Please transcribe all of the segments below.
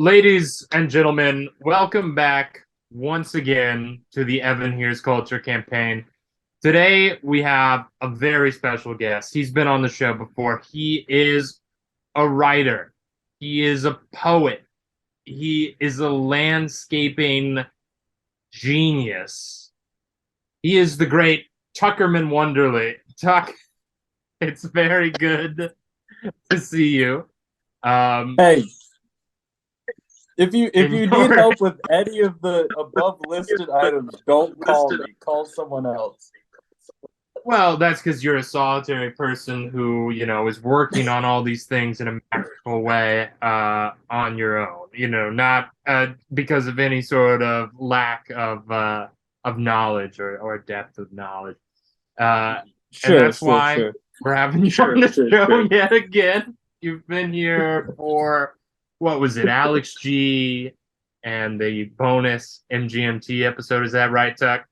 Ladies and gentlemen, welcome back once again to the Evan Here's Culture campaign. Today we have a very special guest. He's been on the show before. He is a writer. He is a poet. He is a landscaping genius. He is the great Tuckerman Wunderle. Tuck, it's very good to see you. Hey, if you need help with any of the above listed items, don't call me. Call someone else. Well, that's because you're a solitary person who, is working on all these things in a magical way on your own. Not because of any sort of lack of knowledge or depth of knowledge. And Sure, that's sure, why sure. we're having you on the show yet again. You've been here for, what was it, Alex G and the bonus MGMT episode. Is that right, Tuck?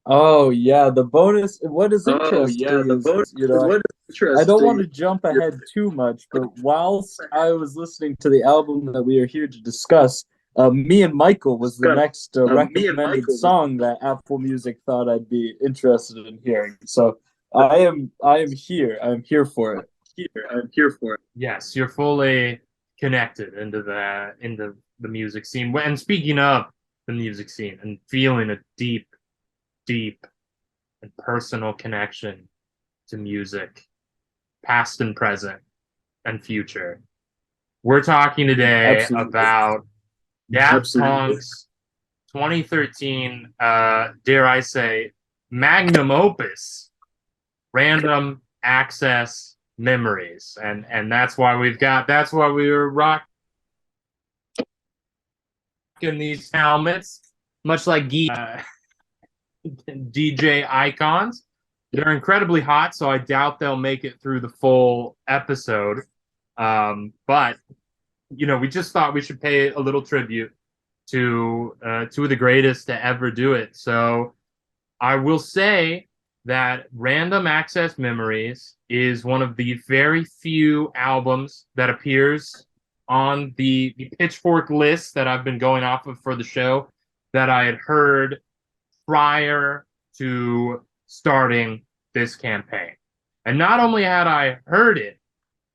Oh yeah, the bonus. What is interesting is, I don't want to jump ahead too much, but whilst I was listening to the album that we are here to discuss, Me and Michael was the next recommended song that Apple Music thought I'd be interested in hearing. So I am here. I'm here for it. Yes, you're fully connected into the music scene. And speaking of the music scene and feeling a deep, deep and personal connection to music, past and present and future. We're talking today Absolutely. about Daft Punk's 2013, dare I say, magnum opus, Random Access Memories. And that's why we were rocking these helmets, much like DJ icons. They're incredibly hot, so I doubt they'll make it through the full episode. But we just thought we should pay a little tribute to two of the greatest to ever do it. So I will say that Random Access Memories is one of the very few albums that appears on the Pitchfork list that I've been going off of for the show that I had heard prior to starting this campaign. And not only had I heard it,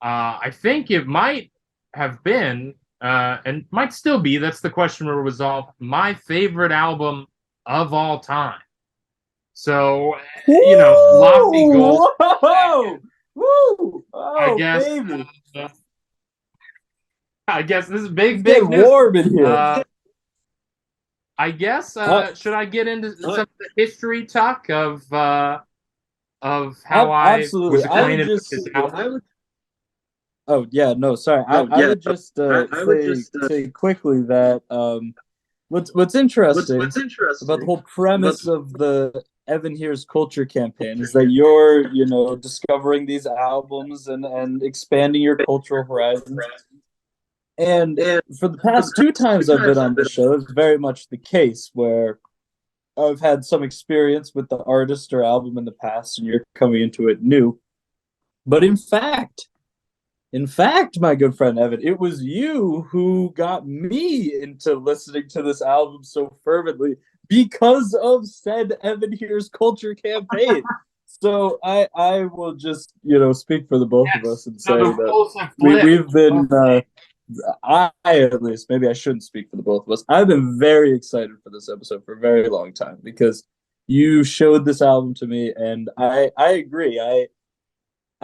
I think it might have been, and might still be, that's the question we'll resolve, my favorite album of all time. So, lofty goals. Whoa! Woo! I Oh, guess, baby. I guess this is big Get news. warm in here. I guess should I get into some of the history talk of how I was Absolutely. acquainted with this album? Oh yeah, no, sorry. I would just say quickly that what's interesting about the whole premise of the Evan Here's Culture campaign is that you're, discovering these albums and expanding your cultural horizons. And for the past two times I've been on the show, it's very much the case where I've had some experience with the artist or album in the past, and you're coming into it new. But in fact, my good friend Evan, it was you who got me into listening to this album so fervently because of said Evan Here's Culture campaign. So I will just, speak for the both of us and say that we've been I at least, maybe I shouldn't speak for the both of us. I've been very excited for this episode for a very long time because you showed this album to me, and I agree. I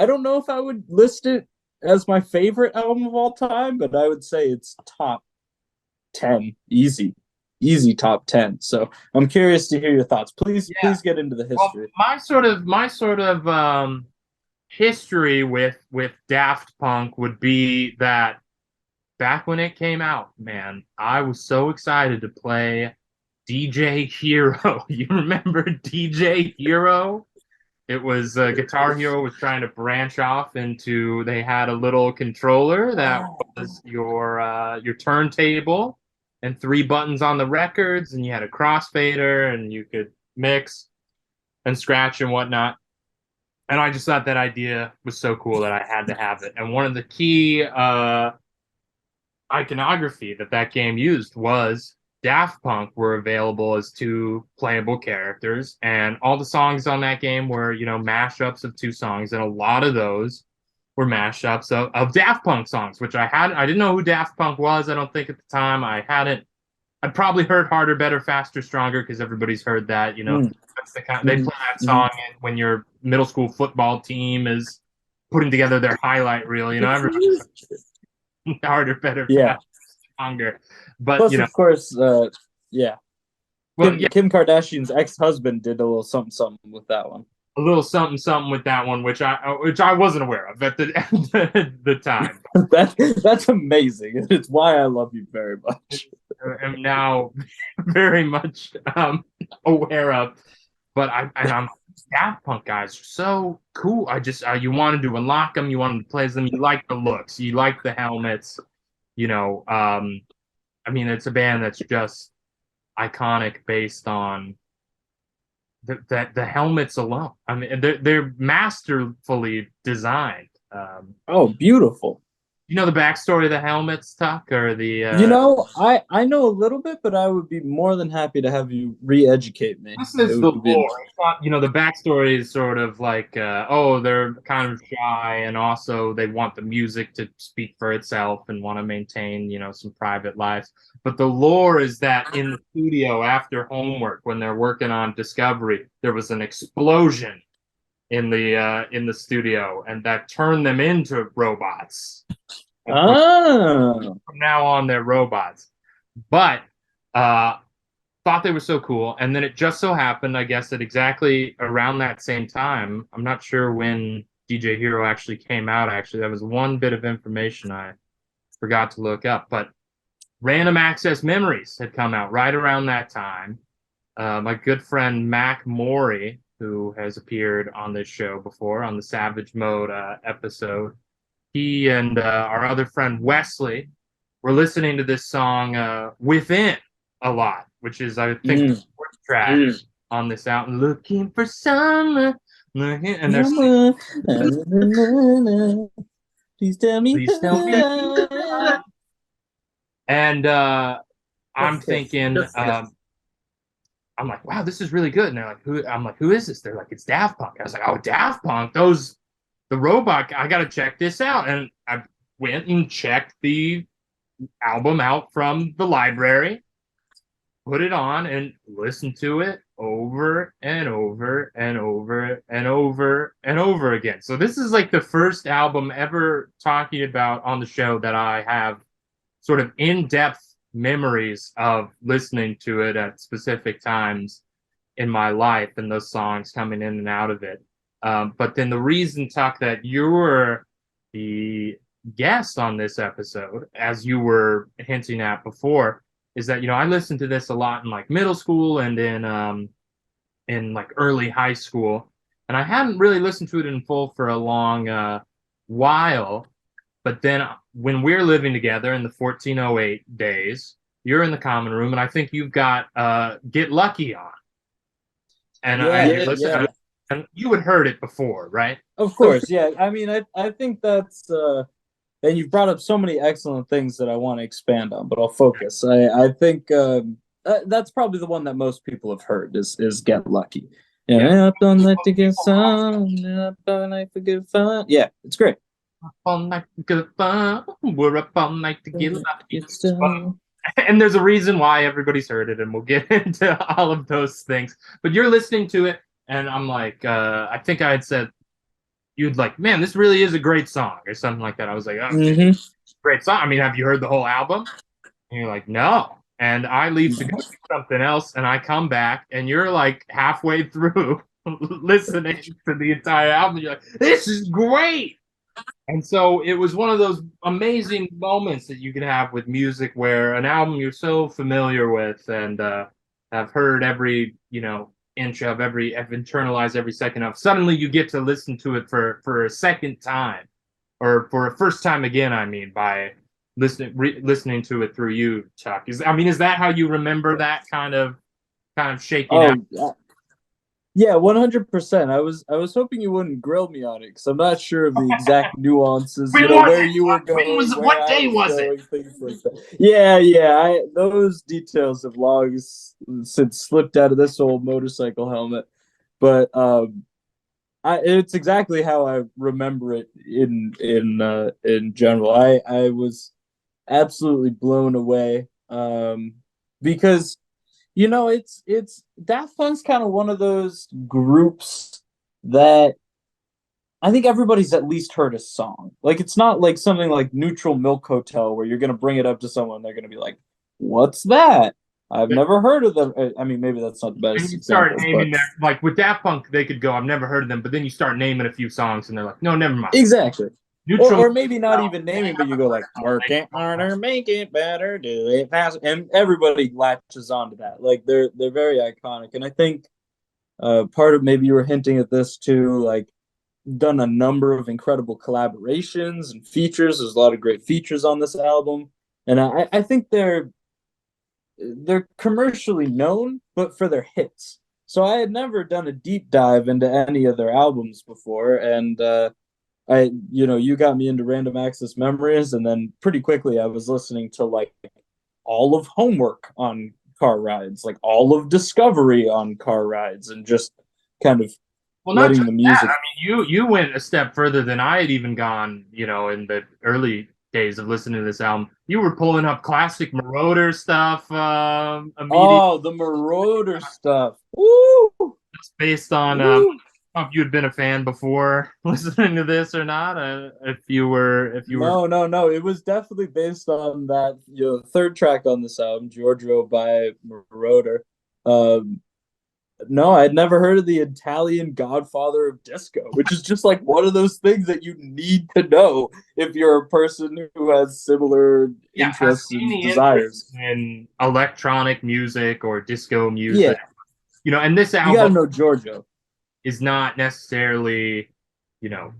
don't know if I would list it as my favorite album of all time, but I would say it's top 10, easy top 10. So I'm curious to hear your thoughts. Please get into the history. Well, my sort of history with Daft Punk would be that back when it came out, man, I was so excited to play DJ Hero. You remember DJ Hero? It was Guitar Hero was trying to branch off into. They had a little controller that was your turntable and three buttons on the records, and you had a crossfader, and you could mix and scratch and whatnot. And I just thought that idea was so cool that I had to have it. And one of the key iconography that game used was Daft Punk were available as two playable characters, and all the songs on that game were, mashups of two songs, and a lot of those were mashups of Daft Punk songs, which I didn't know who Daft Punk was, I don't think at the time. I'd probably heard Harder, Better, Faster, Stronger because everybody's heard that. Mm. That's the kind they Mhm. play that Mhm. song when your middle school football team is putting together their highlight reel. Everybody Harder, Better, Yeah. Faster, Stronger. But Plus, of course, yeah, well, yeah, Kim Kardashian's ex-husband did a little something something with that one. a little something something with that one, which I wasn't aware of at the time. That's amazing. It's why I love you very much. Am now very much aware of. But I'm Daft Punk guys are so cool. I just you wanted to unlock them, you wanted to play them. You like the looks, you like the helmets. I mean, it's a band that's just iconic based on the helmets alone. I mean, they're masterfully designed. Oh, beautiful. You know the backstory of the helmets, Tuck, or the I know a little bit, but I would be more than happy to have you re-educate me. this It is the would be lore. It's not, the backstory is sort of like, oh, they're kind of shy, and also they want the music to speak for itself and want to maintain, some private lives. But the lore is that in the studio after homework, when they're working on Discovery, there was an explosion in the studio, and that turned them into robots. And ah. from now on, they're robots. But thought they were so cool. And then it just so happened, I guess, that exactly around that same time, I'm not sure when DJ Hero actually came out, actually. That was one bit of information I forgot to look up. But Random Access Memories had come out right around that time. My good friend Mac Maury, who has appeared on this show before on the Savage Mode episode, he and our other friend Wesley were listening to this song Within a lot, which is, I think, the Mm. fourth track Mm. on this album. Looking for summer, and they're singing, Mama, please tell me. please tell me. And I'm thinking, I'm like, wow, this is really good. And they're like, who? I'm like, who is this? They're like, it's Daft Punk. I was like, oh, Daft Punk, the robot. I got to check this out. And I went and checked the album out from the library, put it on, and listened to it over and over and over and over and over again. So this is like the first album ever talking about on the show that I have sort of in-depth memories of listening to it at specific times in my life and those songs coming in and out of it. But then the reason, Tuck, that you were the guest on this episode, as you were hinting at before, is that I listened to this a lot in like middle school and in like early high school, and I hadn't really listened to it in full for a long while. But then when we're living together in the 1408 days, you're in the common room, and I think you've got Get Lucky on, and you listen, Yeah. and you had heard it before, right? Of course, yeah. I mean, I think that's and you've brought up so many excellent things that I want to expand on, but I'll focus. I think that's probably the one that most people have heard is Get Lucky. Yeah, up don't like to get some, up don't like to get fun. Yeah, it's great. All night to get fun. We're up all night to get lucky. It's still... And there's a reason why everybody's heard it, and we'll get into all of those things. But you're listening to it, and I'm like, I think I had said, you'd like, man, this really is a great song, or something like that. I was like, oh, great song. I mean, have you heard the whole album? And you're like, no. And I leave to go do something else, and I come back, and you're like halfway through listening to the entire album. You're like, this is great. And so it was one of those amazing moments that you can have with music where an album you're so familiar with and have heard every, inch of have internalized every second of. Suddenly you get to listen to it for a second time, or for a first time again, I mean, by listening to it through you, Chuck. Is that how you remember that kind of shaking out? Yeah, 100%. I was hoping you wouldn't grill me on it because I'm not sure of the exact nuances, When was where it? you were When going, was it? where What I day was was it? going, things like that. Yeah, yeah. Those details have long since slipped out of this old motorcycle helmet. But it's exactly how I remember it in general. I was absolutely blown away because it's Daft Punk's kind of one of those groups that I think everybody's at least heard a song. Like it's not like something like Neutral Milk Hotel where you're gonna bring it up to someone, they're gonna be like, "What's that? I've never heard of them." I mean, maybe that's not the And best you start example, naming but their like with Daft Punk, they could go, "I've never heard of them," but then you start naming a few songs, and they're like, "No, never mind." exactly. Or Neutral. or maybe not even naming, but you go like, "Work it harder, make it better, do it fast," and everybody latches onto that. Like they're very iconic, and I think part of maybe you were hinting at this too, like done a number of incredible collaborations and features. There's a lot of great features on this album, and I think they're commercially known, but for their hits. So I had never done a deep dive into any of their albums before, and you got me into Random Access Memories, and then pretty quickly I was listening to like all of Homework on car rides, like all of Discovery on car rides, and just kind of Well, not letting just the that. music. I mean, you went a step further than I had even gone. In the early days of listening to this album, you were pulling up classic Marauder stuff immediately, Oh, the Marauder stuff. Woo! based on. I don't Woo! know if you had been a fan before listening to this or not. If you were. No, no, no. It was definitely based on that, third track on this album, Giorgio by Marauder. Um, no, I'd never heard of the Italian Godfather of Disco, which is just like one of those things that you need to know if you're a person who has similar Yeah, has interests and any interest desires. in electronic music or disco music. Yeah, And this you got album to know Giorgio. is not necessarily, you know,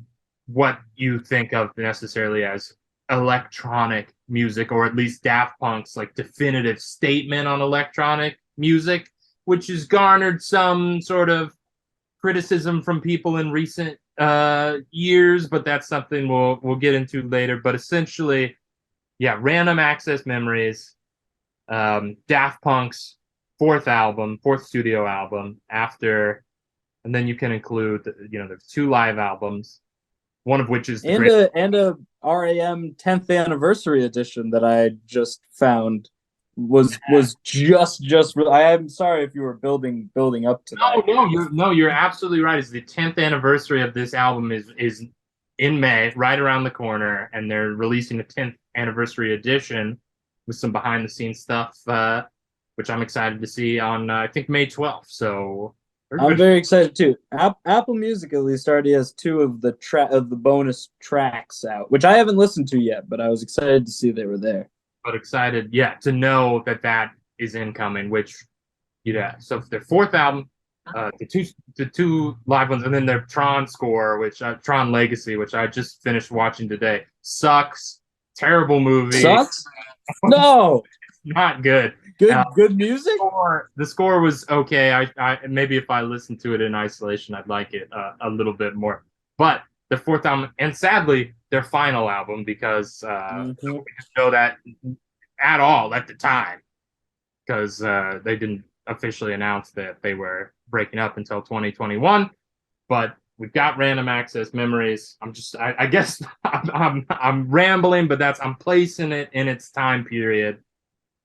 what you think of necessarily as electronic music, or at least Daft Punk's like definitive statement on electronic music, which has garnered some sort of criticism from people in recent years, but that's something we'll get into later. But essentially, yeah, Random Access Memories, Daft Punk's fourth studio album after, and then you can include, there's two live albums, one of which is the And great. a RAM 10th anniversary edition that I just found was just I am sorry if you were building up to No, that no, here. you're absolutely right. It's the 10th anniversary of this album is in May, right around the corner, and they're releasing the 10th anniversary edition with some behind the scenes stuff, which I'm excited to see on I think May 12th. So I'm everybody. very excited too. Apple Music at least already has two of the bonus tracks out, which I haven't listened to yet, but I was excited to see they were there. But excited, yeah, to know that is incoming. Which, yeah, so their fourth album, the two live ones, and then their Tron score, which Tron Legacy, which I just finished watching today, sucks. Terrible movie, Sucks? No. not good. Good music? The score was okay. I maybe if I listened to it in isolation, I'd like it a little bit more. But the fourth album, and sadly, their final album, because we Mm-hmm. didn't know that at all at the time, because they didn't officially announce that they were breaking up until 2021. But we've got Random Access Memories. I guess I'm rambling, but I'm placing it in its time period,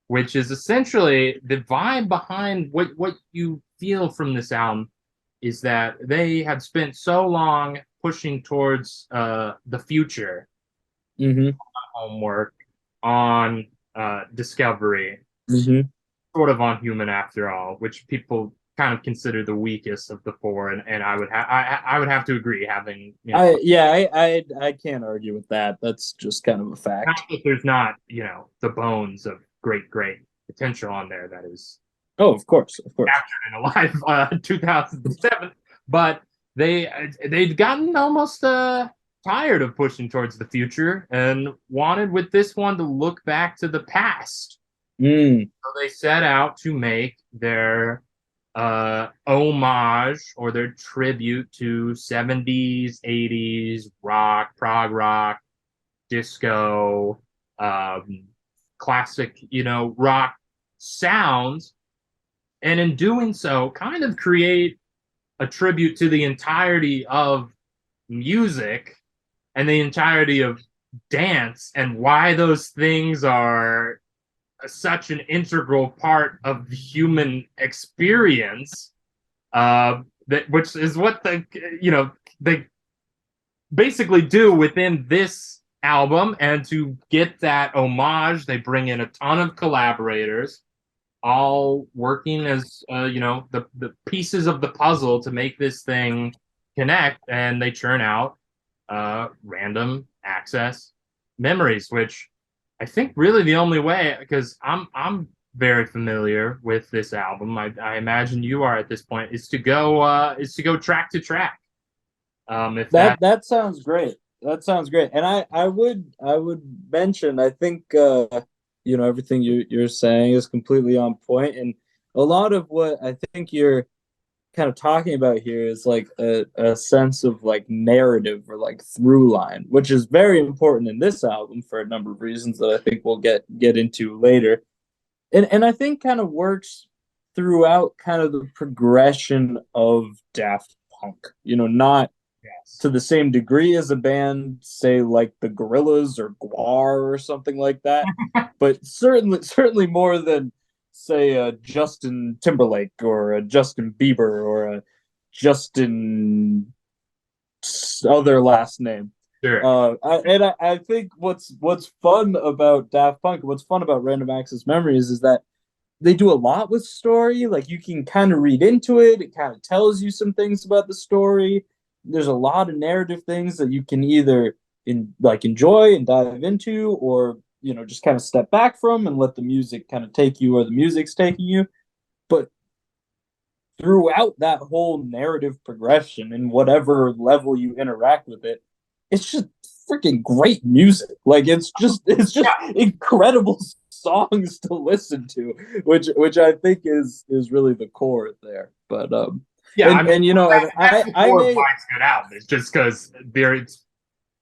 which is essentially the vibe behind what you feel from this album is that they had spent so long pushing towards the future, Mm-hmm. homework, on discovery, Mm-hmm. sort of on human after all, which people kind of consider the weakest of the four, and I would have to agree, having I can't argue with that. That's just kind of a not fact. that there's not the bones of great potential on there that is Oh, of course, of course. captured in a live 2007, but they'd gotten almost tired of pushing towards the future and wanted with this one to look back to the past. Mm. So they set out to make their homage or their tribute to 70s, 80s rock, prog rock, disco, um, classic, rock sounds. And in doing so, kind of create a tribute to the entirety of music and the entirety of dance and why those things are such an integral part of the human experience. That which is what they basically do within this album, and to get that homage, they bring in a ton of collaborators, all working as the pieces of the puzzle to make this thing connect, and they churn out random access memories, which I think really the only way, because I'm very familiar with this album. I imagine you are at this point, is to go track to track. If that That sounds great. That sounds great. And I would mention, I think everything you're saying is completely on point, and a lot of what I think you're kind of talking about here is like a sense of like narrative or like through line, which is very important in this album for a number of reasons that I think we'll get into later. And I think kind of works throughout kind of the progression of Daft Punk. Not yes. to the same degree as a band, say like the Gorillas or Guar or something like that, but certainly more than say a Justin Timberlake or a Justin Bieber or a Justin other last name. Sure. I think what's fun about Daft Punk, what's fun about Random Access Memories is that they do a lot with story. Like you can kind of read into it. It kind of tells you some things about the story. There's a lot of narrative things that you can either enjoy and dive into, or just kind of step back from and let the music kind of take you where the music's taking you. But throughout that whole narrative progression and whatever level you interact with it, it's just freaking great music. Like it's just incredible songs to listen to, which I think is really the core there. But Yeah, I mean, and that's the I core of may why it's good album. It's just because it's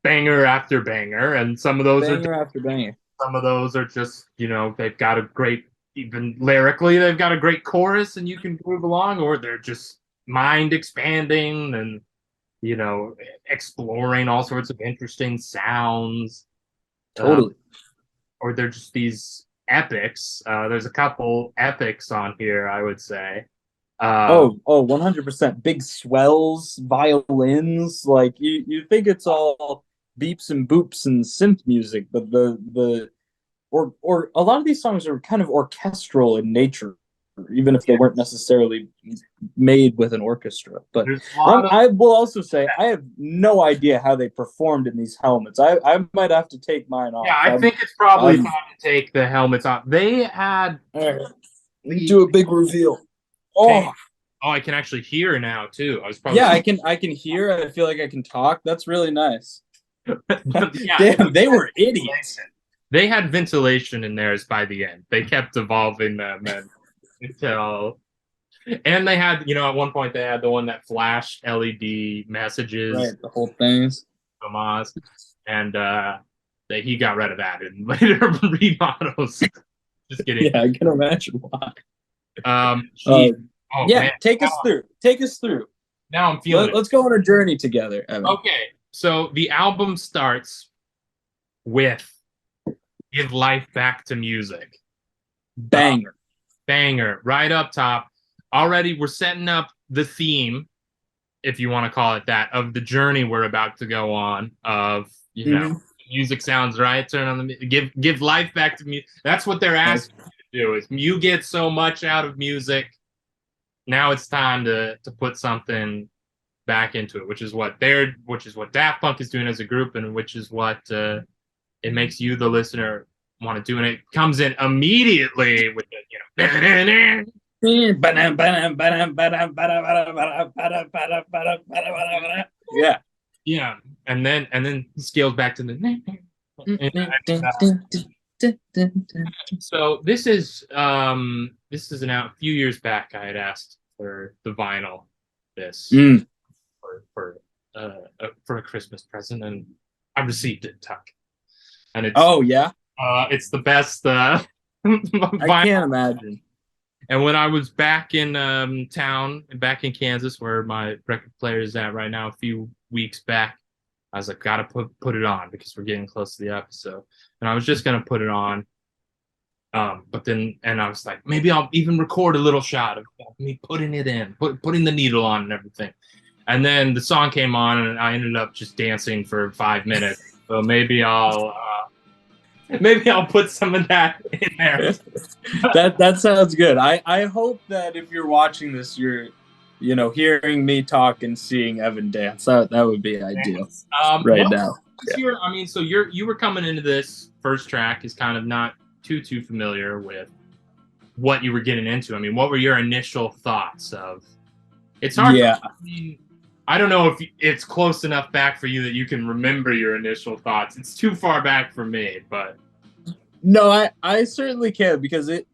banger after banger, and banger after banger. some of those are just they've got a great, even lyrically they've got a great chorus, and you can move along, or they're just mind expanding and you know exploring all sorts of interesting sounds, uh, Totally. or they're just these epics. There's a couple epics on here, I would say. Uh, 100%. Big swells, violins. Like you think it's all beeps and boops and synth music, but or a lot of these songs are kind of orchestral in nature, even if they weren't necessarily made with an orchestra. But there's a lot of I will also say I have no idea how they performed in these helmets. I might have to take mine yeah. off. I think it's probably I'm time to take the helmets off. They had all right. the Do a big reveal. change. Oh, Oh, I can actually hear now too. I was probably yeah, I can hear. I feel like I can talk. That's really nice. yeah. Damn, they were idiots. They had ventilation in theirs by the end. They kept evolving them and until, and they had, at one point they had the one that flashed LED messages Right, the whole things. from Oz, and he got rid of that in later remodels. Just kidding. Yeah, I can imagine why. He, oh Yeah, man, take us through. Take us through. now I'm feeling it. Let's go on a journey together, Evan. Okay, so the album starts with "Give Life Back to Music." Banger. Banger right up top. Already we're setting up the theme, if you want to call it that, of the journey we're about to go on, of music sounds right, turn on the give life back to me. That's what they're asking you to do. Is you get so much out of music, now it's time to put something back into it, which is what Daft Punk is doing as a group, and which is what it makes you, the listener, want to do. And it comes in immediately with the Yeah. yeah, and then scales back to the so this is a few years back I had asked for the vinyl this Mm. for a Christmas present, and I received it, Tuck, and Oh yeah, it's the best I vinyl. can't imagine. And when I was back in town, back in Kansas, where my record player is at right now, a few weeks back, I was like, gotta put it on because we're getting close to the episode. And I was just gonna put it on, but then I was like, maybe I'll even record a little shot of me putting it in, putting the needle on and everything. And then the song came on, and I ended up just dancing for 5 minutes. So maybe I'll put some of that in there. That sounds good. I hope that if you're watching this, you're hearing me talk and seeing Evan dance. That would be ideal right What now. was your? I mean, so you were coming into this first track is kind of not too familiar with what you were getting into. I mean, what were your initial thoughts of? It's hard. Yeah. I mean, I don't know if it's close enough back for you that you can remember your initial thoughts. It's too far back for me, but No, I certainly can, because it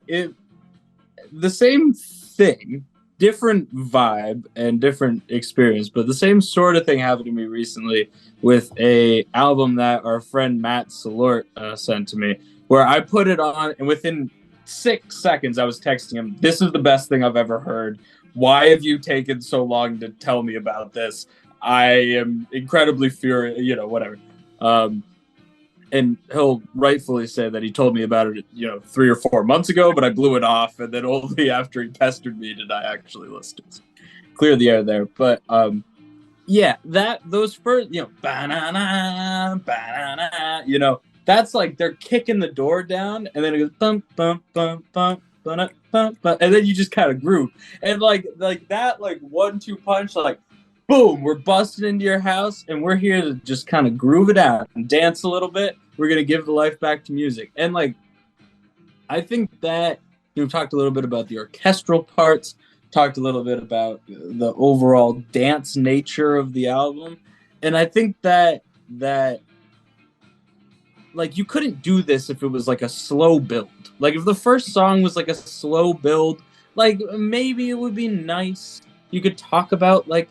the same thing, different vibe and different experience, but the same sort of thing happened to me recently with a album that our friend Matt Salort sent to me, where I put it on, and within 6 seconds I was texting him, "This is the best thing I've ever heard. Why have you taken so long to tell me about this? I am incredibly furious," whatever. And he'll rightfully say that he told me about it, 3 or 4 months ago, but I blew it off, and then only after he pestered me did I actually listen. So clear the air there. But yeah, those first, ba-na-na, ba-na-na, that's like they're kicking the door down, and then it goes bum bum bum bum bum bum, and then you just kind of groove, and like that, like 1-2 punch, like boom, we're busting into your house, and we're here to just kind of groove it out and dance a little bit. We're gonna give the life back to music, and like I think that we've talked a little bit about the orchestral parts, talked a little bit about the overall dance nature of the album, and I think that like you couldn't do this if it was like a slow build. Like if the first song was like a slow build, like maybe it would be nice. You could talk about like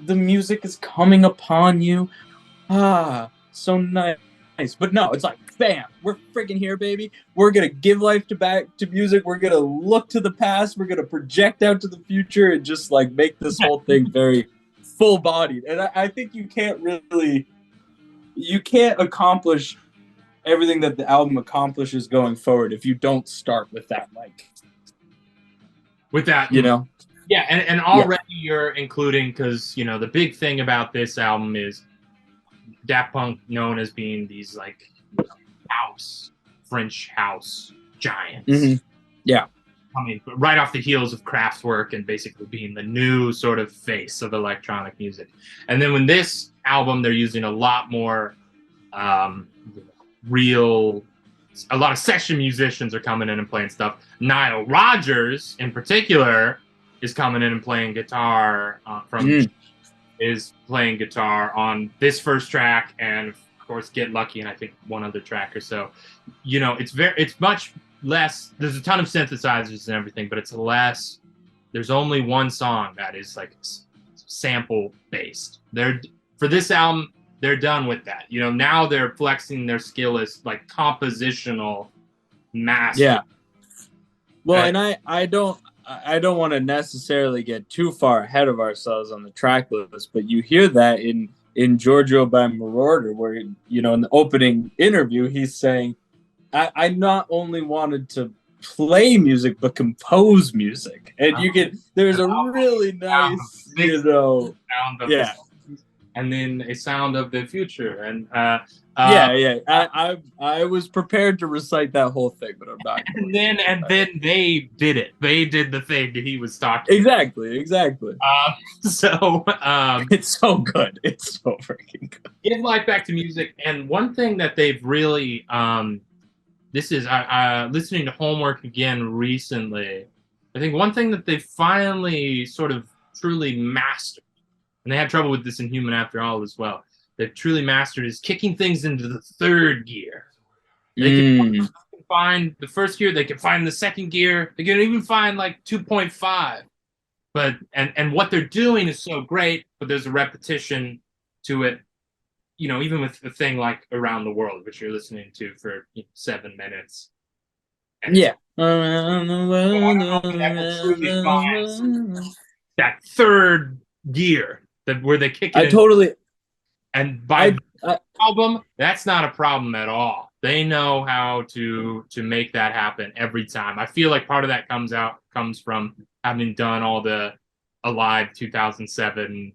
the music is coming upon you. So nice. But no, it's like, bam, we're freaking here, baby. We're gonna give life back to music. We're gonna look to the past. We're gonna project out to the future and just like make this whole thing very full bodied. And I think you can't accomplish everything that the album accomplishes going forward if you don't start with that, like, with that, yeah, and already you're including, because the big thing about this album is Daft Punk known as being these like French house giants. Mm-hmm. Yeah. I mean, right off the heels of Kraftwerk and basically being the new sort of face of electronic music. And then when this album, they're using a lot more a lot of session musicians are coming in and playing stuff. Nile Rodgers, in particular, is coming in and playing guitar is playing guitar on this first track, and of course Get Lucky, and I think one other track or so. It's much less. There's a ton of synthesizers and everything, but it's less. There's only one song that is like sample based. For this album, they're done with that. Now they're flexing their skill as like compositional master. Yeah. Well, and I don't want to necessarily get too far ahead of ourselves on the track list, but you hear that in Giorgio by Marauder, where in the opening interview he's saying, I not only wanted to play music but compose music, and there's a really nice and then a sound of the future, and I was prepared to recite that whole thing, but I'm not. And then they did it. They did the thing that he was talking. Exactly. So it's so good. It's so freaking good. Give life back to music, and one thing that they've really this is listening to Homework again recently. I think one thing that they finally sort of truly mastered, and they had trouble with this in Human After All as well, they've truly mastered is kicking things into the third gear. They can find the first gear, they can find the second gear, they can even find like 2.5. but and what they're doing is so great, but there's a repetition to it. Even with the thing like Around the World, which you're listening to for 7 minutes, and it's Yeah. Around the I world, don't know if it ever truly finds that third gear that where they kick it I in. totally. And by I, the I album, that's not a problem at all. They know how to make that happen every time. I feel like part of that comes from having done all the Alive 2007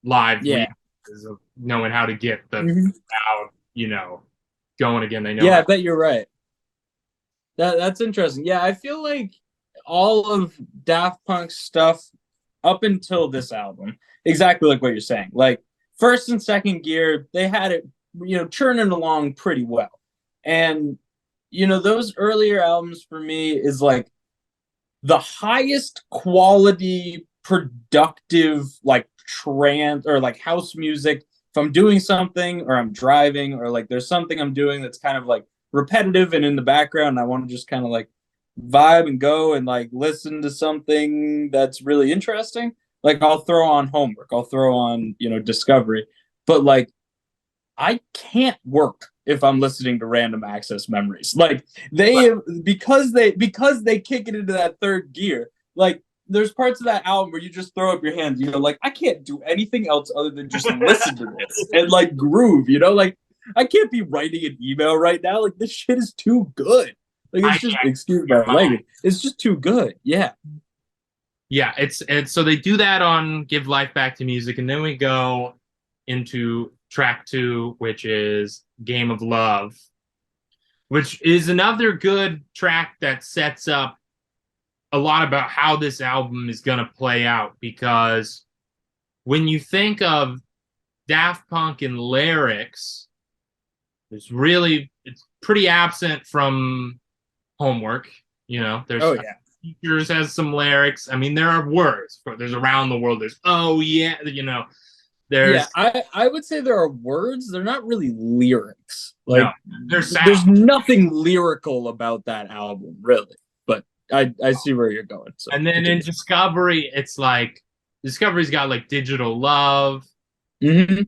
live yeah. remixes of knowing how to get the Mhm. crowd, going again. They know Yeah, how. I bet you're right. That's interesting. Yeah, I feel like all of Daft Punk's stuff up until this album, exactly like what you're saying. Like first and second gear, they had it, churning along pretty well. And those earlier albums for me is like the highest quality productive like trance or like house music. If I'm doing something or I'm driving or like there's something I'm doing that's kind of like repetitive and in the background and I want to just kind of like vibe and go and like listen to something that's really interesting, like I'll throw on Homework, I'll throw on Discovery. But like I can't work if I'm listening to Random Access Memories. Like they because they kick it into that third gear. Like there's parts of that album where you just throw up your hands. Like I can't do anything else other than just listen to this and like groove. Like I can't be writing an email right now. Like this shit is too good. Like it's just excuse my language. It's just too good. Yeah. Yeah, it's so they do that on Give Life Back to Music, and then we go into track 2, which is Game of Love, which is another good track that sets up a lot about how this album is going to play out. Because when you think of Daft Punk and lyrics, it's pretty absent from Homework. There's Oh yeah. Teachers has some lyrics. I mean, there are words. There's Around the World. There's oh yeah. There's Yeah, I would say there are words. They're not really lyrics. no. Like There's nothing lyrical about that album, really. But I see where you're going. So and then in Discovery, it's like Discovery's got like Digital Love mm-hmm.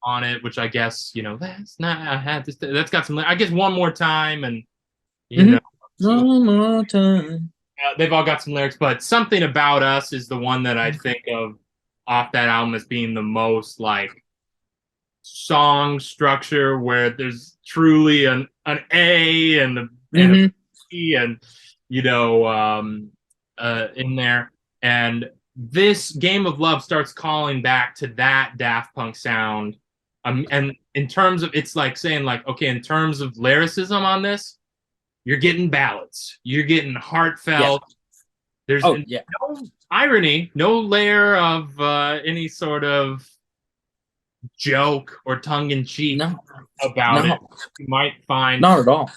on it, which I guess that's not. I had this. That's got some. I guess One More Time, and One more time. they've all got some lyrics. But Something About Us is the one that I think of off that album as being the most like song structure, where there's truly an A and a B and in there. And this Game of Love starts calling back to that Daft Punk sound. And in terms of, it's like saying like, okay, in terms of lyricism on this, you're getting ballads, you're getting heartfelt. Yeah. There's no irony, no layer of any sort of joke or tongue-in-cheek about it. You might find not at all.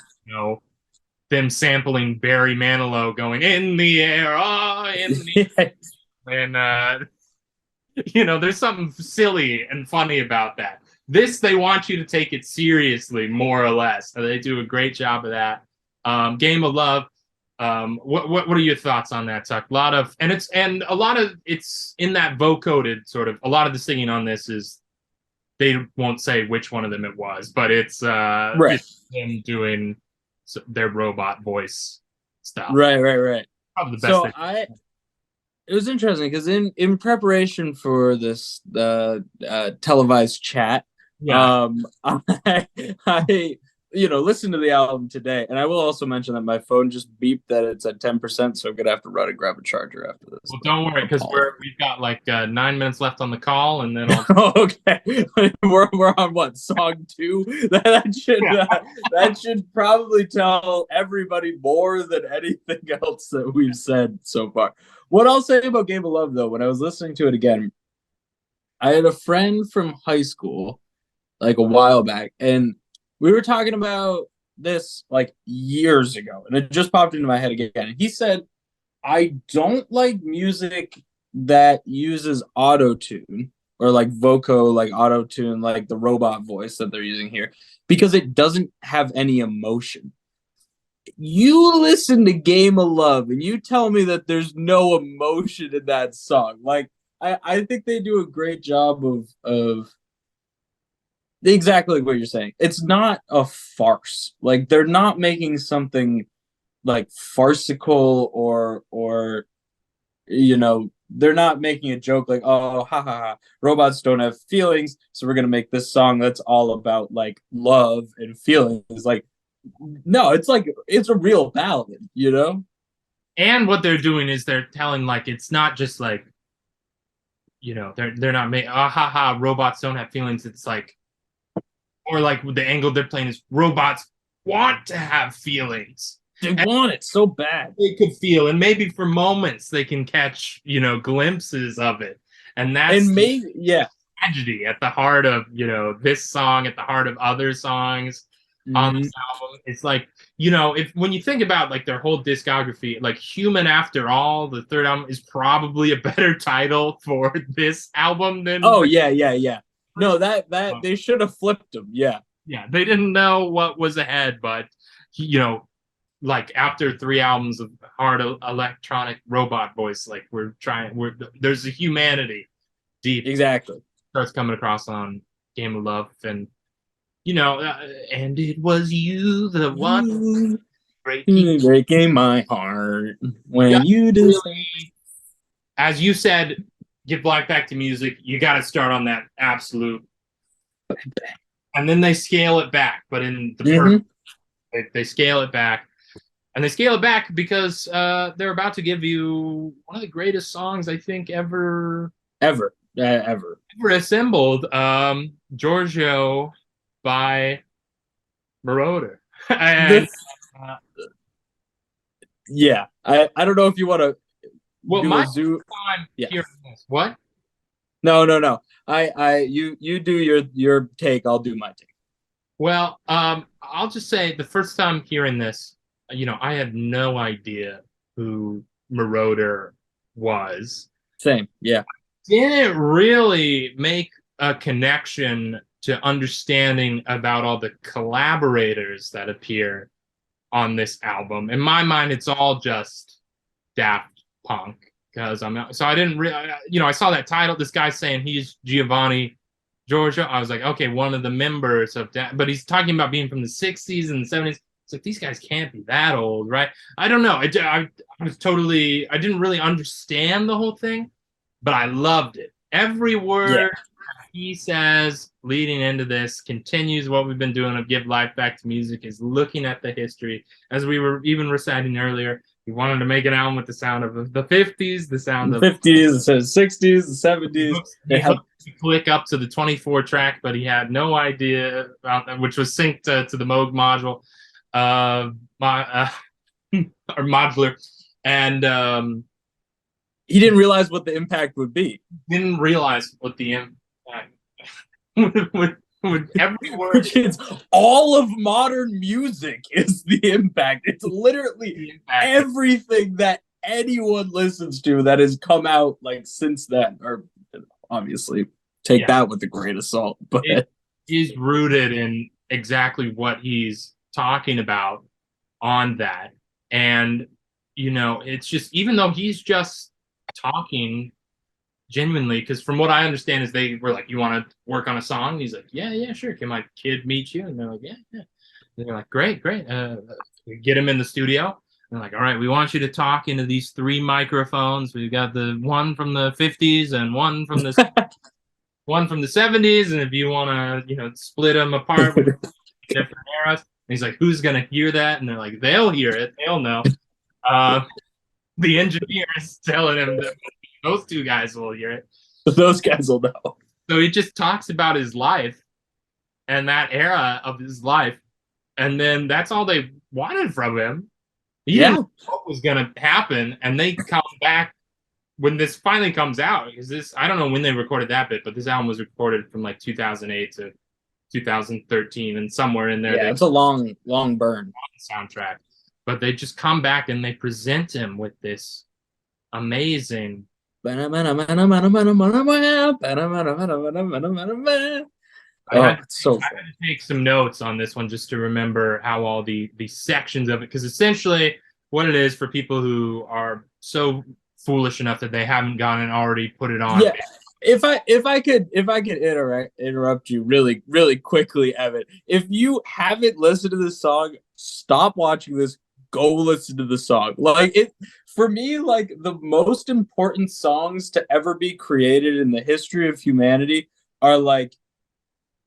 Them sampling Barry Manilow going in the air, in the air. And there's something silly and funny about that. This, they want you to take it seriously, more or less. So they do a great job of that. Game of Love. What are your thoughts on that, Tuck? A lot of it's in that vocoded sort of. A lot of the singing on this is, they won't say which one of them it was, but it's it's them doing their robot voice stuff. Right. Probably the best. It was interesting because in preparation for this televised chat, I listened to the album today, and I will also mention that my phone just beeped that it's at 10%, so I'm gonna have to run and grab a charger after this. Well, don't worry, because we've got like 9 minutes left on the call, and then okay, we're on what, song 2? That should probably tell everybody more than anything else that we've said so far. What I'll say about Game of Love, though, when I was listening to it again, I had a friend from high school, like a while back, and we were talking about this like years ago, and it just popped into my head again. And he said, I don't like music that uses auto-tune or like voco, like auto-tune, like the robot voice that they're using here, because it doesn't have any emotion. you listen to Game of Love and you tell me that there's no emotion in that song. Like I think they do a great job of exactly like what you're saying. It's not a farce. Like they're not making something like farcical or they're not making a joke like, oh, ha ha ha, robots don't have feelings, so we're gonna make this song that's all about like love and feelings. Like, no, it's like it's a real ballad. And what they're doing is they're telling like it's not just like they're not making ah ha ha robots don't have feelings. It's like or like the angle they're playing is robots want to have feelings. They want it so bad. They could feel, and maybe for moments they can catch glimpses of it, and that's And maybe, yeah. tragedy at the heart of this song, at the heart of other songs on this album. It's like if when you think about like their whole discography, like Human After All, the third album, is probably a better title for this album than Oh yeah. No, that they should have flipped them. Yeah. They didn't know what was ahead, but like after 3 albums of hard electronic robot voice, like there's a humanity deep Exactly. starts coming across on Game of Love, and and it was you the one breaking my heart when you really, as you said, give life back to music. You got to start on that absolute, and then they scale it back. But in the first, they scale it back. And they scale it back because they're about to give you one of the greatest songs I think ever assembled, Giorgio by Marauder. And yeah, I don't know if you want to do my a zoo. Time hearing this. What? No. You do your take. I'll do my take. Well, I'll just say the first time hearing this, I had no idea who Marauder was. Same, yeah. Didn't really make a connection to understanding about all the collaborators that appear on this album. In my mind, it's all just Daft Punk because I didn't really, I saw that title. This guy saying he's Giovanni Giorgio. I was like, okay, one of the members of Daft, but he's talking about being from the 60s and the 70s. It's like these guys can't be that old, right? I don't know. I I didn't really understand the whole thing, but I loved it. Every word he says leading into this continues what we've been doing of Give Life Back to Music, is looking at the history. As we were even reciting earlier, he wanted to make an album with the sound of the 50s, the sound of the 50s, the 60s, the 70s. He click up to the 24 track, but he had no idea about that, which was synced to the Moog module. Or modular, and he didn't realize what the impact would be. Didn't realize what the impact with every word. All of modern music is the impact. It's literally everything that anyone listens to that has come out like since then, or obviously take that with a grain of salt, but it is rooted in exactly what he's talking about on that. And it's just, even though he's just talking genuinely, because from what I understand is they were like, you want to work on a song? And he's like, yeah, sure, can my kid meet you? And they're like, yeah. And they're like, great. We get him in the studio, and they're like, all right, we want you to talk into these 3 microphones. We've got the one from the 50s and one from the one from the 70s, and if you want to split them apart with different eras. And he's like, who's going to hear that? And they're like, they'll hear it. They'll know. The engineer is telling him that those 2 guys will hear it. Those guys will know. So he just talks about his life and that era of his life. And then that's all they wanted from him. He didn't know what was going to happen. And they come back when this finally comes out. Because I don't know when they recorded that bit, but this album was recorded from like 2008 to 2013, and somewhere in there. Yeah, it's a long burn soundtrack. But they just come back and they present him with this amazing I Oh, had it's so I fun. had to take some notes on this one just to remember how all the sections of it, because essentially what it is for people who are so foolish enough that they haven't gone and already put it on. Yeah. If I could interrupt you really quickly, Evan. If you haven't listened to this song, stop watching this. Go listen to the song. Like it for me, like the most important songs to ever be created in the history of humanity are like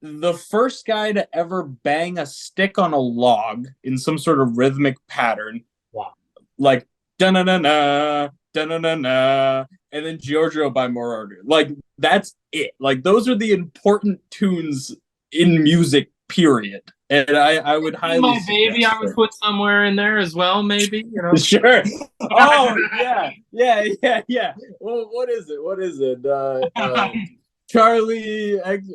the first guy to ever bang a stick on a log in some sort of rhythmic pattern, Wow. like da na na na da na na na, and then Giorgio by Moroder. Like that's it. Like those are the important tunes in music. Period. And I would highly My baby, suggest I would them. put somewhere in there as well, maybe, you know. Sure. Oh yeah. Well, what is it? What is it? Charlie X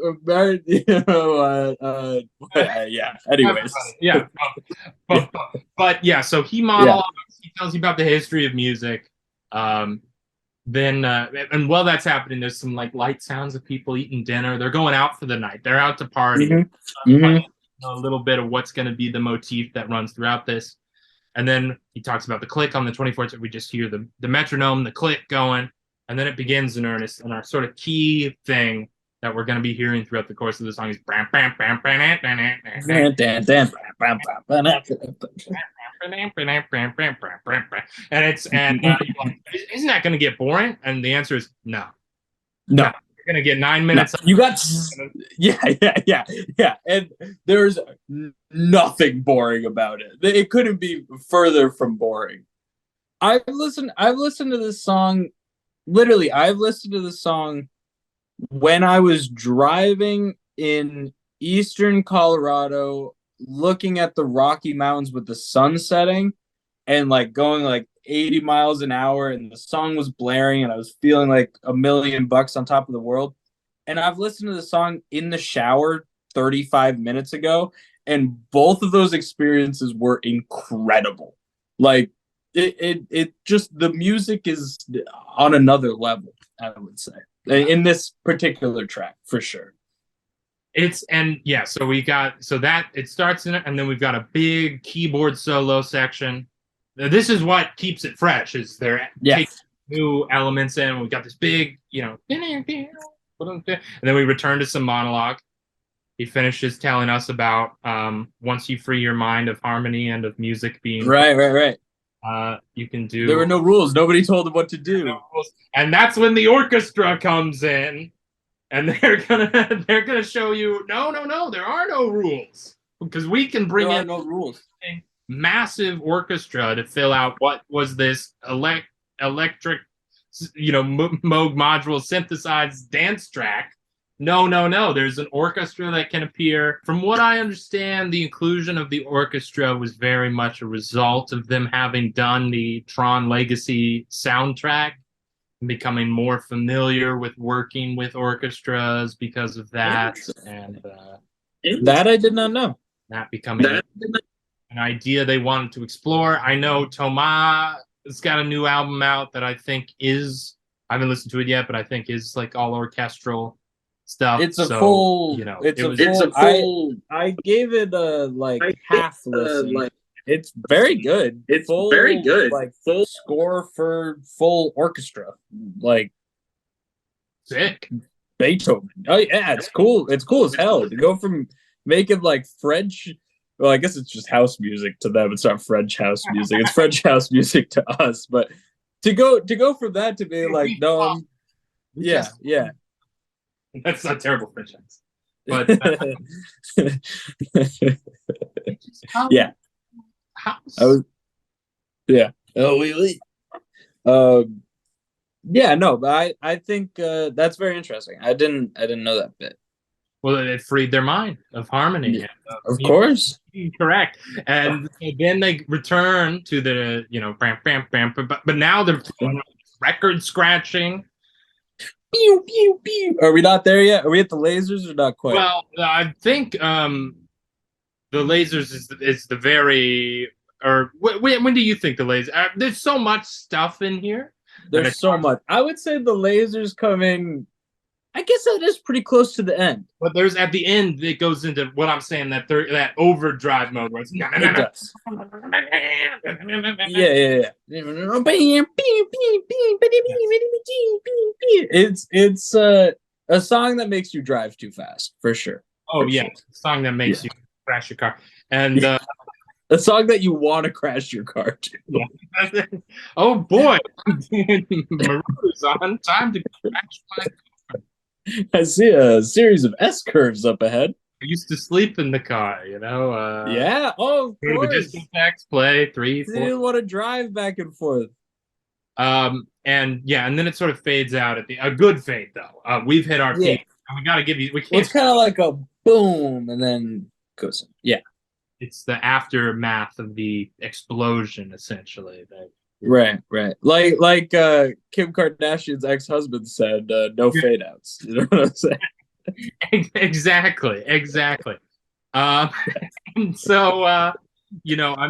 yeah. Anyways, Yeah. yeah, But yeah, so he yeah. monologues, he tells you about the history of music. Um, then and while that's happening, there's some like light sounds of people eating dinner. They're going out for the night. They're out to party. Mm-hmm. Mm-hmm. A little bit of what's going to be the motif that runs throughout this. And then he talks about the click on the 24th. So we just hear the metronome, the click going, and then it begins in earnest. And our sort of key thing that we're going to be hearing throughout the course of the song is bam, bam, bam, bam, bam, bam, bam, and isn't that going to get boring? And the answer is no. No, You're going to get 9 no. minutes. You got yeah. And there's nothing boring about it. It couldn't be further from boring. I've listened to this song literally. I've listened to this song when I was driving in eastern Colorado, looking at the Rocky Mountains with the sun setting and like going like 80 miles an hour, and the song was blaring, and I was feeling like $1,000,000 on top of the world. And I've listened to the song in the shower 35 minutes ago, and both of those experiences were incredible. Like it just the music is on another level, I would say, in this particular track for sure. So we got so that it starts in it, and then we've got a big keyboard solo section. This is what keeps it fresh. Is they're taking Yes. new elements in. We've got this big, and then we return to some monologue. He finishes telling us about once you free your mind of harmony and of music being Right. you can do. There were no rules. Nobody told them what to do. And that's when the orchestra comes in, and they're gonna show you no, there are no rules, because we can bring There are in no rules. a massive orchestra to fill out what was this electric, Moog module synthesized dance track. No. There's an orchestra that can appear. From what I understand, the inclusion of the orchestra was very much a result of them having done the Tron Legacy soundtrack and becoming more familiar with working with orchestras because of that, and That I did not know. that becoming an idea they wanted to explore. I know Thomas has got a new album out that I think is, I haven't listened to it yet, but I think is like all orchestral stuff. It's a So, full. it was It's a full. I gave it a like half listen. It's very good. It's full, very good. Like Full score for full orchestra, like sick. Beethoven. Oh yeah, it's cool. It's cool as hell to go from making like French. Well, I guess it's just house music to them. It's not French house music. It's French house music to us. But to go from that to be like, no, yeah. That's not terrible French accent. But yeah, house. I was, yeah. Oh, wait. Yeah, no, but I think that's very interesting. I didn't know that bit. Well, it freed their mind of harmony. Yeah, of course. Correct. And then they return to the, bam, bam, bam, but now they're record scratching. Pew, pew, pew. Are we not there yet? Are we at the lasers or not quite? Well, I think the lasers is the very, or when do you think the lasers? There's so much stuff in here. There's so much. I would say the lasers come in I guess that is pretty close to the end. But there's at the end it goes into what I'm saying, that overdrive mode where it's It does. Yeah. It's a song that makes you drive too fast for sure. Oh For yeah, sure. song that makes Yeah. you crash your car. And A song that you want to crash your car to. yeah. Oh boy, Maroon's on. Time to crash my. I see a series of S curves up ahead. I used to sleep in the car, you know. Yeah. Oh, of Go to the course. discotheques, play three, They four. didn't want to drive back and forth. And yeah, and then it sort of fades out at the a good fade though. We've hit our Yeah. peak. And we got to give you. We Well, can't. it's kind of like a boom and then goes. Yeah. It's the aftermath of the explosion, essentially. That Right. Like Kim Kardashian's ex-husband said, no fade outs. You know what I'm saying? exactly. Um, so I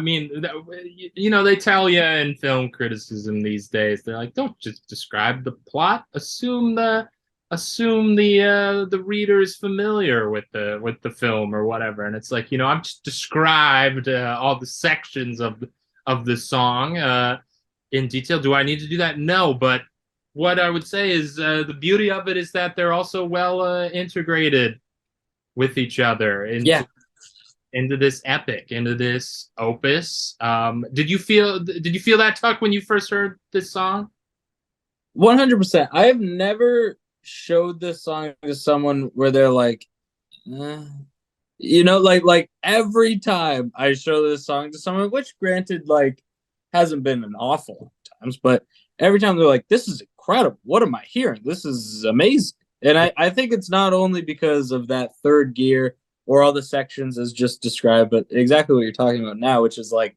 mean, they tell you in film criticism these days, they're like, don't just describe the plot, assume the reader is familiar with the film or whatever. And it's like, I've just described all the sections of the song in detail. Do I need to do that? No, but what I would say is the beauty of it is that they're also well integrated with each other Yeah. into this epic, into this opus. Did you feel that, Tuck, when you first heard this song? 100%. I have never showed this song to someone where they're like, eh. Like every time I show this song to someone, which granted, like, hasn't been an awful lot of times, but every time they're like, this is incredible. What am I hearing? This is amazing. And I think it's not only because of that third gear or all the sections as just described, but exactly what you're talking about now, which is like,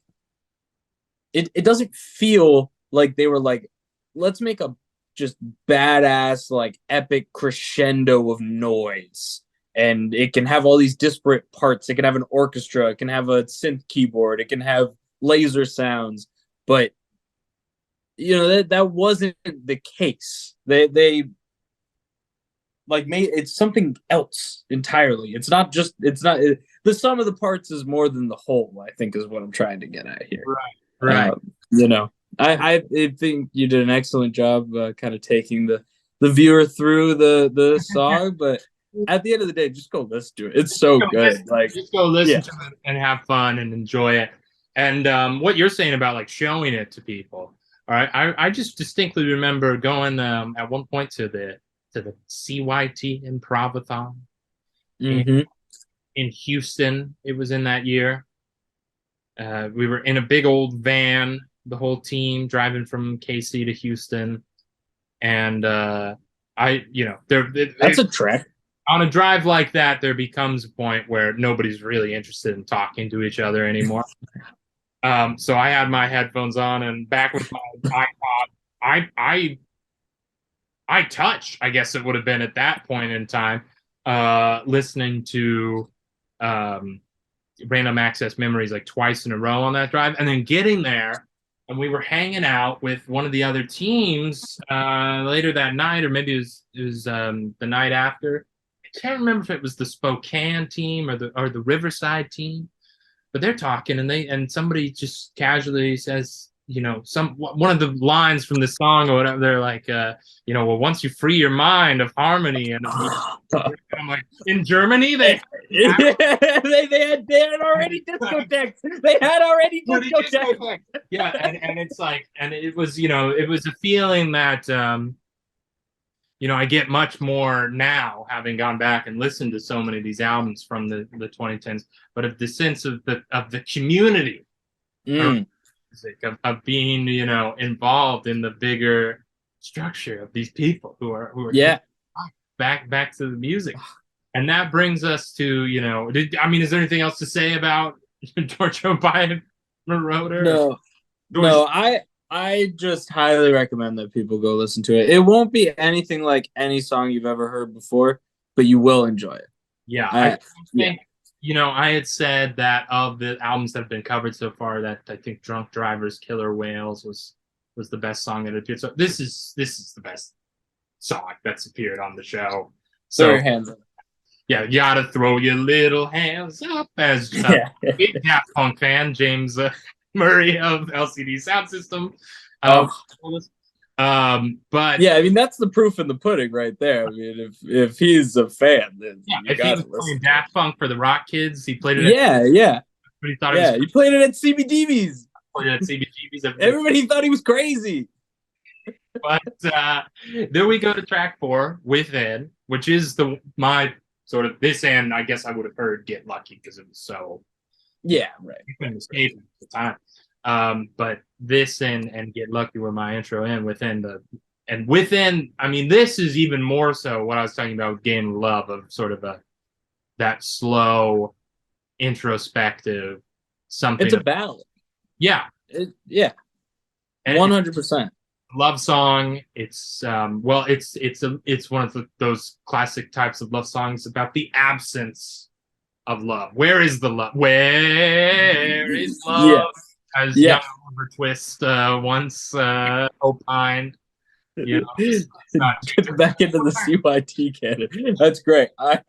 it doesn't feel like they were like, let's make a just badass, like epic crescendo of noise. And it can have all these disparate parts. It can have an orchestra, it can have a synth keyboard, it can have laser sounds, but that wasn't the case. They like made it's something else entirely. The sum of the parts is more than the whole, I think, is what I'm trying to get at here. Right. You know, I think you did an excellent job kind of taking the viewer through the song, but at the end of the day, just go listen to it. It's so good. Like, just go listen yeah. to it and have fun and enjoy it. And what you're saying about like showing it to people, all right? I just distinctly remember going at one point to the CYT Improvathon Mm-hmm. in Houston. It was in that year. We were in a big old van, the whole team driving from KC to Houston, and That's a trek. on a drive like that, there becomes a point where nobody's really interested in talking to each other anymore. So I had my headphones on and back with my iPod. I touched, I guess it would have been at that point in time, listening to Random Access Memories like twice in a row on that drive, and then getting there, and we were hanging out with one of the other teams later that night, or maybe it was the night after. I can't remember if it was the Spokane team or the Riverside team, but they're talking, and somebody just casually says, one of the lines from the song or whatever. They're like, well, once you free your mind of harmony, and I'm like, in Germany they they had already discotheques. They had already discotheques. Yeah, and it's like, and it was a feeling that I get much more now, having gone back and listened to so many of these albums from the 2010s, but of the sense of the community. Of being involved in the bigger structure of these people who are back to the music. And that brings us to is there anything else to say about Giorgio Moroder? No, I just highly recommend that people go listen to it. It won't be anything like any song you've ever heard before, but you will enjoy it. I think I had said that of the albums that have been covered so far, that I think Drunk Drivers Killer Whales was the best song that appeared. So this is the best song that's appeared on the show. So Throw your hands up. yeah, you gotta throw your little hands up as Yeah. big Daft Punk fan, James Murray of LCD Sound System. Oh, But yeah, I mean that's the proof in the pudding right there. I mean, if he's a fan, then yeah, you if he got to was listen playing to it. Daft Punk for the Rock Kids, he played it at Yeah, yeah, but he thought he was yeah. He played it at CBGB's. played it at CBGB's. Everybody thought he was crazy. But then we go to track 4, Within, which is my sort of this end. I guess I would have heard Get Lucky because it was so Yeah, right. you couldn't escape it at the time. But this and Get Lucky were my intro in within. I mean, this is even more so what I was talking about with Game of Love of sort of that slow, introspective something. It's a ballad. Yeah, Yeah, and 100%. love song. It's it's one of those classic types of love songs about the absence of love. Where is the love? Where is love? Yeah, As yeah. young Oliver Twist once opined, you know, it's not Get back into the CYT canon. That's great. I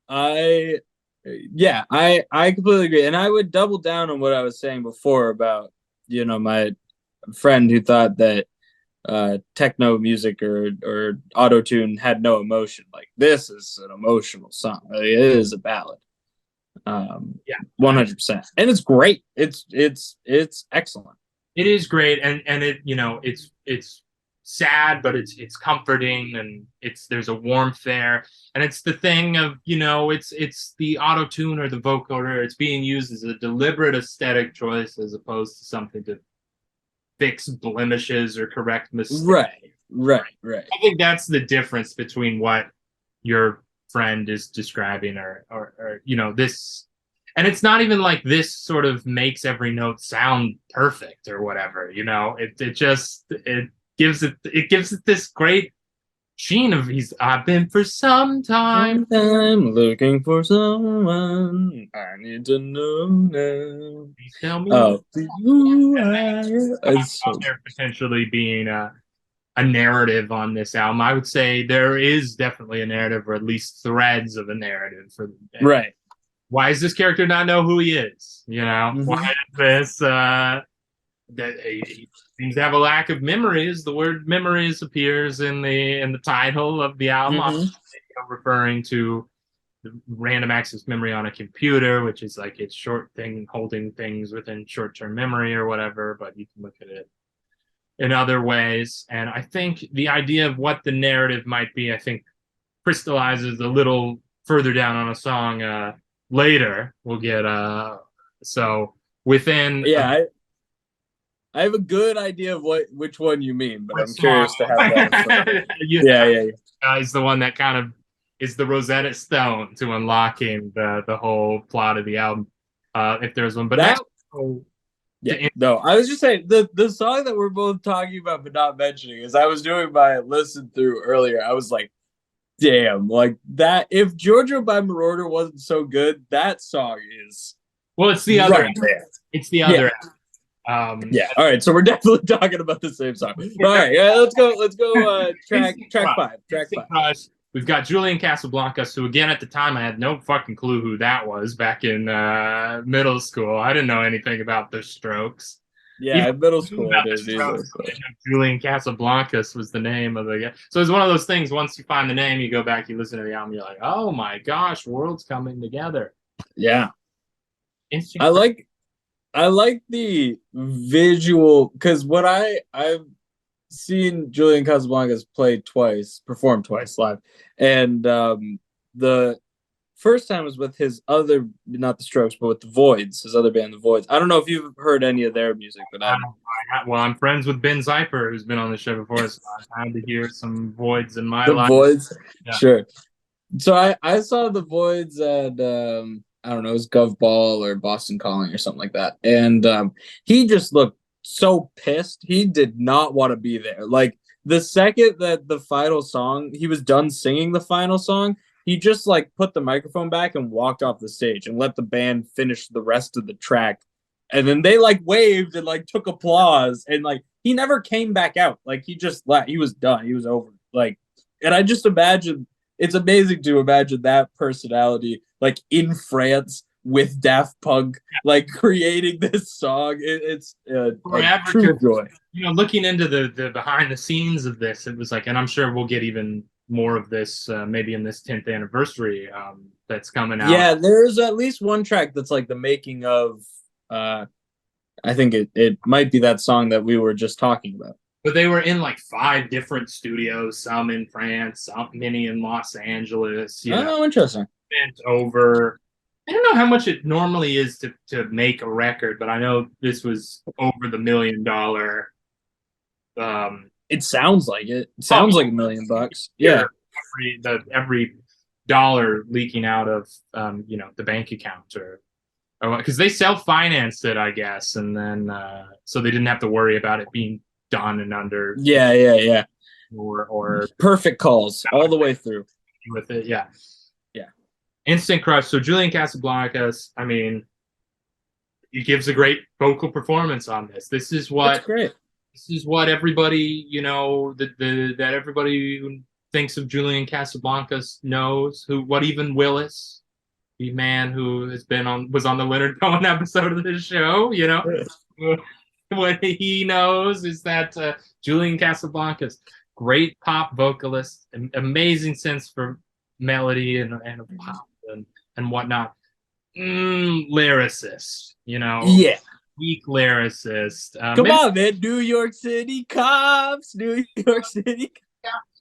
I yeah, I completely agree. And I would double down on what I was saying before about, my friend who thought that techno music or auto tune had no emotion. Like this is an emotional song. Like, it is a ballad. yeah, 100%. And it's great. It's excellent. it is great, and it's sad, but it's comforting, and there's a warmth there, and it's the thing of it's the auto tune or the vocoder. It's being used as a deliberate aesthetic choice as opposed to something to fix blemishes or correct mistakes. Right. I think that's the difference between what your friend is describing or this, and it's not even like this sort of makes every note sound perfect or whatever. It gives it this great sheen of I've been for some time. I'm looking for someone I need to know now. Please tell me Who I am. out there potentially being a narrative on this album. I would say there is definitely a narrative, or at least threads of a narrative for Right. Why does this character not know who he is? Why is this that he seems to have a lack of memories? The word memories appears in the title of the album, referring to the random access memory on a computer, which is like it's short thing holding things within short-term memory or whatever, but you can look at it in other ways. And I think the idea of what the narrative might be, I think, crystallizes a little further down on a song later. We'll get so within. Yeah, I have a good idea of which one you mean, but I'm curious to have that. Yeah. Is the one that kind of is the Rosetta Stone to unlocking the whole plot of the album. If there's one, but no, I was just saying the song that we're both talking about but not mentioning is I was doing my listen through earlier. I was like, damn, like that. If Giorgio by Marauder wasn't so good, that song is. Well, it's the other. Right there. It's the other. Yeah. All right. So we're definitely talking about the same song. All right. Yeah. Let's go. Track 5. Track 5. We've got Julian Casablancas, who again at the time I had no fucking clue who that was back in middle school. I didn't know anything about the Strokes. Yeah, in middle school I did either. Julian Casablancas was the name of the guy. So it's one of those things. Once you find the name, you go back, you listen to the album, you're like, oh my gosh, worlds coming together. Yeah. I like the visual because what I've seen Julian Casablancas perform twice live, and the first time was with his other, not the Strokes, but with the Voids, his other band, the Voids. I don't know if you've heard any of their music, but I'm friends with Ben Zeiper, who's been on the show before, so I've had to hear some Voids in my life. The Voids, yeah. Sure. So I saw the Voids at I don't know, it was Gov Ball or Boston Calling or something like that. And he just looked so pissed. He did not want to be there. Like the second that the final song, he was done singing the final song, he just like put the microphone back and walked off the stage and let the band finish the rest of the track. And then they like waved and like took applause, and like he never came back out. Like he just left. He was done. He was over. Like And I just imagine it's amazing to imagine that personality like in France with Daft Punk, like creating this song. It's a Forever, true joy. looking into the behind the scenes of this, it was like, and I'm sure we'll get even more of this maybe in this 10th anniversary that's coming out. Yeah, there's at least one track that's like the making of. I think it might be that song that we were just talking about. But they were in like 5 different studios, some in France, some many in Los Angeles. Oh, interesting. Spent over. I don't know how much it normally is to make a record, but I know this was over the $1 million. It sounds like it. It sounds like $1 million. Yeah. Every dollar leaking out of the bank account or because they self-financed it, I guess, and then so they didn't have to worry about it being done and under Yeah. or Perfect calls all the way through with it. Yeah. Yeah. Instant crush. So Julian Casablancas, I mean, he gives a great vocal performance on this. This is what That's great. This is what everybody, that everybody who thinks of Julian Casablancas knows. What even Willis, the man who was on the Leonard Cohen episode of this show, what he knows is that Julian Casablancas, great pop vocalist, amazing sense for melody and pop and whatnot. Lyricist, Yeah. weak lyricist. Come on, man. New York City cops. New York City.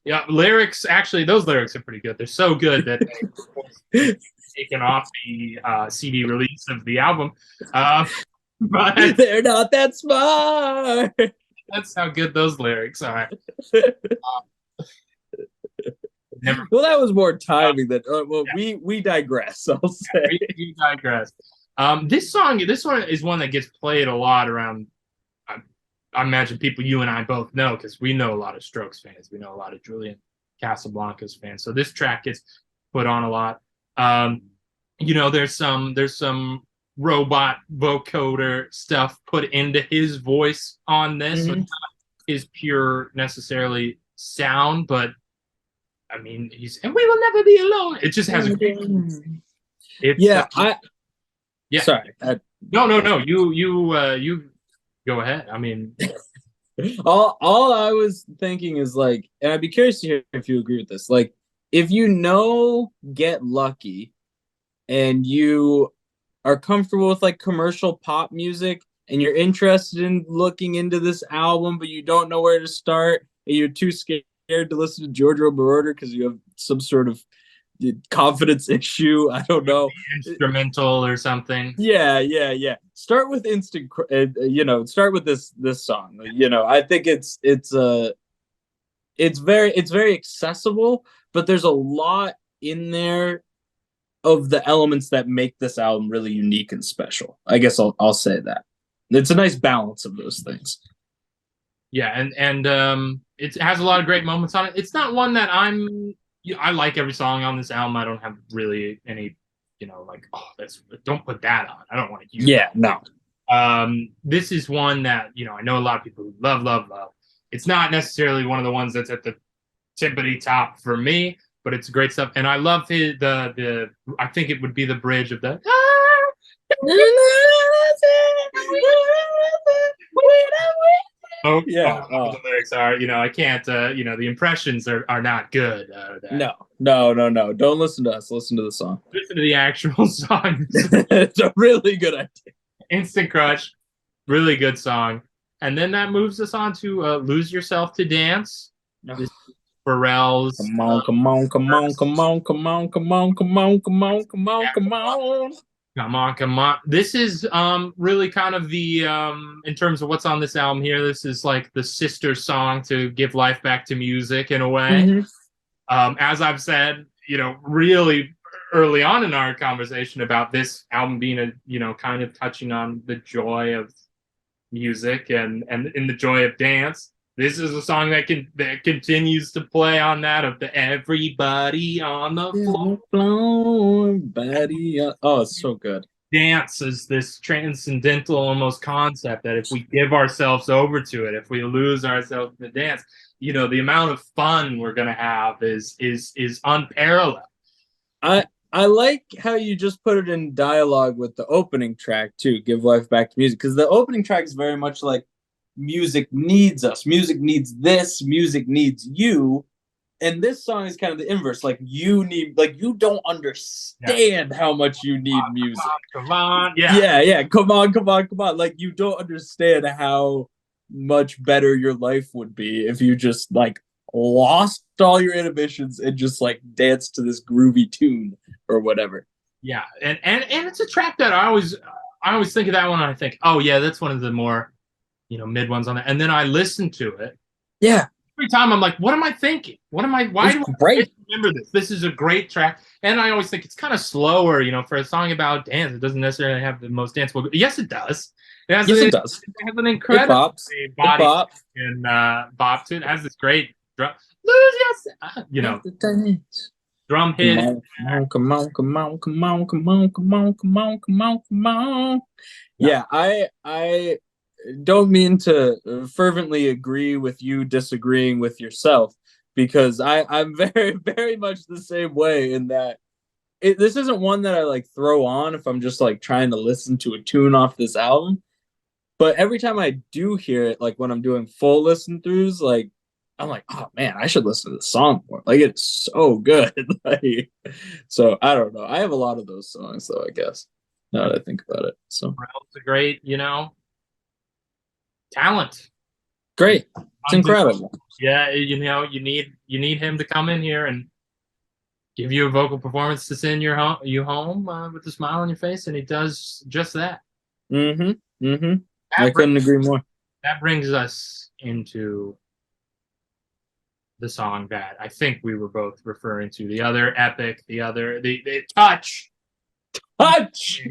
Yeah, lyrics. Actually, those lyrics are pretty good. They're so good that they've taken off the CD release of the album. But they're not that smart. That's how good those lyrics are. Well, that was more timing than. We digress. I'll say we digress. This one is one that gets played a lot around. I imagine people you and I both know because we know a lot of Strokes fans. We know a lot of Julian Casablancas fans. So this track gets put on a lot. There's some robot vocoder stuff put into his voice on this. Mm-hmm. So it's not his pure necessarily sound, but I mean and we will never be alone. It just has a great. Sorry. No. You go ahead. I mean, all I was thinking is like, and I'd be curious to hear if you agree with this. Like, if Get Lucky, and you are comfortable with like commercial pop music, and you're interested in looking into this album, but you don't know where to start, and you're too scared to listen to Giorgio Moroder because you have some sort of confidence issue. I don't know, instrumental or something. Yeah. Start with start with this song. I think it's very accessible, but there's a lot in there of the elements that make this album really unique and special. I guess I'll say that. It's a nice balance of those things. Yeah, and it has a lot of great moments on it. It's not one that I like every song on this album. I don't have really any, don't put that on. I don't want to use it. No. This is one that, I know a lot of people who love. It's not necessarily one of the ones that's at the tippity top for me, but it's great stuff. And I love I think it would be the bridge of the the lyrics are, I can't, the impressions are not good. No. Don't listen to us. Listen to the song. Listen to the actual song. It's a really good idea. Instant Crush, really good song. And then that moves us on to Lose Yourself to Dance. This is Pharrell's. Come on. This is really kind of the in terms of what's on this album here, this is like the sister song to give life back to music in a way. Mm-hmm. As I've said, really early on in our conversation about this album being kind of touching on the joy of music and in the joy of dance. This is a song that continues to play on that of the everybody on the floor. Oh, it's so good. Dance is this transcendental almost concept that if we give ourselves over to it, if we lose ourselves in the dance, the amount of fun we're gonna have is unparalleled. I like how you just put it in dialogue with the opening track too, Give Life Back to Music, because the opening track is very much like music needs us, music needs this, music needs you. And this song is kind of the inverse. Like you don't understand how much you need music. Come on, Yeah. Come on. Like you don't understand how much better your life would be if you just like lost all your inhibitions and just like danced to this groovy tune or whatever. yeah. And it's a track that I always think of that one. And I think, oh yeah, that's one of the more mid ones on it. And then I listen to it. Yeah. Every time I'm like, what am I thinking? Why do I remember this? This is a great track. And I always think it's kind of slower, for a song about dance. It doesn't necessarily have the most danceable. Yes, it does. It has an incredible body and bop to it. It has this great drum. Lose yourself, drum hit. Come on. Yeah, I don't mean to fervently agree with you disagreeing with yourself, because I'm very, very much the same way in that this isn't one that I like throw on if I'm just like trying to listen to a tune off this album. But every time I do hear it, like when I'm doing full listen throughs, like I'm like, oh man, I should listen to the song more. Like it's so good. Like, so I don't know. I have a lot of those songs though, I guess. Now that I think about it. So It's a great, talent. Great. It's incredible. Yeah, you need him to come in here and give you a vocal performance to send you home with a smile on your face, and he does just that. I couldn't agree more. That brings us into the song that I think we were both referring to, the other epic, the Touch. Touch.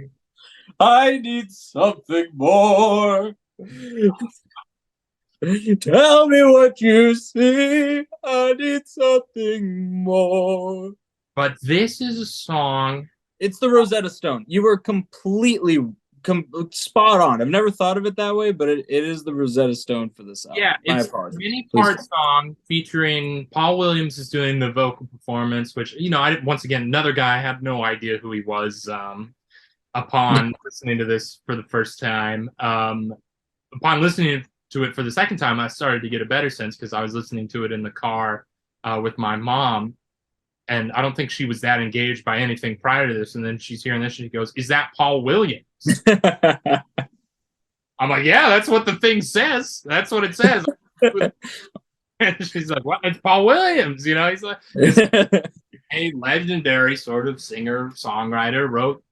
I need something more. Tell me what you see. I need something more. But this is a song. It's the Rosetta Stone. You were completely spot on. I've never thought of it that way, but it is the Rosetta Stone for this album. Yeah, it's a mini-part song featuring Paul Williams is doing the vocal performance, which, once again, another guy, I have no idea who he was upon listening to this for the first time. Upon listening to it for the second time, I started to get a better sense because I was listening to it in the car with my mom, and I don't think she was that engaged by anything prior to this. And then she's hearing this, and she goes, "Is that Paul Williams?" I'm like, "Yeah, that's what the thing says. That's what it says." And she's like, "What? It's Paul Williams." He's like, a legendary sort of singer songwriter, wrote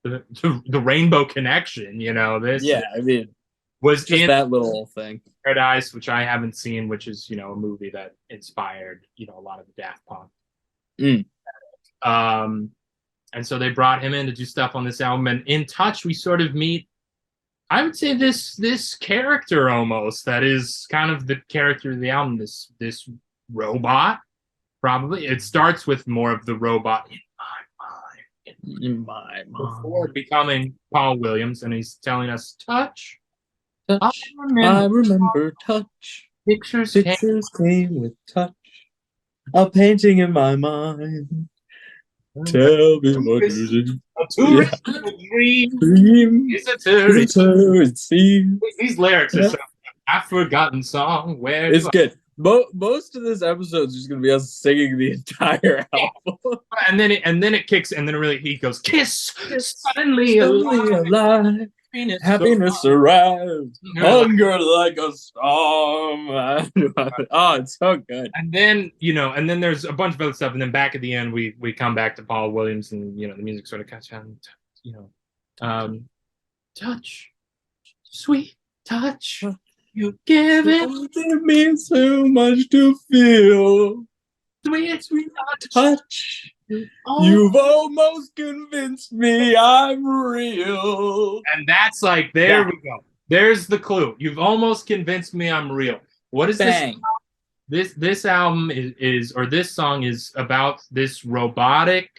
the Rainbow Connection. This. Yeah, I mean, was just that little thing. Paradise, which I haven't seen, which is a movie that inspired a lot of the Daft Punk. And so they brought him in to do stuff on this album. And in Touch, we sort of meet, I would say, this character almost that is kind of the character of the album. This robot, probably. It starts with more of the robot in my mind before becoming Paul Williams, and he's telling us touch. I remember touch. Pictures came with touch. A painting in my mind. Tell me what you see. Dream is a turret. These lyrics are so half-forgotten song. Where it's good. Most of this episode is just gonna be us singing the entire album. And then it kicks, and then he goes, "Kiss, suddenly alive. Happiness arrives. Hunger like a storm." Oh, it's so good. And then there's a bunch of other stuff, and then back at the end we come back to Paul Williams, and the music sort of cuts down. Touch, sweet touch, you give it means so much to feel. Sweet touch. You've almost convinced me I'm real. And that's like, there we go. There's the clue. You've almost convinced me I'm real. What is this? This album is or this song is about this robotic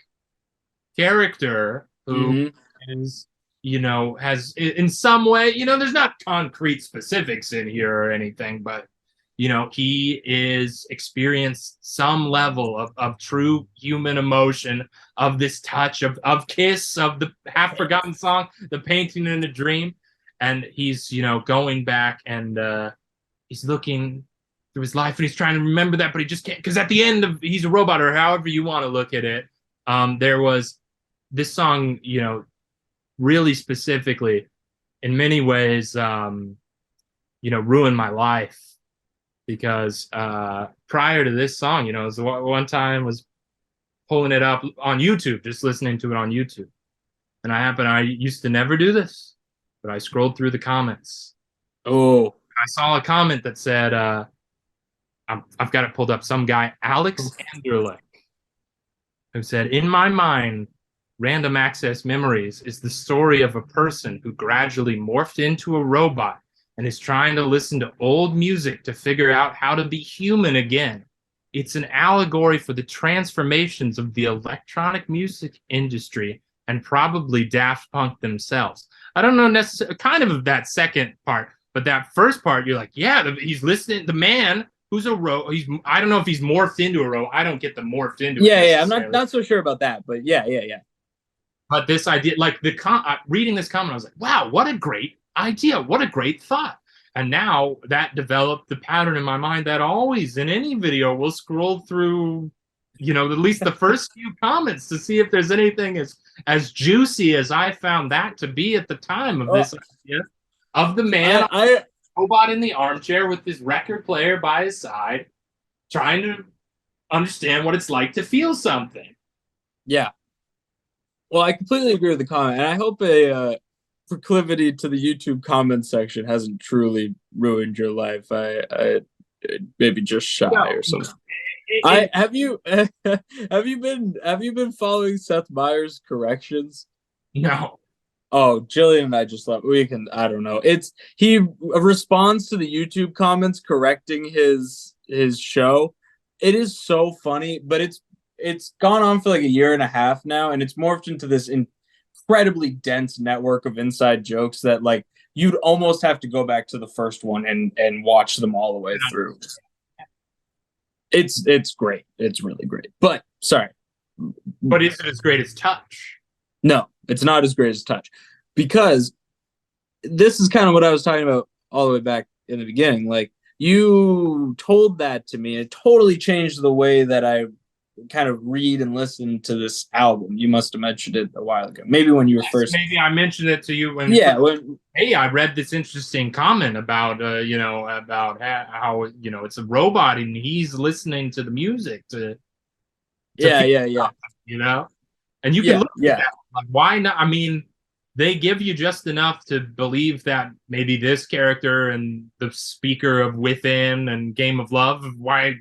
character who is, has in some way, there's not concrete specifics in here or anything, but he is experienced some level of true human emotion, of this touch, of Kiss, of the half forgotten song, The Painting in a Dream. And he's, going back and he's looking through his life and he's trying to remember that, but he just can't, because at the end of He's a Robot, or however you want to look at it, there was this song, really specifically, in many ways, ruined my life. Because prior to this song, it was one time was pulling it up on YouTube, just listening to it on YouTube. And I used to never do this, but I scrolled through the comments. Oh, I saw a comment that said, I've got it pulled up, some guy, Alex Anderlick, who said, in my mind, Random Access Memories is the story of a person who gradually morphed into a robot and is trying to listen to old music to figure out how to be human again. It's an allegory for the transformations of the electronic music industry and probably Daft Punk themselves. I don't know necessarily kind of that second part, but that first part, you're like, yeah, he's listening. The man who's a I don't know if he's morphed into a robot. I don't get the morphed into it. Yeah. I'm not so sure about that, but yeah. But this idea, like reading this comment, I was like, wow, what a great idea. What a great thought. And now that developed the pattern in my mind that always in any video we'll scroll through, at least the first few comments to see if there's anything as juicy as I found that to be at the time of this idea of the man, robot in the armchair with his record player by his side, trying to understand what it's like to feel something. Yeah. Well, I completely agree with the comment, and I hope a proclivity to the YouTube comment section hasn't truly ruined your life. I maybe just shy or something. Have you been following Seth Meyers' corrections? No. Oh, Jillian and I just love. I don't know. He responds to the YouTube comments correcting his show. It is so funny, but it's gone on for like a year and a half now, and it's morphed into this incredibly dense network of inside jokes that like you'd almost have to go back to the first one and watch them all the way through. It's great. It's really great. But sorry. But is it as great as Touch? No, it's not as great as Touch. Because this is kind of what I was talking about all the way back in the beginning. Like, you told that to me. It totally changed the way that I kind of read and listen to this album. You must have mentioned it a while ago. Maybe when you were first. Maybe I mentioned it to you when. Yeah. Hey, I read this interesting comment about about how it's a robot and he's listening to the music to yeah. And you can look at that. Like, why not? I mean, they give you just enough to believe that maybe this character and the speaker of Within and Game of Love, why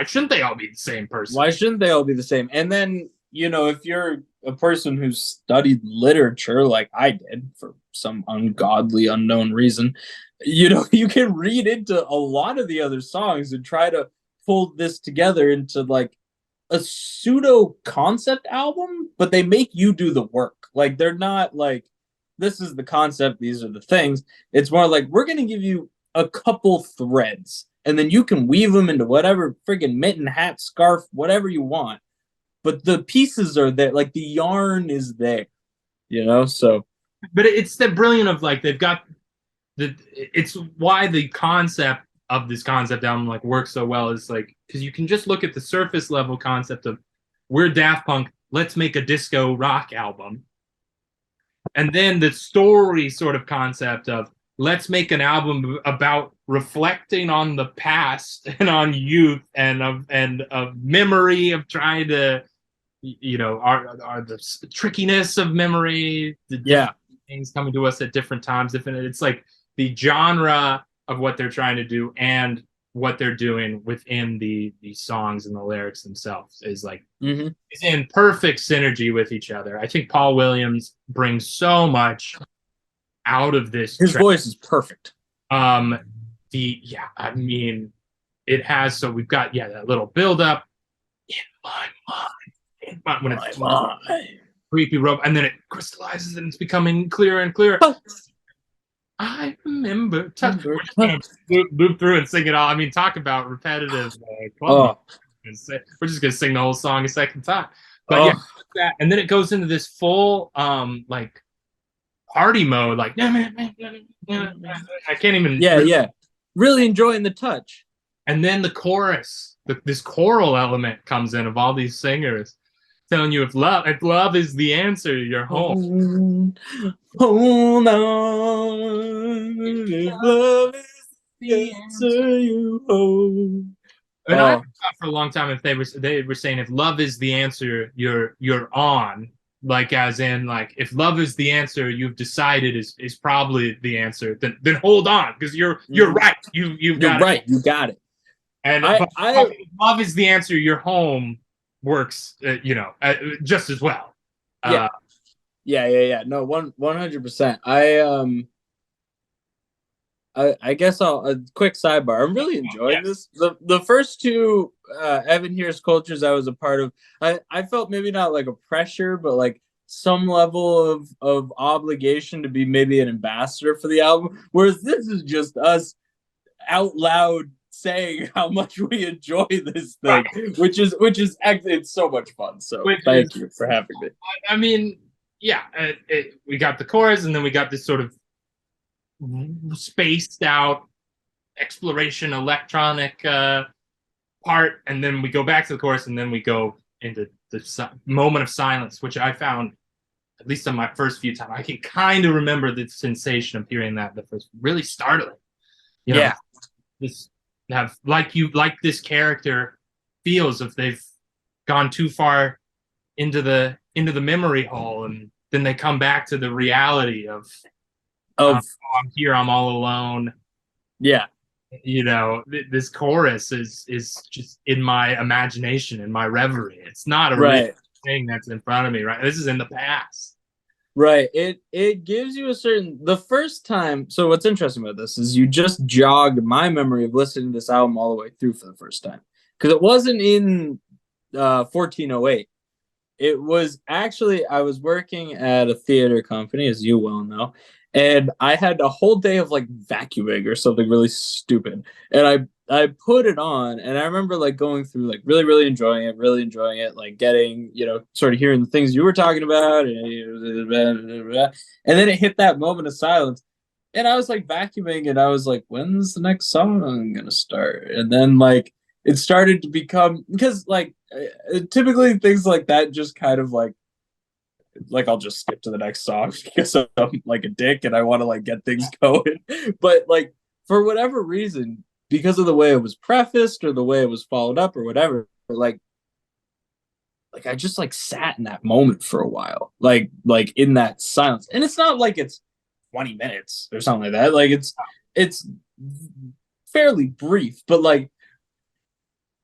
shouldn't they all be the same person? Why shouldn't they all be the same? And then, if you're a person who's studied literature like I did for some ungodly, unknown reason, you can read into a lot of the other songs and try to pull this together into like a pseudo concept album, but they make you do the work. Like, they're not like, this is the concept, these are the things. It's more like, we're going to give you a couple threads and then you can weave them into whatever friggin' mitten, hat, scarf, whatever you want. But the pieces are there, like the yarn is there, so. But it's the brilliant of like, they've got it's why the concept of this concept album like works so well is like, because you can just look at the surface level concept of, we're Daft Punk, let's make a disco rock album. And then the story sort of concept of, let's make an album about reflecting on the past and on youth and of memory, of trying to, are the trickiness of memory, things coming to us at different times. It's like the genre of what they're trying to do and what they're doing within the songs and the lyrics themselves is like is in perfect synergy with each other. I think Paul Williams brings so much out of this. His voice is perfect. I mean, it has. So we've got that little build up in my mind, when it's creepy rope, and then it crystallizes and it's becoming clearer and clearer. I remember touch. Remember We're just gonna touch. loop through and sing it all. I mean, talk about repetitive club music. Oh, We're just gonna sing the whole song a second time. But yeah, oh, that, and then it goes into this full like party mode. Like I can't even. yeah, yeah. Really enjoying the touch. And then the chorus, this choral element comes in of all these singers telling you if love is the answer, you're home. Hold, hold on, if love is the answer you hold. And I Oh, thought for a long time if they were saying if love is the answer, you're on. Like as in like if love is the answer you've decided is probably the answer, then hold on because you're right. You've you're got it. right. You got it. And I, but I, if love is the answer, you're home works just as well. yeah, Uh, yeah. No, 100%. I guess I'll a quick sidebar. I'm really enjoying yes. this. The first two Evan Here's cultures I was a part of, I felt maybe not like a pressure, but like some level of obligation to be maybe an ambassador for the album. Whereas this is just us out loud saying how much we enjoy this thing, Right. which is actually it's so much fun. So Which is, thank you for having me. I mean, yeah, we got the chorus, and then we got this sort of spaced out exploration electronic part, and then we go back to the chorus, and then we go into the moment of silence, which I found, at least on my first few times, I can kind of remember the sensation of hearing that the first, really startling. You know, Yeah, this have like this character feels if they've gone too far into the memory hole, and then they come back to the reality of of I'm here, I'm all alone. yeah, This chorus is just in my imagination, in my reverie. It's not a real right. thing that's in front of me, right? This is in the past. Right. It gives you a certain the first time. So what's interesting about this is you just jogged my memory of listening to this album all the way through for the first time because it wasn't in 1408. It was actually I was working at a theater company, as you well know, and I had a whole day of like vacuuming or something really stupid, and I put it on, and I remember like going through like really enjoying it, like getting sort of hearing the things you were talking about, and then it hit that moment of silence, and I was like vacuuming, and I was like, when's the next song gonna start? And then like it started to become because like typically things like that just kind of like I'll just skip to the next song because I'm like a dick and I want to like get things going. But like for whatever reason, because of the way it was prefaced or the way it was followed up or whatever, like I just like sat in that moment for a while, like in that silence. And it's not like it's 20 minutes or something like that. Like it's fairly brief, but like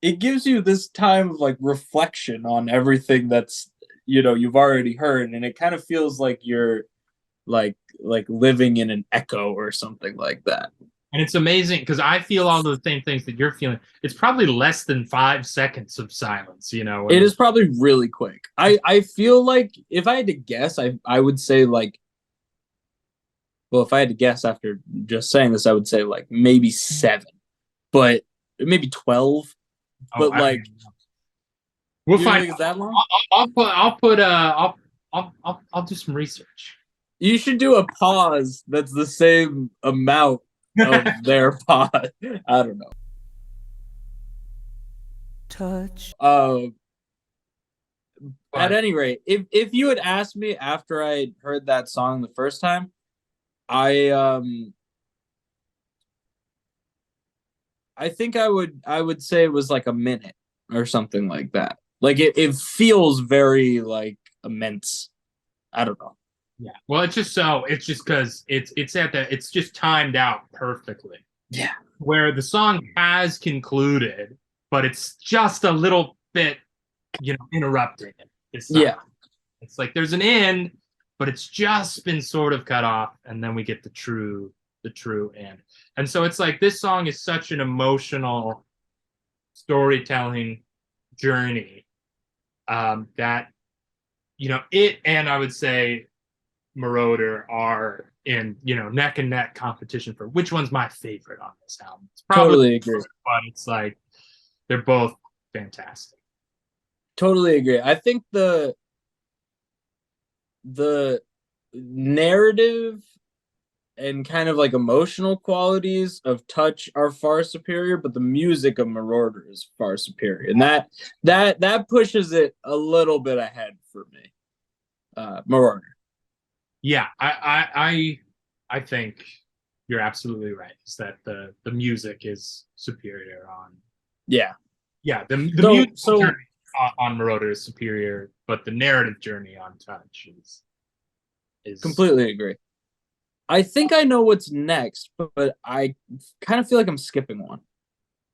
it gives you this time of like reflection on everything that's you've already heard, and it kind of feels like you're like living in an echo or something like that. And it's amazing because I feel all the same things that you're feeling. It's probably less than 5 seconds of silence, It and is probably really quick. I feel like if I had to guess, I would say like, well, if I had to guess after just saying this, I would say like maybe 7, but maybe 12. oh, But like, we'll you don't find think it's that long? I'll do some research. You should do a pause that's the same amount of their pause. I don't know. Touch. At any rate, if you had asked me after I heard that song the first time, I I think I would say it was like a minute or something like that. Like it feels very like immense. I don't know. Yeah. Well, it's just because it's just timed out perfectly. Yeah. Where the song has concluded, but it's just a little bit, interrupting it. It's not. Yeah. It's like there's an end, but it's just been sort of cut off, and then we get the true end. And so it's like this song is such an emotional storytelling journey that it and I would say Marauder are in, neck and neck competition for which one's my favorite on this album. It's probably, Totally agree. but it's like they're both fantastic. Totally agree. I think the narrative and kind of like emotional qualities of Touch are far superior, but the music of Marauder is far superior, and that pushes it a little bit ahead for me. Marauder. Yeah, I think you're absolutely right. Is that the music is superior on. Yeah. Yeah, the So music journey on Marauder is superior, but the narrative journey on Touch is completely agree. I think I know what's next, but I kind of feel like I'm skipping one.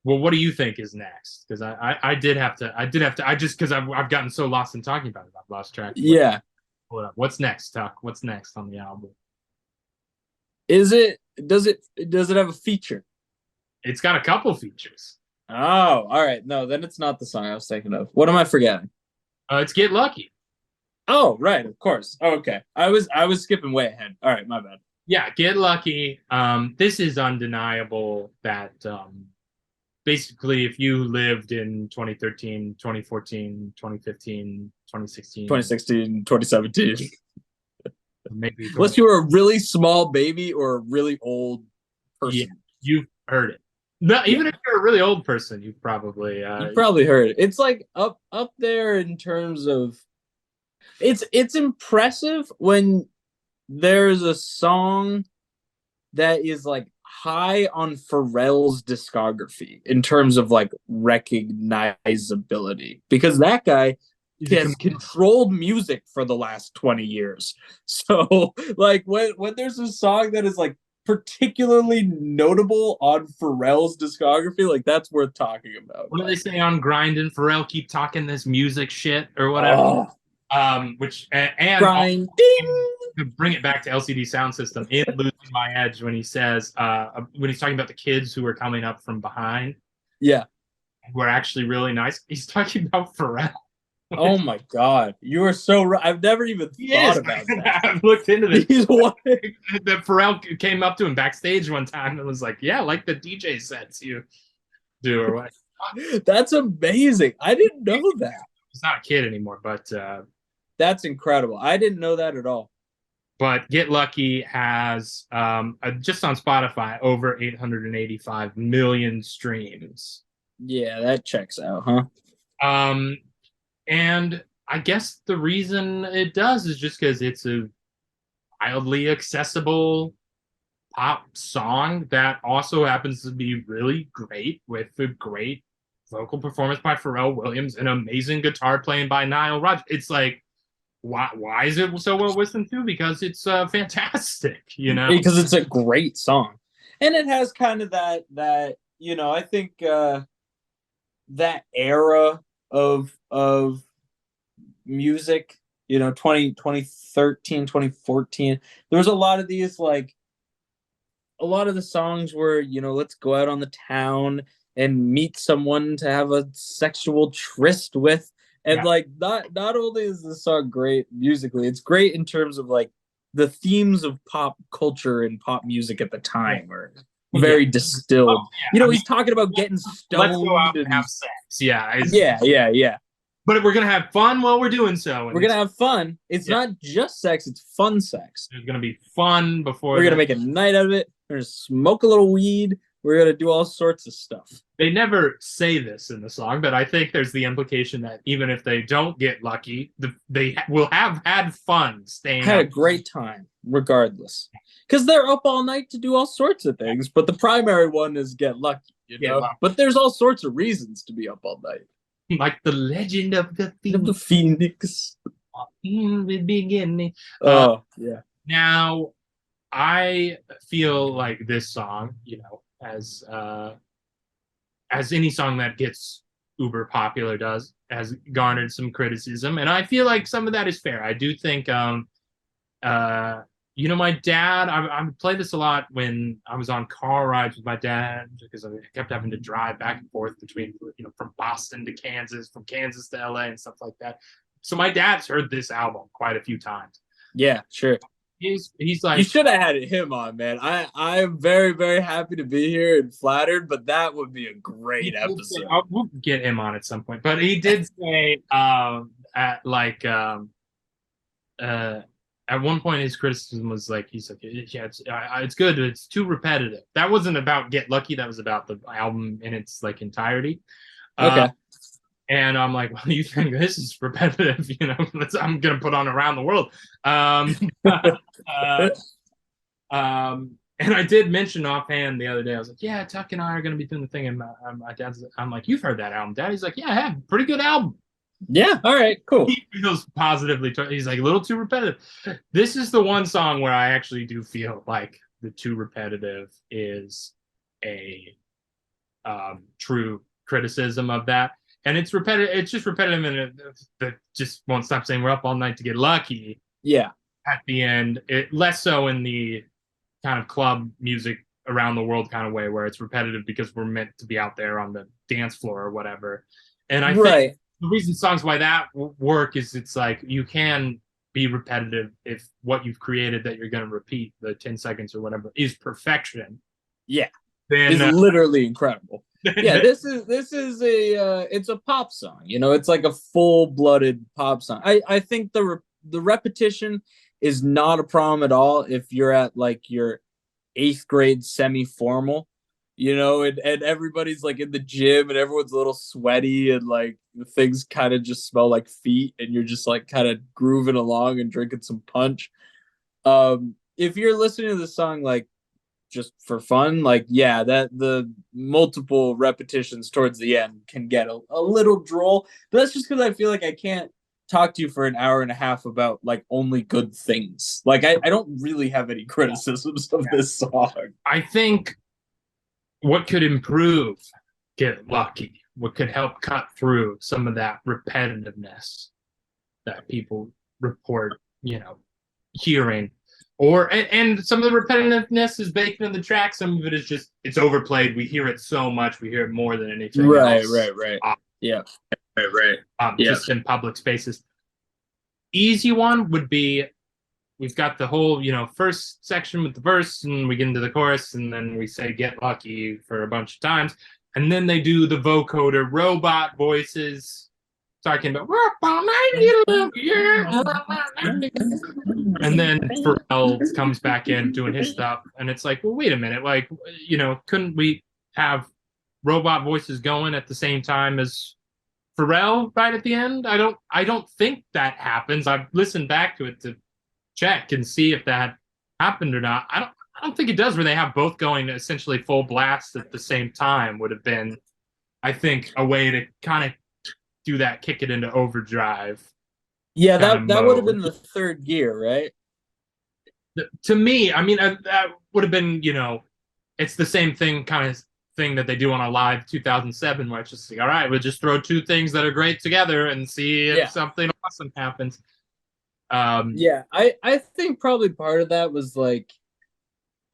Well, what do you think is next? Because I did have to I just because I've gotten so lost in talking about it, I've lost track. Yeah. What's next, Tuck? What's next on the album? Is it does it have a feature? It's got a couple features. Oh, all right. No, then it's not the song I was thinking of. What am I forgetting? It's Get Lucky. Oh, right, of course. Oh, okay. I was skipping way ahead. All right, my bad. Yeah, Get Lucky. This is undeniable that basically if you lived in 2013, 2014, 2015, 2016, 2016, 2017. maybe Unless you were a really small baby or a really old person. Yeah, you've heard it. No, even if you're a really old person, you've probably you probably heard it. It's like up there in terms of it's impressive when there's a song that is like high on Pharrell's discography in terms of like recognizability, because that guy has controlled music for the last 20 years. So like when there's a song that is like particularly notable on Pharrell's discography, like that's worth talking about. What do they say on Grind and Pharrell keep talking this music shit or whatever? Which and Grinding. To bring it back to LCD Sound System in Losing My Edge, when he says when he's talking about the kids who are coming up from behind, yeah, who are actually really nice, he's talking about Pharrell. Oh my god, you are so right. I've never even thought about that. I've looked into this. That Pharrell came up to him backstage one time and was like, "Yeah, like the DJ sets you do or what." That's amazing. I didn't know that. He's not a kid anymore, but that's incredible. I didn't know that at all. But Get Lucky has just on Spotify over 885 million streams. Yeah, that checks out, huh? And I guess the reason it does is just because it's a wildly accessible pop song that also happens to be really great, with a great vocal performance by Pharrell Williams and amazing guitar playing by Nile Rodgers. It's like, why is it so well listened to? Because it's fantastic, Because it's a great song, and it has kind of that I think that era of music, 2013, 2014, there was a lot of these, like a lot of the songs where let's go out on the town and meet someone to have a sexual tryst with, and like not only is this song great musically, it's great in terms of like the themes of pop culture and pop music at the time are very distilled. He's talking about getting stoned. Let's go out and have sex. Yeah. But we're going to have fun while we're doing so. We're going to have fun. It's not just sex, it's fun sex. There's going to be fun before. We're going to make a night out of it. We're going to smoke a little weed. We're going to do all sorts of stuff. They never say this in the song, but I think there's the implication that even if they don't get lucky, they will have had fun staying Had a great time, regardless. Because they're up all night to do all sorts of things, but the primary one is get lucky, But there's all sorts of reasons to be up all night. Like the legend of the Phoenix. In the beginning. Oh, yeah. Now, I feel like this song, as any song that gets uber popular does, has garnered some criticism, and I feel like some of that is fair. I do think my dad, I played this a lot when I was on car rides with my dad, because I kept having to drive back and forth between, from Boston to Kansas, from Kansas to LA and stuff like that. So my dad's heard this album quite a few times. Yeah, sure. he's You like, should have had him on, man. I'm very, very happy to be here and flattered, but that would be a great he did say, episode. we'll get him on at some point, but he did say at like uh at one point his criticism was like, he's like, yeah, it's good, it's too repetitive. That wasn't about Get Lucky, that was about the album in its like entirety. uh Okay. and I'm like, well, you think this is repetitive, I'm gonna put on Around the World. um uh, and I did mention offhand the other day, I was like, yeah, Tuck and I are gonna be doing the thing, and my dad's, I'm like, you've heard that album, Dad? He's like, yeah, I have, pretty good album. Yeah. All right. Cool. He feels positively. He's like, a little too repetitive. This is the one song where I actually do feel like the too repetitive is a true criticism of that. And it's repetitive. It's just repetitive, and it just won't stop saying we're up all night to get lucky. Yeah. At the end, less so in the kind of club music around the world kind of way, where it's repetitive because we're meant to be out there on the dance floor or whatever. And I think Right. the reason songs like that work is it's like you can be repetitive if what you've created that you're going to repeat the 10 seconds or whatever is perfection. Yeah. Then Is literally incredible. Yeah, this is a it's a pop song. It's like a full-blooded pop song. I think the repetition is not a problem at all if you're at like your eighth grade semi-formal, and everybody's like in the gym and everyone's a little sweaty and like things kind of just smell like feet and you're just like kind of grooving along and drinking some punch. If you're listening to the song like just for fun, like, yeah, that the multiple repetitions towards the end can get a little droll, but that's just because I feel like I can't talk to you for an hour and a half about like only good things. Like I don't really have any criticisms of this song. I think what could improve Get Lucky, what could help cut through some of that repetitiveness that people report, hearing, and some of the repetitiveness is baked in the track. Some of it is just, it's overplayed. We hear it so much. We hear it more than anything Right, else. right. Yeah. Right. Yeah. Just in public spaces. Easy one would be, we've got the whole, first section with the verse, and we get into the chorus, and then we say Get Lucky for a bunch of times. And then they do the vocoder robot voices talking about, we're up all night, yeah. And then Pharrell comes back in doing his stuff, and it's like, well, wait a minute, like, couldn't we have robot voices going at the same time as Pharrell right at the end? I don't think that happens. I've listened back to it to check and see if that happened or not. I don't think it does, where they have both going essentially full blast at the same time. Would have been, I think, a way to kind of do that, kick it into overdrive. Yeah, that would have been the third gear, right? To me, I mean, that would have been, it's the same thing, kind of thing that they do on a live 2007, where it's just like, all right, we'll just throw two things that are great together and see if something awesome happens. Yeah, I think probably part of that was like,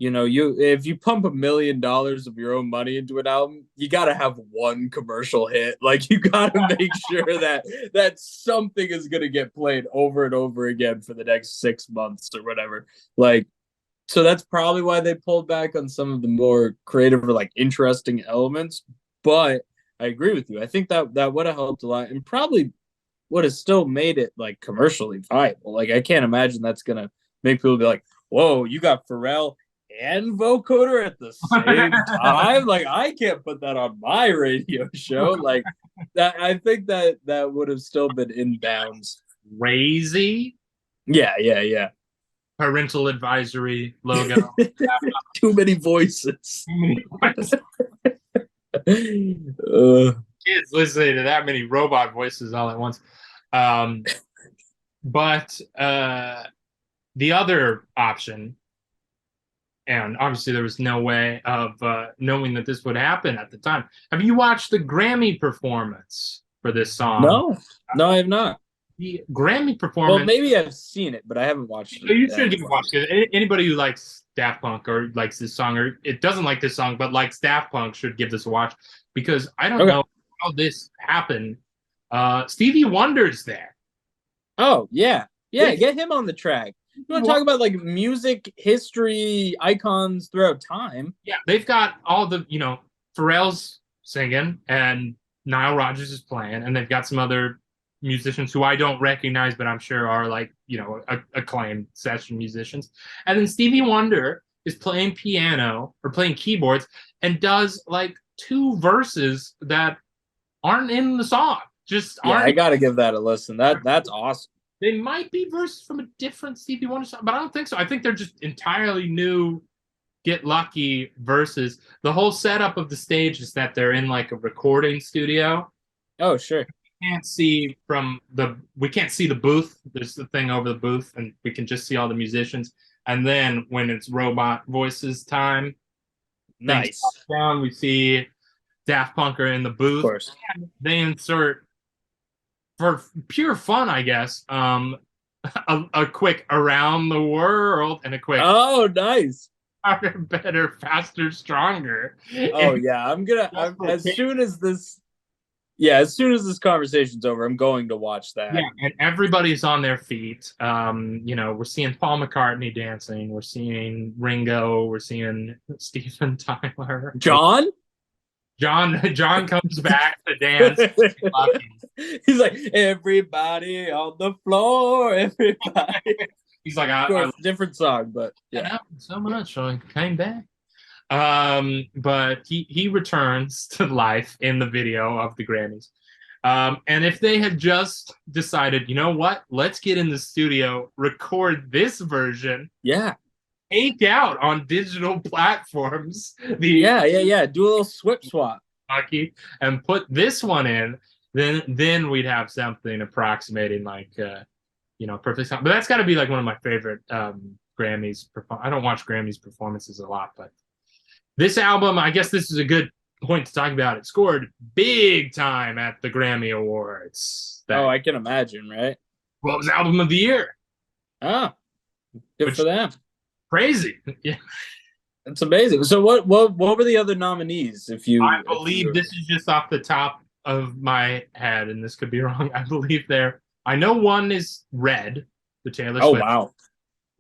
if you pump $1 million of your own money into an album, you got to have one commercial hit. Like, you got to make sure that something is going to get played over and over again for the next 6 months or whatever. Like, so that's probably why they pulled back on some of the more creative or like interesting elements. But I agree with you. I think that would have helped a lot, and probably would have still made it like commercially viable. Like, I can't imagine that's gonna make people be like, "Whoa, you got Pharrell and vocoder at the same time." Like, I can't put that on my radio show. Like, that, I think that would have still been in bounds. Crazy. Yeah. Parental advisory logo. Too many voices. Kids listening to that many robot voices all at once. But the other option, and obviously there was no way of knowing that this would happen at the time. Have you watched the Grammy performance for this song? No, I have not. The Grammy performance. Well, maybe I've seen it, but I haven't watched it. You should give it a watch. Anybody who likes Daft Punk or likes this song, or it doesn't like this song but likes Daft Punk, should give this a watch, because I don't know how this happened. Stevie Wonder's there. Oh, yeah. Yeah, get him on the track. You want to talk about like music history icons throughout time? Yeah, they've got all the, Pharrell's singing and Nile Rodgers is playing, and they've got some other musicians who I don't recognize, but I'm sure are like, acclaimed session musicians. And then Stevie Wonder is playing piano or playing keyboards and does like two verses that aren't in the song. Just Yeah, aren't. I gotta give that a listen. That's awesome. They might be verses from a different Stevie Wonder song, but I don't think so. I think they're just entirely new Get Lucky verses. The whole setup of the stage is that they're in like a recording studio. Oh, sure. We can't see the booth. There's the thing over the booth, and we can just see all the musicians. And then when it's robot voices time, nice. Down, we see Daft Punk are in the booth. Of course. They insert, for pure fun, I guess, a quick Around the World and a quick nice. Harder, better, faster, stronger. Oh yeah, as soon as this conversation's over, I'm going to watch that. Yeah, and everybody's on their feet. We're seeing Paul McCartney dancing, we're seeing Ringo, we're seeing Steven Tyler. John comes back to dance. He's like, everybody on the floor, everybody. He's like, different song, but yeah, so much. So I came back. But he returns to life in the video of the Grammys. And if they had just decided, you know what, let's get in the studio, record this version, take out on digital platforms, do a little swap, and put this one in, then we'd have something approximating like perfect song. But that's got to be like one of my favorite Grammys. I don't watch Grammys performances a lot, but this album, I guess this is a good point to talk about. It scored big time at the Grammy Awards. I can imagine, right? Well, it was Album of the Year. Oh, good for them. Crazy. Yeah. That's amazing. So what were the other nominees? I believe this is just off the top of my head, and this could be wrong. I believe I know one is Red, the Taylor Swift. Oh,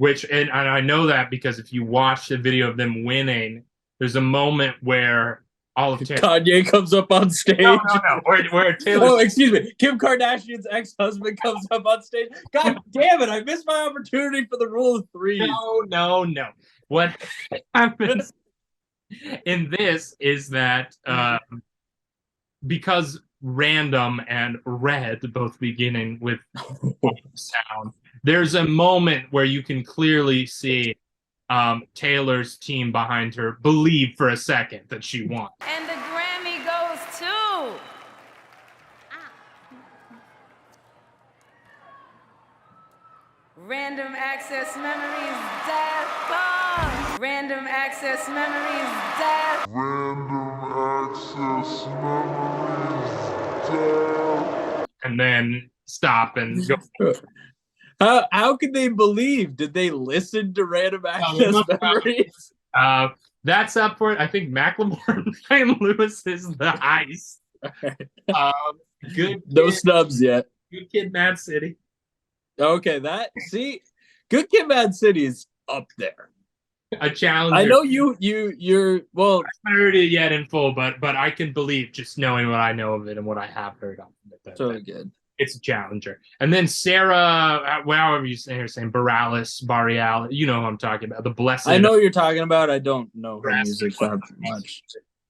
wow. And I know that because if you watch the video of them winning, there's a moment where all of Kanye comes up on stage. No. Where Taylor... Oh, excuse me. Kim Kardashian's ex-husband comes up on stage. God damn it. I missed my opportunity for the rule of three. No. What happens in this is that because Random and Red both beginning with sound, there's a moment where you can clearly see Taylor's team behind her believe for a second that she won. And the Grammy goes to Random Access Memories, Daft Punk. Random Access Memories, Daft. Random Access Memories, Daft. And then stop and go. How could they believe? Did they listen to Random Access Memories? That's up for it. I think Macklemore and Ryan Lewis is the ice. Good. No snubs yet. Good Kid, Mad City. Okay, Good Kid, Mad City is up there. A challenger. I know you're well. I haven't heard it yet in full, but I can believe just knowing what I know of it and what I have heard of it. Totally good. It's a challenger. And then Sarah, however you say her name, Borealis, you know who I'm talking about. The Blessed. I know what you're talking about. I don't know her music that much.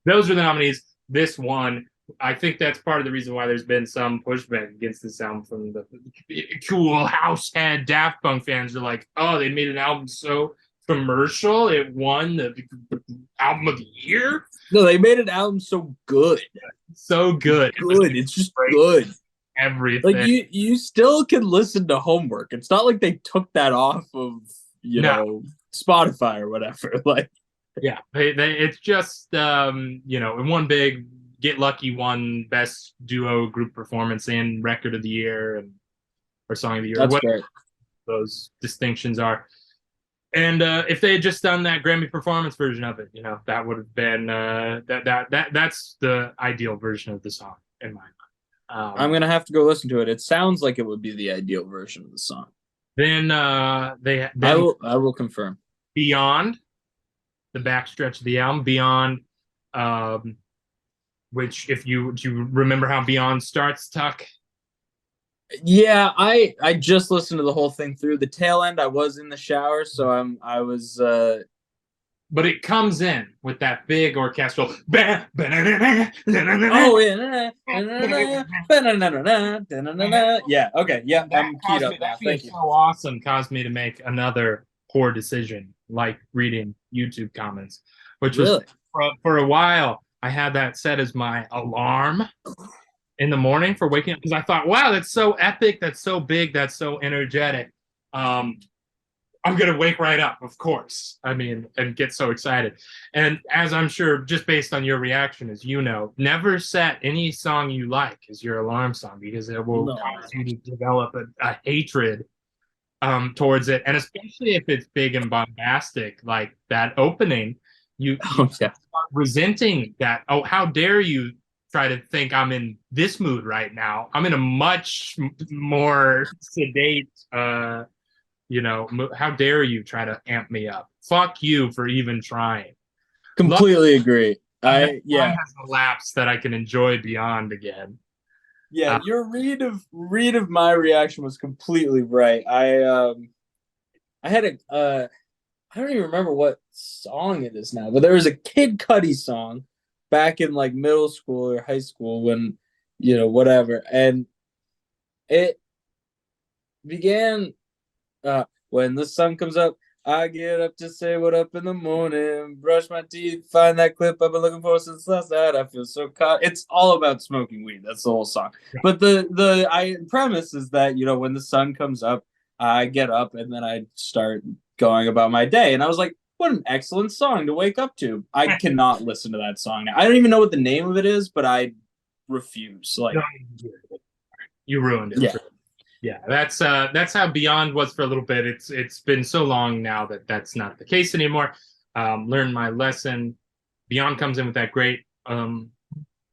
Those are the nominees. This one, I think that's part of the reason why there's been some pushback against this album from the cool house head Daft Punk fans. Are like, oh, they made an album so commercial, it won the album of the year. No, they made an album so good. So good. It's just good. Everything. Like you still can listen to Homework. It's not like they took that off of know Spotify or whatever. Like yeah, it's just in one big Get Lucky won best duo group performance and record of the year or song of the year. That's great. Those distinctions are. And if they had just done that Grammy performance version of it, that would have been that's the ideal version of the song in my mind. I'm gonna have to go listen to it. It sounds like it would be the ideal version of the song. Then I will confirm. Beyond, the backstretch of the album, Beyond, um, which if you do you remember how Beyond starts, Tuck? Yeah, I just listened to the whole thing through. The tail end, I was in the shower, so I was But it comes in with that big orchestral. oh yeah. Yeah, okay, yeah, I'm keyed up now. That being Thank you. so awesome caused me to make another poor decision, like reading YouTube comments, which was Really? for a while. I had that set as my alarm in the morning for waking up because I thought, wow, that's so epic, that's so big, that's so energetic. Um, I'm gonna wake right up, of course. I mean, and get so excited. And as I'm sure, just based on your reaction, as you know, never set any song you like as your alarm song because it will No. cause you to develop a hatred towards it, and especially if it's big and bombastic, like that opening, you Oh yeah. start resenting that. Oh, how dare you try to think I'm in this mood right now? I'm in a much more sedate. How dare you try to amp me up? Fuck you for even trying. Completely agree. Time Yeah. has elapsed that I can enjoy Beyond again. Yeah, your read of my reaction was completely right. I had a I don't even remember what song it is now, but there was a Kid Cudi song back in like middle school or high school when, whatever. And it began when the sun comes up, I get up to say what up in the morning, brush my teeth, find that clip I've been looking for since last night. I feel so caught. It's all about smoking weed. That's the whole song. But the premise is that when the sun comes up, I get up and then I start going about my day. And I was like, what an excellent song to wake up to. I cannot listen to that song now. I don't even know what the name of it is, but I refuse. Like, you ruined it. yeah. Yeah, that's how Beyond was for a little bit. It's been so long now that that's not the case anymore. Learned my lesson. Beyond comes in with that great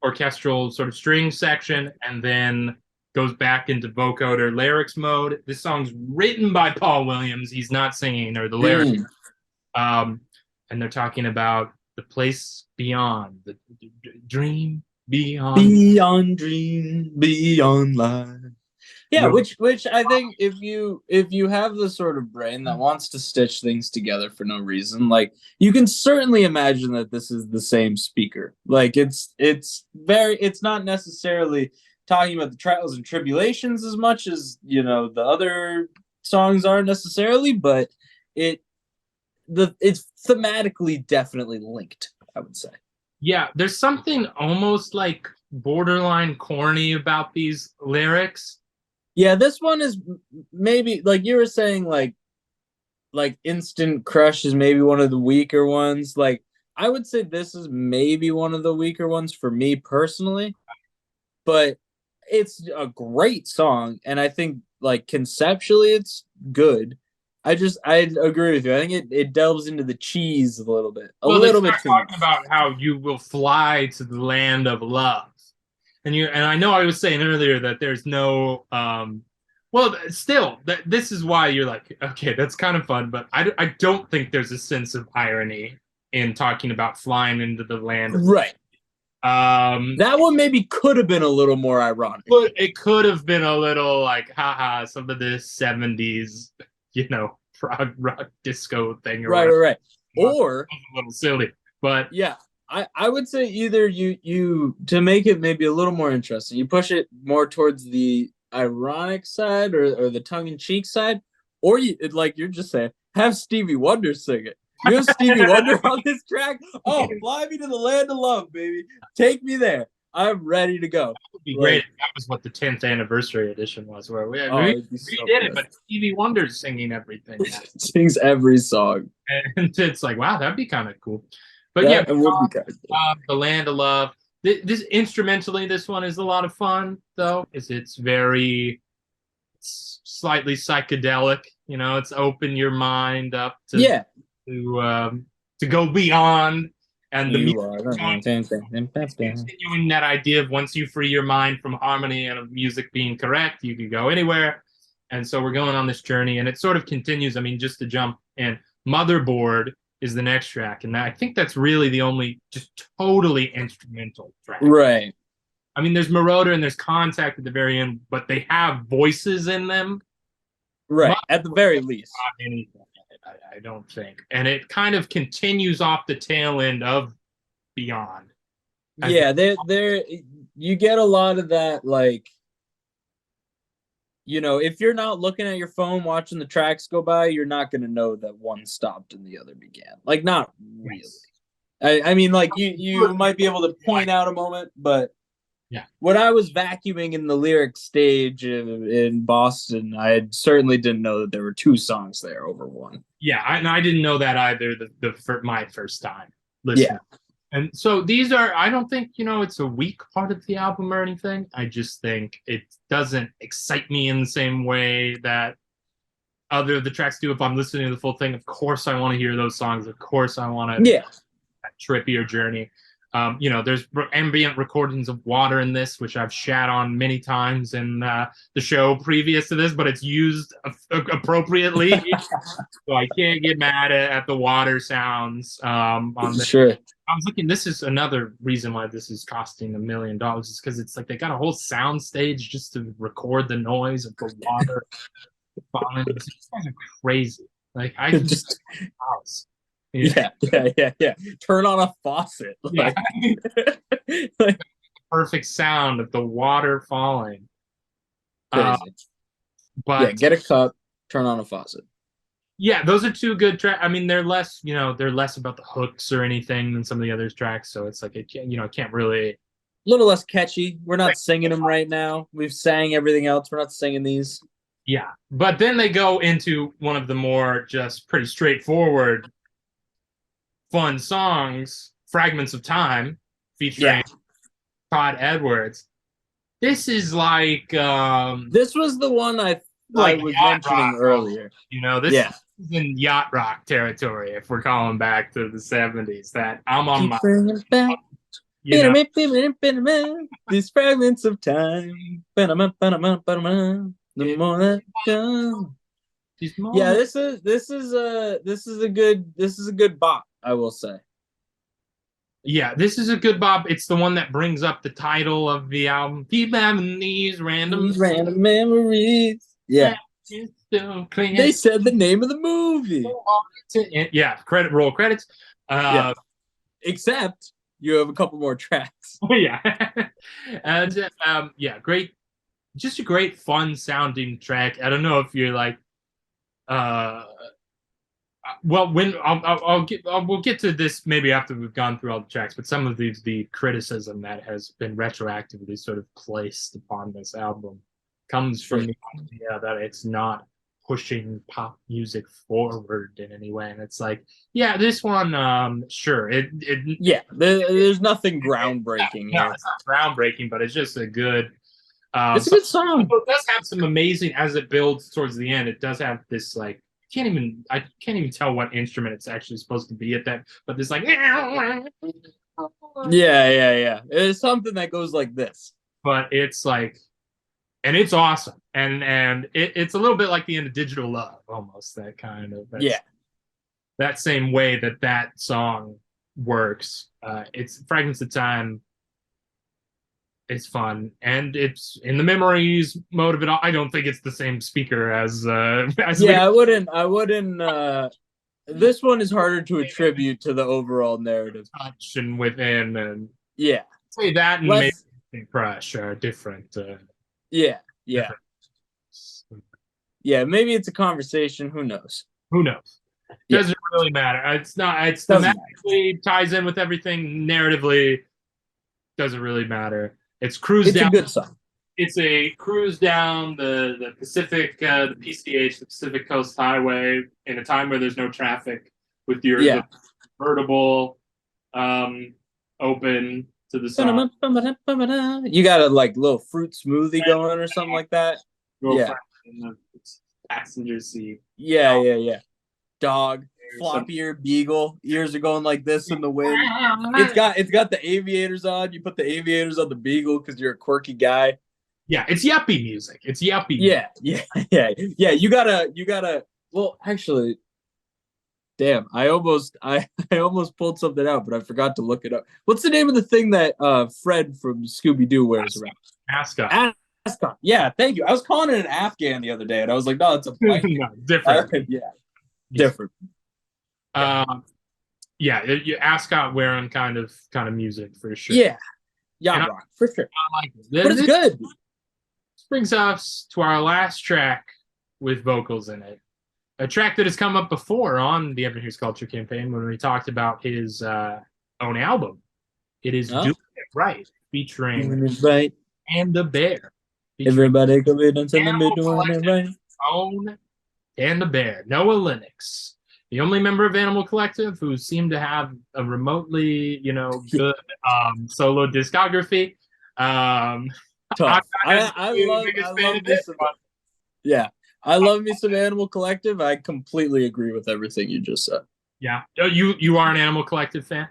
orchestral sort of string section, and then goes back into vocoder lyrics mode. This song's written by Paul Williams. He's not singing or the lyrics. And they're talking about the place beyond, the dream beyond dream, beyond life. Yeah, which I think if you have the sort of brain that wants to stitch things together for no reason, like you can certainly imagine that this is the same speaker. Like it's not necessarily talking about the trials and tribulations as much as the other songs are necessarily, but it's thematically definitely linked, I would say. Yeah, there's something almost like borderline corny about these lyrics. Yeah, this one is maybe like you were saying, like Instant Crush is maybe one of the weaker ones. Like I would say this is maybe one of the weaker ones for me personally, but it's a great song, and I think like conceptually it's good. I agree with you. I think it delves into the cheese a little bit, a little bit too much. Talking about how you will fly to the land of love. And I know I was saying earlier that there's no well, still this is why you're like, okay, that's kind of fun, but I don't think there's a sense of irony in talking about flying into the land. Right. That one maybe could have been a little more ironic. But it could have been a little like, haha, some of this 70s, prog rock disco thing. Right. Or a little silly, but yeah. I would say either you to make it maybe a little more interesting, you push it more towards the ironic side or the tongue-in-cheek side, or you're just saying, have Stevie Wonder sing it. You have Stevie Wonder on this track? Oh, fly me to the land of love, baby. Take me there. I'm ready to go. That would be great. That was what the 10th anniversary edition was, where we did it, but Stevie Wonder's singing everything. Sings every song. And it's like, wow, that'd be kind of cool. But it would be kind of cool. The Land of Love. This instrumentally, this one is a lot of fun, though. It's very slightly psychedelic. It's open your mind up to go beyond, and continuing that idea of once you free your mind from harmony and of music being correct, you can go anywhere. And so we're going on this journey, and it sort of continues. I mean, just to jump in, Motherboard is the next track, and I think that's really the only just totally instrumental track. Right. I mean, there's Marauder and there's Contact at the very end, but they have voices in them. Right. At the very least. Not anything, I don't think. And it kind of continues off the tail end of Beyond. Yeah, there you get a lot of that, like, you know, if you're not looking at your phone watching the tracks go by, you're not going to know that one stopped and the other began. Like, not really. I mean, like, you might be able to point out a moment, but yeah, when I was vacuuming in the lyric stage in Boston, I certainly didn't know that there were 2 songs there over one. Yeah, I didn't know that either. My first time listening. Yeah. And so these are, I don't think, it's a weak part of the album or anything. I just think it doesn't excite me in the same way that other of the tracks do. If I'm listening to the full thing, of course I want to hear those songs. Of course I want to that trippier journey. There's ambient recordings of water in this, which I've shat on many times in the show previous to this, but it's used appropriately. So I can't get mad at the water sounds on this. Sure. I was looking, this is another reason why this is costing $1 million, is because it's like they got a whole sound stage just to record the noise of the water falling. These guys are crazy. Like, I can just house. Yeah. Turn on a faucet. Yeah. Like, perfect sound of the water falling. Crazy. But yeah, get a cup, turn on a faucet. Yeah, those are 2 good tracks. I mean, they're less, they're less about the hooks or anything than some of the other tracks. So it's like, it can't really. A little less catchy. We're not singing them right now. We've sang everything else. We're not singing these. Yeah, but then they go into one of the more just pretty straightforward, fun songs, Fragments of Time, featuring Todd Edwards. This is like. This was the one I was mentioning earlier. This is in yacht rock territory, if we're calling back to the 70s. That I'm on my. These fragments of time. The more that go. Yeah, this is a good bop, I will say. Yeah, this is a good bop. It's the one that brings up the title of the album. Keep having these random memories. Yeah. They said the name of the movie. Yeah, roll credits. Except you have a couple more tracks. Yeah. And great, just a great fun sounding track. I don't know if you're like we'll get to this maybe after we've gone through all the tracks, but some of the criticism that has been retroactively sort of placed upon this album comes from the idea that it's not pushing pop music forward in any way. And it's like, yeah, this one, sure. There's nothing groundbreaking here. It's not groundbreaking, but it's just a good it's a good song. It does have some amazing, as it builds towards the end, it does have this like I can't even tell what instrument it's actually supposed to be at that, but this like Yeah. It's something that goes like this. But it's like, and it's awesome, and it's a little bit like the end of Digital Love, almost that kind of that same way that song works. It's Fragments of Time. It's fun, and it's in the memories mode of it all. I don't think it's the same speaker as I wouldn't. This one is harder to attribute to the overall narrative. Touch and Within, and say that and maybe Crush are different. Different. Maybe it's a conversation. Who knows? Doesn't really matter. It's not. It's thematically ties in with everything. Narratively, doesn't really matter. It's cruise down. It's a good song. It's a cruise down the Pacific, the PCH, the Pacific Coast Highway, in a time where there's no traffic, with your convertible open to the song. You got a like little fruit smoothie going or something like that. In the passenger seat. Yeah. Dog. Floppy ear beagle, ears are going like this in the wind. It's got the aviators on. You put the aviators on the beagle because you're a quirky guy. Yeah, it's yuppie music. It's yuppie. Yeah. You gotta. Well, actually, damn, I almost pulled something out, but I forgot to look it up. What's the name of the thing that Fred from Scooby Doo wears around? Ascot. Ascot. Yeah, thank you. I was calling it an Afghan the other day, and I was like, no, it's a blanket. No, different. Yeah, different. Yeah, you Ascot wearing kind of music for sure. Yeah, And rock for sure. I like it. But it's good. This brings us to our last track with vocals in it. A track that has come up before on the Evan Here's Culture campaign when we talked about his own album. It is Doing It Right, featuring Doing it right. And the Bear. Everybody come in and tell them they're doing it right. Own And the Bear. Noah Lennox, the only member of Animal Collective who seemed to have a remotely, good solo discography. Tough. I love this. Yeah. I love me some Animal Collective. I completely agree with everything you just said. Yeah. You are an Animal Collective fan?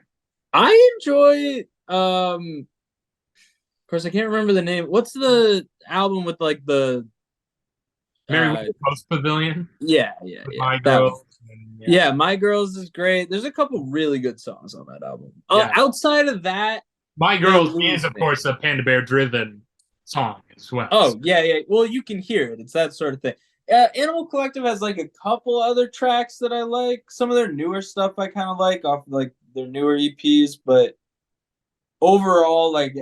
I enjoy of course I can't remember the name. What's the album with like the Mary with the Post Pavilion? Yeah. My Girls. Yeah, My Girls is great. There's a couple really good songs on that album. Outside of that, My Girls is of course a Panda Bear driven song as well. Oh, yeah. Well, you can hear it. It's that sort of thing. Animal Collective has like a couple other tracks that I like. Some of their newer stuff I kind of like off like their newer EPs, but overall, like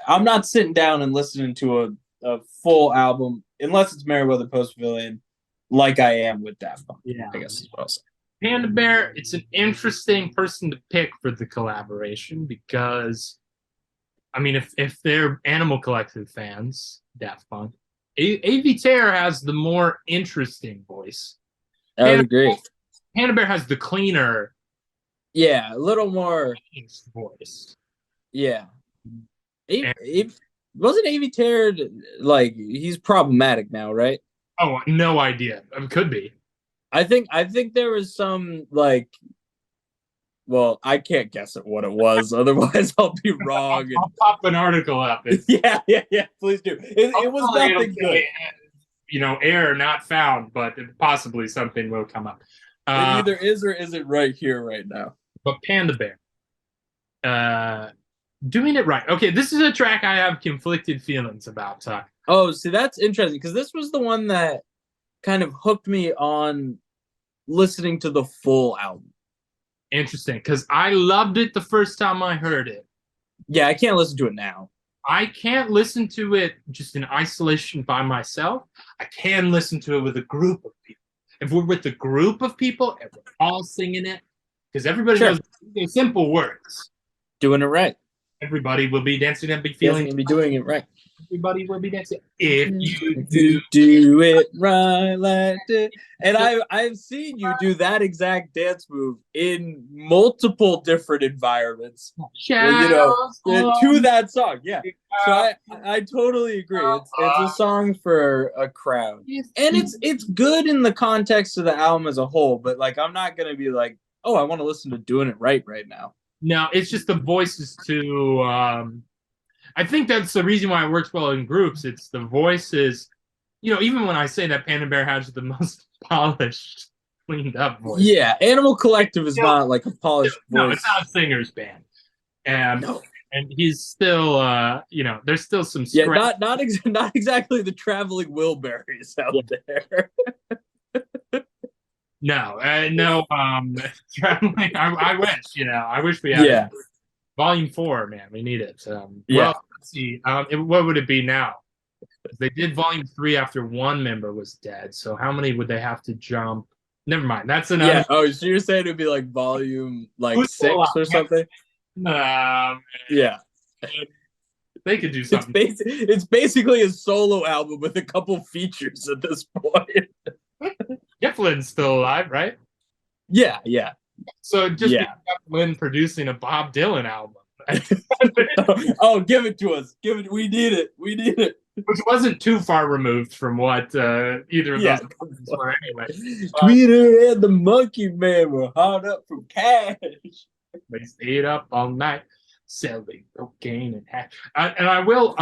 I'm not sitting down and listening to a full album unless it's Meriwether Post Pavilion, like I am with Daft Punk. Yeah, I guess is what I'll say. Panda Bear, it's an interesting person to pick for the collaboration because, I mean, if they're Animal Collective fans, Daft Punk, A.V. Terror has the more interesting voice. I would agree. Panda Bear has the cleaner, a little more voice. Yeah, wasn't A.V. Terror like he's problematic now, right? Oh, no idea. Could be. I think there was some like. Well, I can't guess at what it was. Otherwise, I'll be wrong. I'll pop an article up. Yeah. Please do. It was nothing good. Error not found, but possibly something will come up. It either is or isn't right here, right now. But Panda Bear, Doing It Right. Okay, this is a track I have conflicted feelings about, Tuck. Oh, see, that's interesting because this was the one that kind of hooked me on listening to the full album. Interesting, because I loved it the first time I heard it. Yeah, I can't listen to it now. I can't listen to it just in isolation by myself. I can listen to it with a group of people. If we're with a group of people and we're all singing it, because everybody knows the simple words. Doing it right. Everybody will be dancing and be feeling. Be doing it right. Everybody will be dancing. If you do it right like that. And I've seen you do that exact dance move in multiple different environments. To that song. Yeah. So I totally agree. It's a song for a crowd. And it's good in the context of the album as a whole, but like I'm not gonna be like, oh, I want to listen to Doing It Right now. No, it's just the voices too. I think that's the reason why it works well in groups. It's the voices. Even when I say that Panda Bear has the most polished, cleaned up voice. Yeah, Animal Collective is not like a polished voice. No, it's not a singer's band. And he's still, there's still some scratch. Yeah, not exactly the traveling Wilburys out there. No. Traveling. I wish. I wish we had. Yeah. Volume 4, man, we need it. Yeah. Well, let's see. What would it be now? They did Volume 3 after one member was dead. So how many would they have to jump? Never mind. That's another. Yeah. Oh, so you're saying it'd be like Volume 6 or something? Man. Yeah. They could do something. It's basically a solo album with a couple features at this point. Giflin's still alive, right? Yeah. So just Lynn producing a Bob Dylan album. Oh, give it to us. We need it. Which wasn't too far removed from what either of those were anyway. Tweeter and the Monkey Man were hard up from cash. They stayed up all night selling cocaine and hash. And I will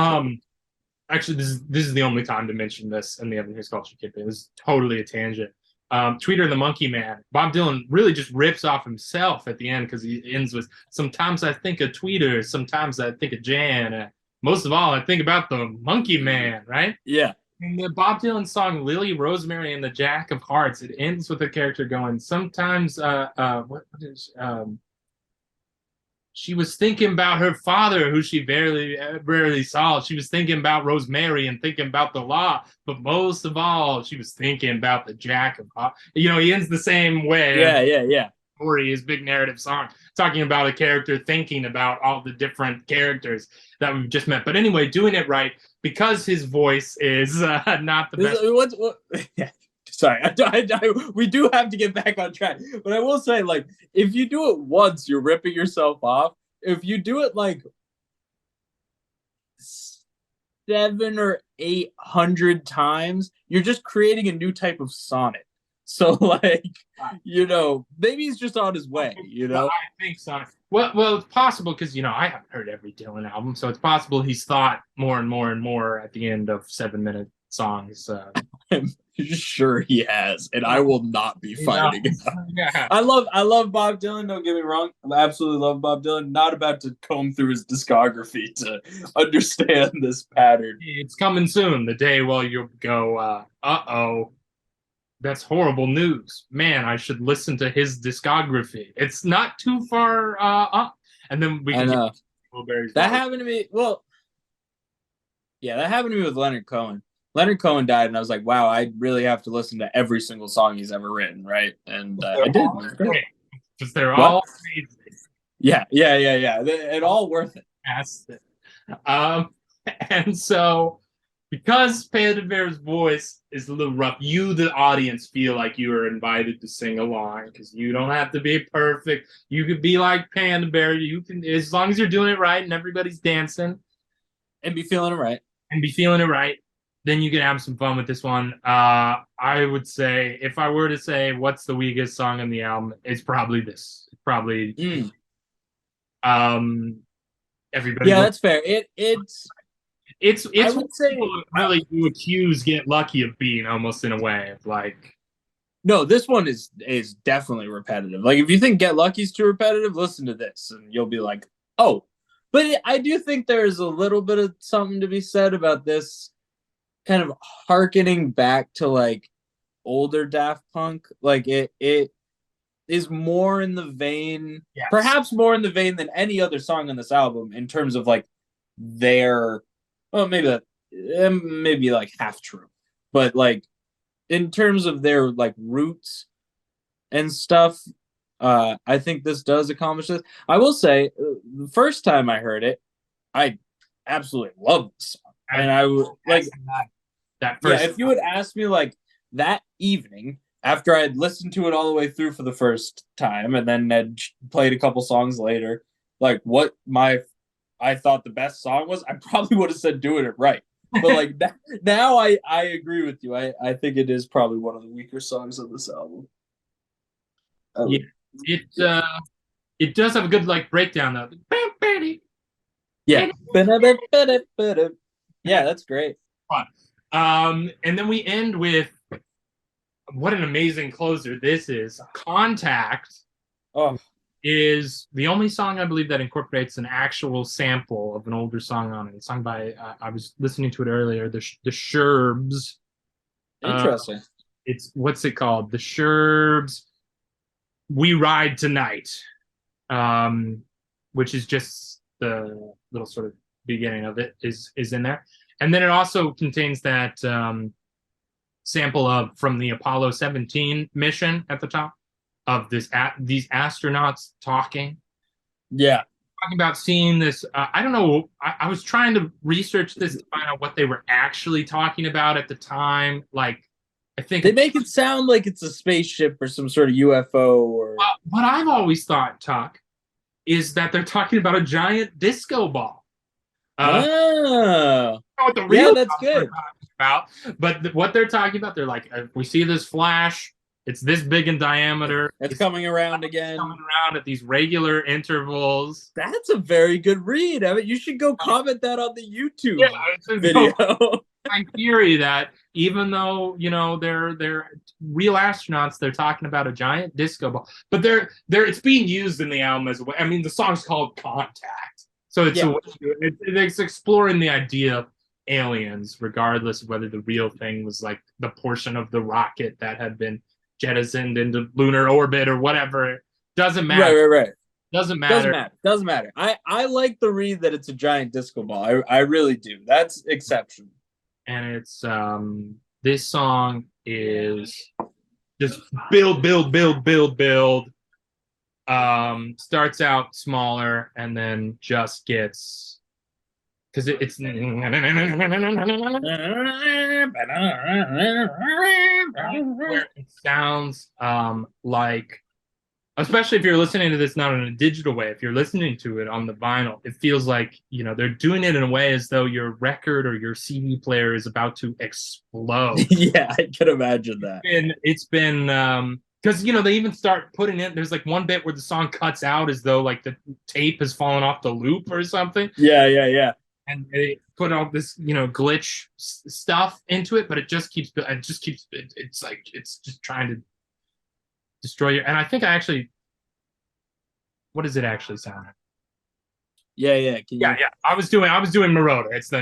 actually, this is the only time to mention this in the Evan Hughes Culture Campaign. This is totally a tangent. Tweeter the Monkey Man. Bob Dylan really just rips off himself at the end because he ends with, "Sometimes I think of Tweeter, sometimes I think of Jan. Most of all, I think about the Monkey Man," right? Yeah. In the Bob Dylan song "Lily, Rosemary, and the Jack of Hearts," it ends with a character going, "Sometimes, what is, she was thinking about her father, who she barely saw. She was thinking about Rosemary and thinking about the law, but most of all, she was thinking about the Jack of Hearts." You know, he ends the same way. Yeah. Story, his big narrative song, talking about a character thinking about all the different characters that we've just met. But anyway, doing it right, because his voice is not the best. Yeah. Sorry, we do have to get back on track. But I will say, like, if you do it once, you're ripping yourself off. If you do it like 700 or 800 times, you're just creating a new type of sonnet. So, like, maybe he's just on his way, Well, I think so. Well, it's possible because I haven't heard every Dylan album, so it's possible he's thought more and more and more at the end of 7-minute songs. I'm sure he has, and I will not be fighting it. Yeah. I love Bob Dylan. Don't get me wrong. I absolutely love Bob Dylan. Not about to comb through his discography to understand this pattern. It's coming soon. The day where you'll go, uh-oh, that's horrible news. Man, I should listen to his discography. It's not too far up. And then we can get Blueberries. That happened to me. Well, yeah, that happened to me with Leonard Cohen. Leonard Cohen died, and I was like, wow, I really have to listen to every single song he's ever written, right? And I did. Because they're all amazing. Yeah. It all worth it. And so, because Panda Bear's voice is a little rough, you, the audience, feel like you are invited to sing along because you don't have to be perfect. You could be like Panda Bear. You can, as long as you're doing it right and everybody's dancing and be feeling it right, then you can have some fun with this one. I would say, if I were to say what's the weakest song on the album, it's probably this. Probably. Everybody. Yeah, that's fair. It's I would say really you accuse Get Lucky of being almost in a way of like. No, this one is definitely repetitive. Like, if you think Get Lucky's too repetitive, listen to this and you'll be like, oh. But I do think there's a little bit of something to be said about this kind of hearkening back to like older Daft Punk. Like it is more in the vein, yes, perhaps more in the vein than any other song on this album in terms of like their, well, maybe like half true, but like in terms of their like roots and stuff, I think this does accomplish this. I will say, the first time I heard it, I absolutely loved this song, and I would like that first. Yeah, if you would ask me like that evening after I had listened to it all the way through for the first time, and then had played a couple songs later, like what I thought the best song was, I probably would have said "Doing It Right." But like now, I agree with you. I think it is probably one of the weaker songs of this album. Yeah, it does have a good like breakdown though. Yeah, yeah, that's great. And then we end with what an amazing closer this is. Contact. Oh. Is the only song I believe that incorporates an actual sample of an older song on it. It's sung by I was listening to it earlier. The Sherbs. Interesting. It's what's it called? The Sherbs. We Ride Tonight, which is just the little sort of beginning of it is in there, and then it also contains that sample of from the Apollo 17 mission at the top. Of these astronauts talking. Yeah. Talking about seeing this. I don't know. I was trying to research this to find out what they were actually talking about at the time. Like, I think they make it sound like it's a spaceship or some sort of UFO. Or what I've always thought, Tuck, is that they're talking about a giant disco ball. What the real that's good. about, but what they're talking about, they're like, if we see this flash, It's this big in diameter. It's coming around again. Coming around at these regular intervals. That's a very good read, Evan. You should go comment that on the YouTube video. video. My theory that even though they're real astronauts, they're talking about a giant disco ball, but it's being used in the album as a way. I mean, the song's called Contact, so it's exploring the idea of aliens, regardless of whether the real thing was like the portion of the rocket that had been jettisoned into lunar orbit or whatever. Doesn't matter. Right. Doesn't matter. Doesn't matter. I like the read that it's a giant disco ball. I really do. That's exceptional. And it's this song is just build. Starts out smaller and then just gets, because it's where it sounds like, especially if you're listening to this not in a digital way, if you're listening to it on the vinyl, it feels like, they're doing it in a way as though your record or your CD player is about to explode. Yeah, I can imagine that. And it's been because they even start putting in, there's like one bit where the song cuts out as though like the tape has fallen off the loop or something. Yeah. And they put all this glitch stuff into it, but it just keeps it's like it's just trying to destroy your. And I think what does it actually sound like? Yeah. I was doing Marauder. It's the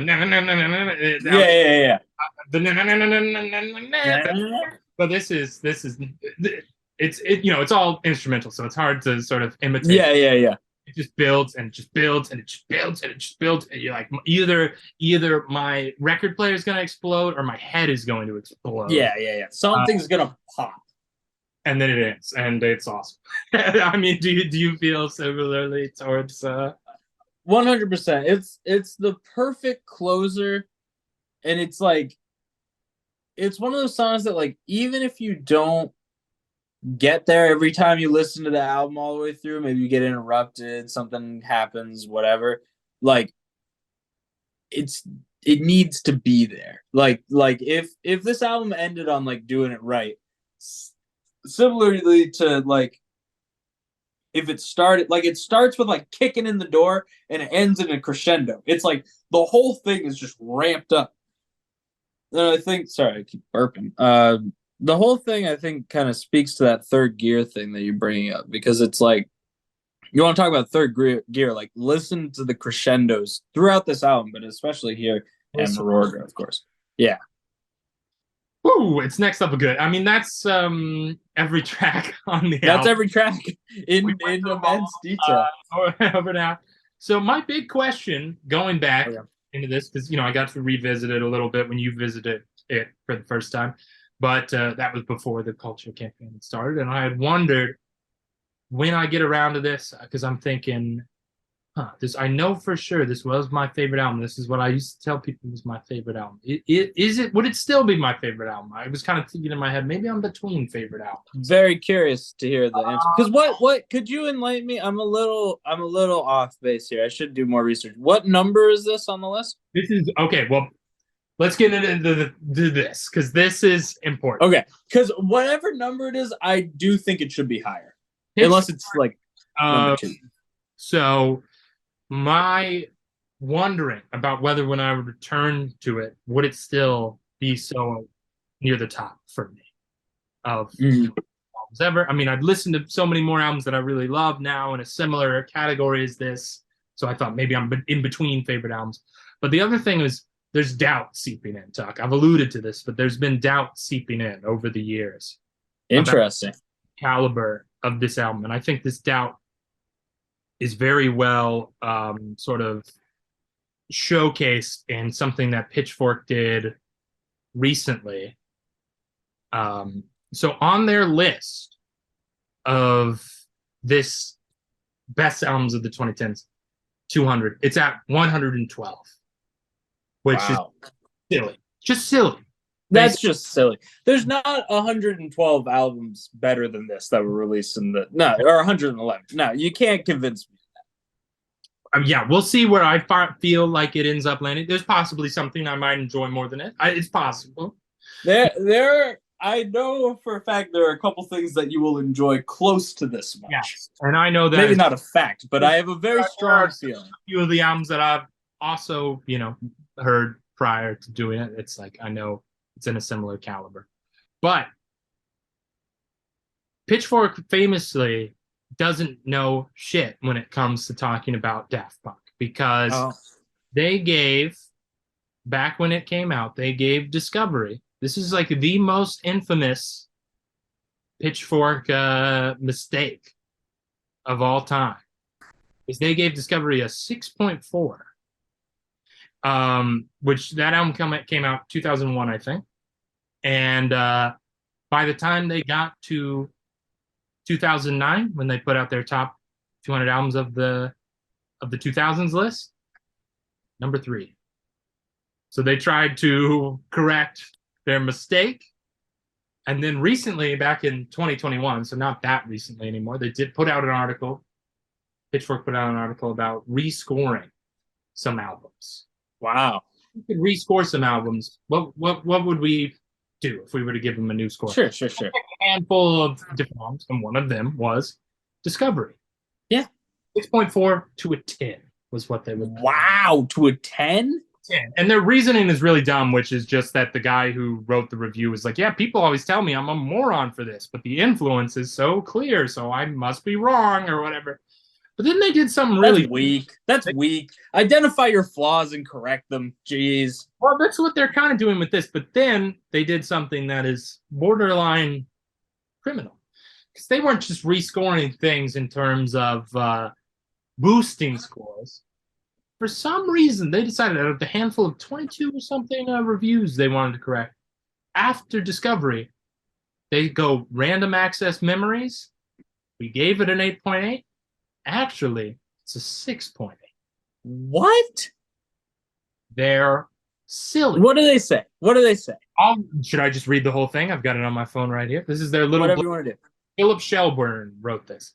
yeah. But this is it's all instrumental, so it's hard to sort of imitate. Yeah. It just builds and it just builds and it just builds and it just builds. And you're like, either my record player is going to explode or my head is going to explode. Yeah. Something's gonna pop. And then it ends, and it's awesome. I mean, do you feel similarly towards? 100%. It's the perfect closer, and it's like, it's one of those songs that, like, even if you don't get there every time you listen to the album all the way through, maybe you get interrupted, something happens, whatever, like, it needs to be there. Like if this album ended on like doing it right, similarly to like if it started, like it starts with like kicking in the door and it ends in a crescendo. It's like the whole thing is just ramped up. And I think, sorry, I keep burping. The whole thing, I think, kind of speaks to that third gear thing that you're bringing up, because it's like, you want to talk about third gear, like listen to the crescendos throughout this album, but especially here and Marauder, of course. Yeah. Ooh, it's next up a good. I mean, that's every track on the album. That's every track in immense detail. Over now. So my big question going back into this, because I got to revisit it a little bit when you visited it for the first time, but that was before the cultural campaign started, and I had wondered when I get around to this, because I'm thinking, I know for sure this was my favorite album. This is what I used to tell people was my favorite album. Would it still be my favorite album? I was kind of thinking in my head, maybe I'm between favorite albums. Very curious to hear the answer. Because what could you enlighten me? I'm a little off base here. I should do more research. What number is this on the list? This is okay. Well, let's get into this, because this is important. Okay, because whatever number it is, I do think it should be higher, unless it's like number 2. So my wondering about whether when I would return to it, would it still be so near the top for me of albums ever? I mean, I've listened to so many more albums that I really love now in a similar category as this, so I thought maybe I'm in between favorite albums. But the other thing is, there's doubt seeping in, Tuck. I've alluded to this, but there's been doubt seeping in over the years. Interesting. Caliber of this album, and I think this doubt is very well sort of showcased in something that Pitchfork did recently. So on their list of this best albums of the 2010s, 200, it's at 112, which is silly. Just silly. That's just silly. There's not 112 albums better than this that were released or 111. No, you can't convince me. Yeah, we'll see where I feel like it ends up landing. There's possibly something I might enjoy more than it. It's possible. There. I know for a fact there are a couple things that you will enjoy close to this much. Yes, and I know that Maybe not a fact, but I have a very there strong are feeling. a few of the albums that I've also, heard prior to doing it. It's like I know it's in a similar caliber. But Pitchfork famously doesn't know shit when it comes to talking about Daft Punk because Oh, they gave, back when it came out, they gave Discovery. This is like the most infamous Pitchfork mistake of all time. Is they gave Discovery a 6.4, which that album came out 2001, I think. And by the time they got to 2009, when they put out their top 200 albums of the 2000s list, number 3. So they tried to correct their mistake. And then recently, back in 2021, so not that recently anymore, they did put out an article. Pitchfork put out an article about rescoring some albums. wow. If we could rescore some albums, what would we do if we were to give them a new score? Sure. A handful of different albums, and one of them was Discovery. Yeah. 6.4 to a 10 was what they would. Wow, to a 10? 10. And their reasoning is really dumb, which is just that the guy who wrote the review was like, yeah, people always tell me I'm a moron for this, but the influence is so clear, so I must be wrong or whatever. But then they did something really weak. That's weak. Identify your flaws and correct them. Jeez. Well, that's what they're kind of doing with this. But then they did something that is borderline criminal. Because they weren't just rescoring things in terms of boosting scores. For some reason, they decided out of the handful of 22 or something reviews they wanted to correct, after Discovery, they go random access memories. We gave it an 8.8. Actually, it's a 6.8. What? They're silly. What do they say? Should I just read the whole thing? I've got it on my phone right here. This is their little. Whatever you want to do. Philip Shelburne wrote this.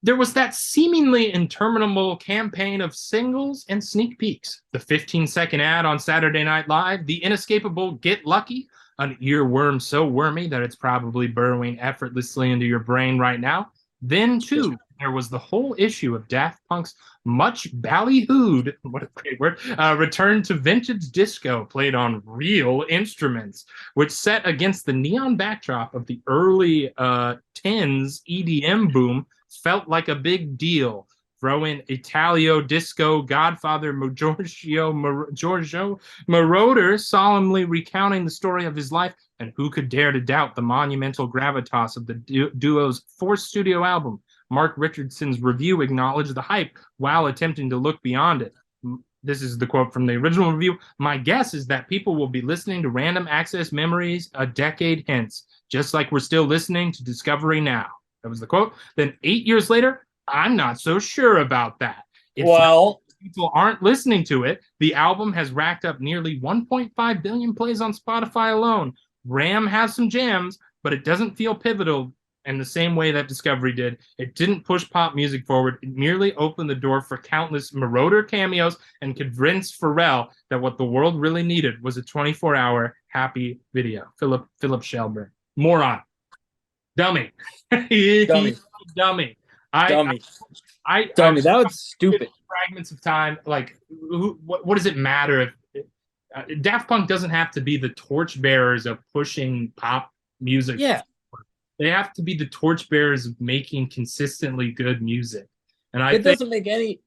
There was that seemingly interminable campaign of singles and sneak peeks. The 15-second ad on Saturday Night Live, the inescapable Get Lucky, an earworm so wormy that it's probably burrowing effortlessly into your brain right now. Then, too, there was the whole issue of Daft Punk's much ballyhooed, what a great word, return to vintage disco played on real instruments, which set against the neon backdrop of the early 10s EDM boom felt like a big deal. Throw in Italio disco godfather Giorgio Moroder solemnly recounting the story of his life, and who could dare to doubt the monumental gravitas of the duo's fourth studio album? Mark Richardson's review acknowledged the hype while attempting to look beyond it. This is the quote from the original review. My guess is that people will be listening to Random Access Memories a decade hence, just like we're still listening to Discovery now. That was the quote. Then 8 years later, I'm not so sure about that. If people aren't listening to it, the album has racked up nearly 1.5 billion plays on Spotify alone. Ram has some jams, but it doesn't feel pivotal in the same way that Discovery did. It didn't push pop music forward. It merely opened the door for countless Marauder cameos and convinced Pharrell that what the world really needed was a 24-hour happy video. Philip Shelburne. Moron. Dummy. Dummy. Dummy. Dummy. That was stupid. Fragments of time. Like, what does it matter if Daft Punk doesn't have to be the torchbearers of pushing pop music? Yeah. They have to be the torchbearers of making consistently good music. And it doesn't make any.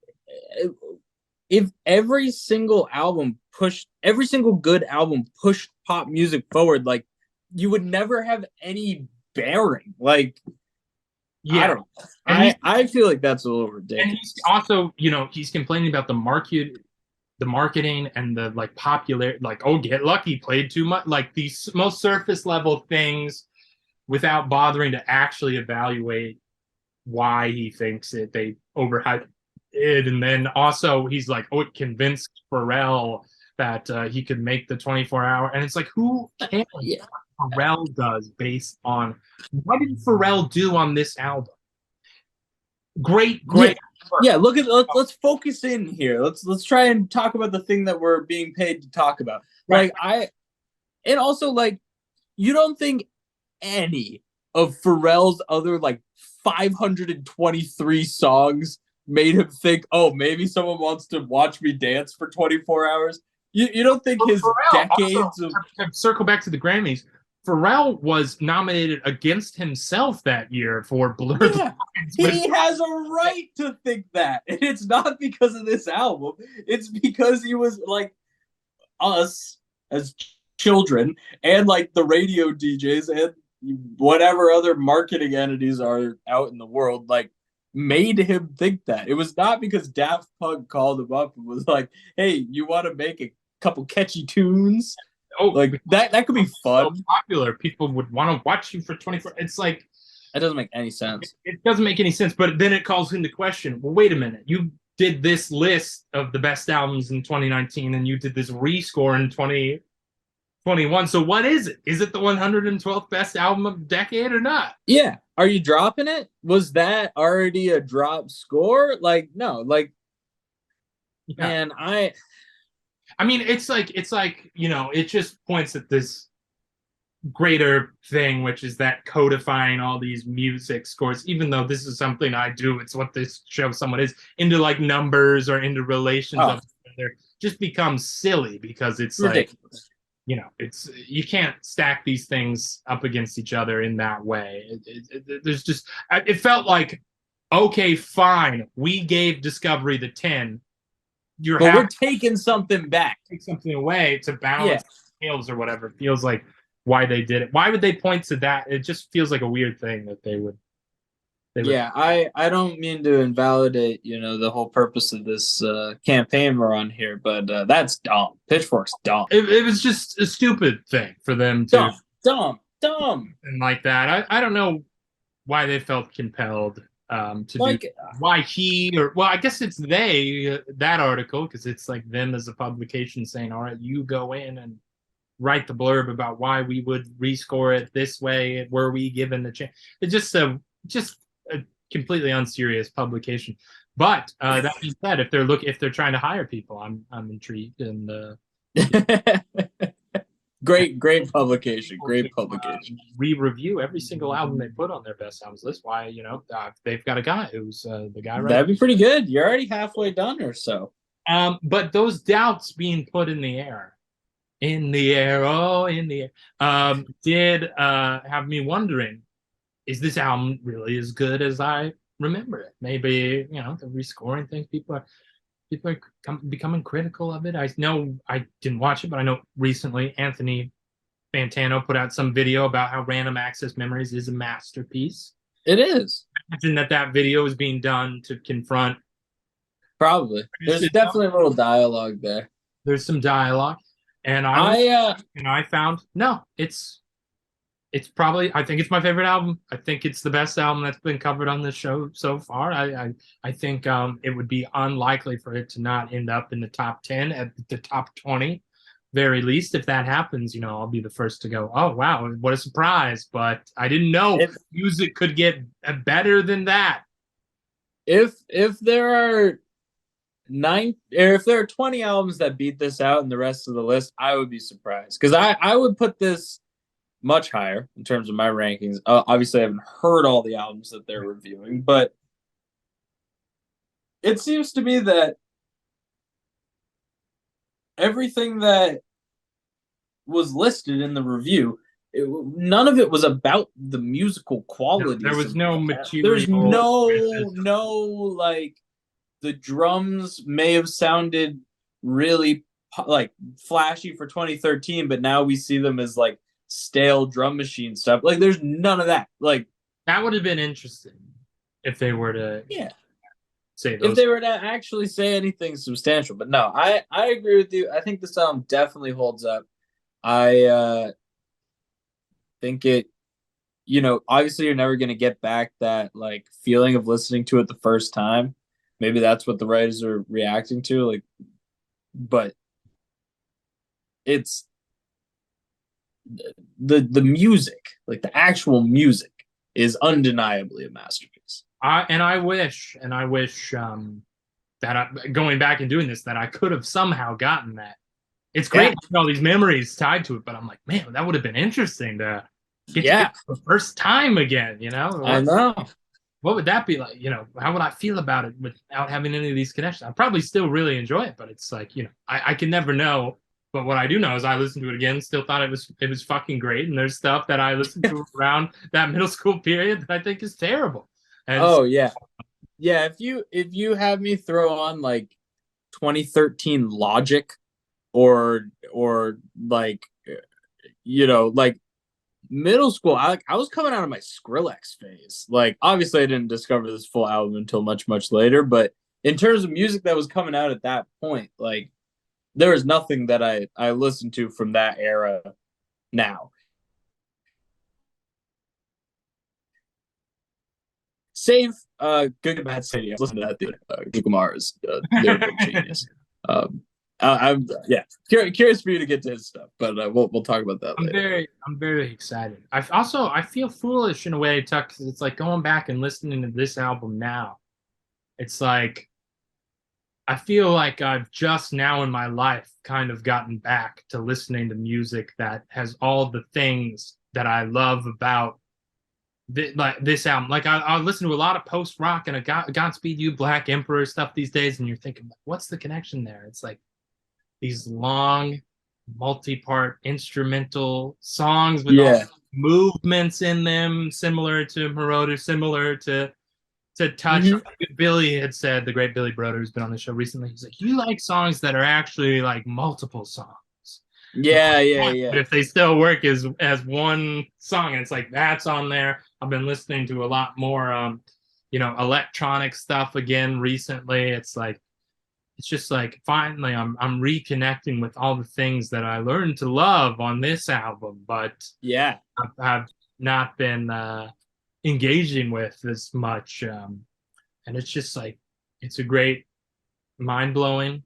If every single good album pushed pop music forward, like, you would never have any bearing. Like, yeah. I don't know. I feel like that's a little ridiculous. And he's also, he's complaining about the marketing and the like popular, like, oh, Get Lucky played too much, like these most surface level things, without bothering to actually evaluate why he thinks they overhyped it. And then also he's like, oh, it convinced Pharrell that he could make the 24-hour. And it's like, who cares what Pharrell does based on, what did Pharrell do on this album? Great. Yeah, let's focus in here. Let's try and talk about the thing that we're being paid to talk about. Right. And also, like, you don't think any of Pharrell's other like 523 songs made him think, oh, maybe someone wants to watch me dance for 24 hours? You don't think his Pharrell, decades also, of to circle back to the Grammys, Pharrell was nominated against himself that year for Blur the yeah, Lines. he has a right to think that. And it's not because of this album. It's because he was like us as children and like the radio DJs and whatever other marketing entities are out in the world, like made him think that. It was not because Daft Punk called him up and was like, hey, you want to make a couple catchy tunes? Oh, like that could be fun. So popular, people would want to watch you for 24. It's like that doesn't make any sense. It doesn't make any sense, but then it calls into question. Well, wait a minute. You did this list of the best albums in 2019, and you did this rescore in 2021. So what is it? Is it the 112th best album of the decade or not? Yeah. Are you dropping it? Was that already a drop score? Like, no. Like, yeah. Man, I mean, it's like it just points at this greater thing, which is that codifying all these music scores, even though this is something I do, it's what this show someone is into, like numbers or into relations of together, just becomes silly because it's ridiculous. Like, it's you can't stack these things up against each other in that way. There's just, it felt like, okay, fine, we gave Discovery the 10. We're taking something back, take something away to balance scales or whatever. It feels like why they did it. Why would they point to that? It just feels like a weird thing that they would. Yeah, I don't mean to invalidate, the whole purpose of this campaign we're on here, but that's dumb. Pitchfork's dumb. It was just a stupid thing for them to dumb and like that. I don't know why they felt compelled to like, do why he or well, I guess it's they that article because it's like them as a publication saying, all right, you go in and write the blurb about why we would rescore it this way. Were we given the chance? It's just a completely unserious publication. But that being said, if they're trying to hire people, I'm intrigued and great publication. Great publication. We review every single album they put on their best albums list. Why, they've got a guy who's the guy. Right? That'd be pretty good. You're already halfway done or so. But those doubts being put in the air. In the air, did have me wondering, is this album really as good as I remember it? Maybe, the rescoring thing, people are becoming critical of it. I know I didn't watch it, but I know recently Anthony Fantano put out some video about how Random Access Memories is a masterpiece. It is. I imagine that video is being done to confront. Probably. There's definitely a little dialogue there. There's some dialogue. And I found it's probably, I think it's my favorite album. I think it's the best album that's been covered on this show so far. I think it would be unlikely for it to not end up in the top 10, at the top 20, very least. If that happens, I'll be the first to go, oh wow, what a surprise! But I didn't know music could get better than that. If there are 20 albums that beat this out in the rest of the list, I would be surprised because I would put this much higher in terms of my rankings. Obviously, I haven't heard all the albums that they're reviewing, but it seems to me that everything that was listed in the review, none of it was about the musical qualities. There was no material. There's no like. The drums may have sounded really like flashy for 2013, but now we see them as like stale drum machine stuff. Like there's none of that. Like that would have been interesting if they were to say those. If they were to actually say anything substantial. But no, I agree with you. I think this album definitely holds up. I think it, obviously you're never going to get back that like feeling of listening to it the first time. Maybe that's what the writers are reacting to, but it's the music, like the actual music, is undeniably a masterpiece. I wish that going back and doing this, that I could have somehow gotten that it's great Yeah. having all these memories tied to it, but I'm like, man, that would have been interesting to get to Yeah. it for the first time again, you know? I know. What would that be like? You know, how would I feel about it without having any of these connections? I'd probably still really enjoy it, but it's like, you know, I can never know. But what I do know is I listened to it again, still thought it was fucking great. And there's stuff that I listened to around that middle school period that I think is terrible. And Oh yeah. Yeah, if you have me throw on like 2013 Logic or like like middle school, I was coming out of my Skrillex phase. Like obviously I didn't discover this full album until much later, but in terms of music that was coming out at that point, like there was nothing that I listened to from that era now. Save Good Bad City. I listened to that. Gugamar is lyrical genius. I'm curious for you to get to his stuff, but we'll talk about that later. I'm very excited. I feel foolish in a way, Tuck, because it's like going back and listening to this album now. It's like I feel like I've just now in my life kind of gotten back to listening to music that has all the things that I love about this album. Like I listen to a lot of post rock and a Godspeed You, Black Emperor stuff these days, and you're thinking, what's the connection there? It's like these long, multi-part instrumental songs with all movements in them, similar to Marauder, similar to Touch. Mm-hmm. Billy had said, the great Billy Broder, who's been on the show recently, he's like, you like songs that are actually like multiple songs. Yeah. But if they still work as one song, and it's like that's on there. I've been listening to a lot more electronic stuff again recently. It's just like finally I'm reconnecting with all the things that I learned to love on this album, but Yeah. I've not been engaging with as much. And it's just like it's a great, mind-blowing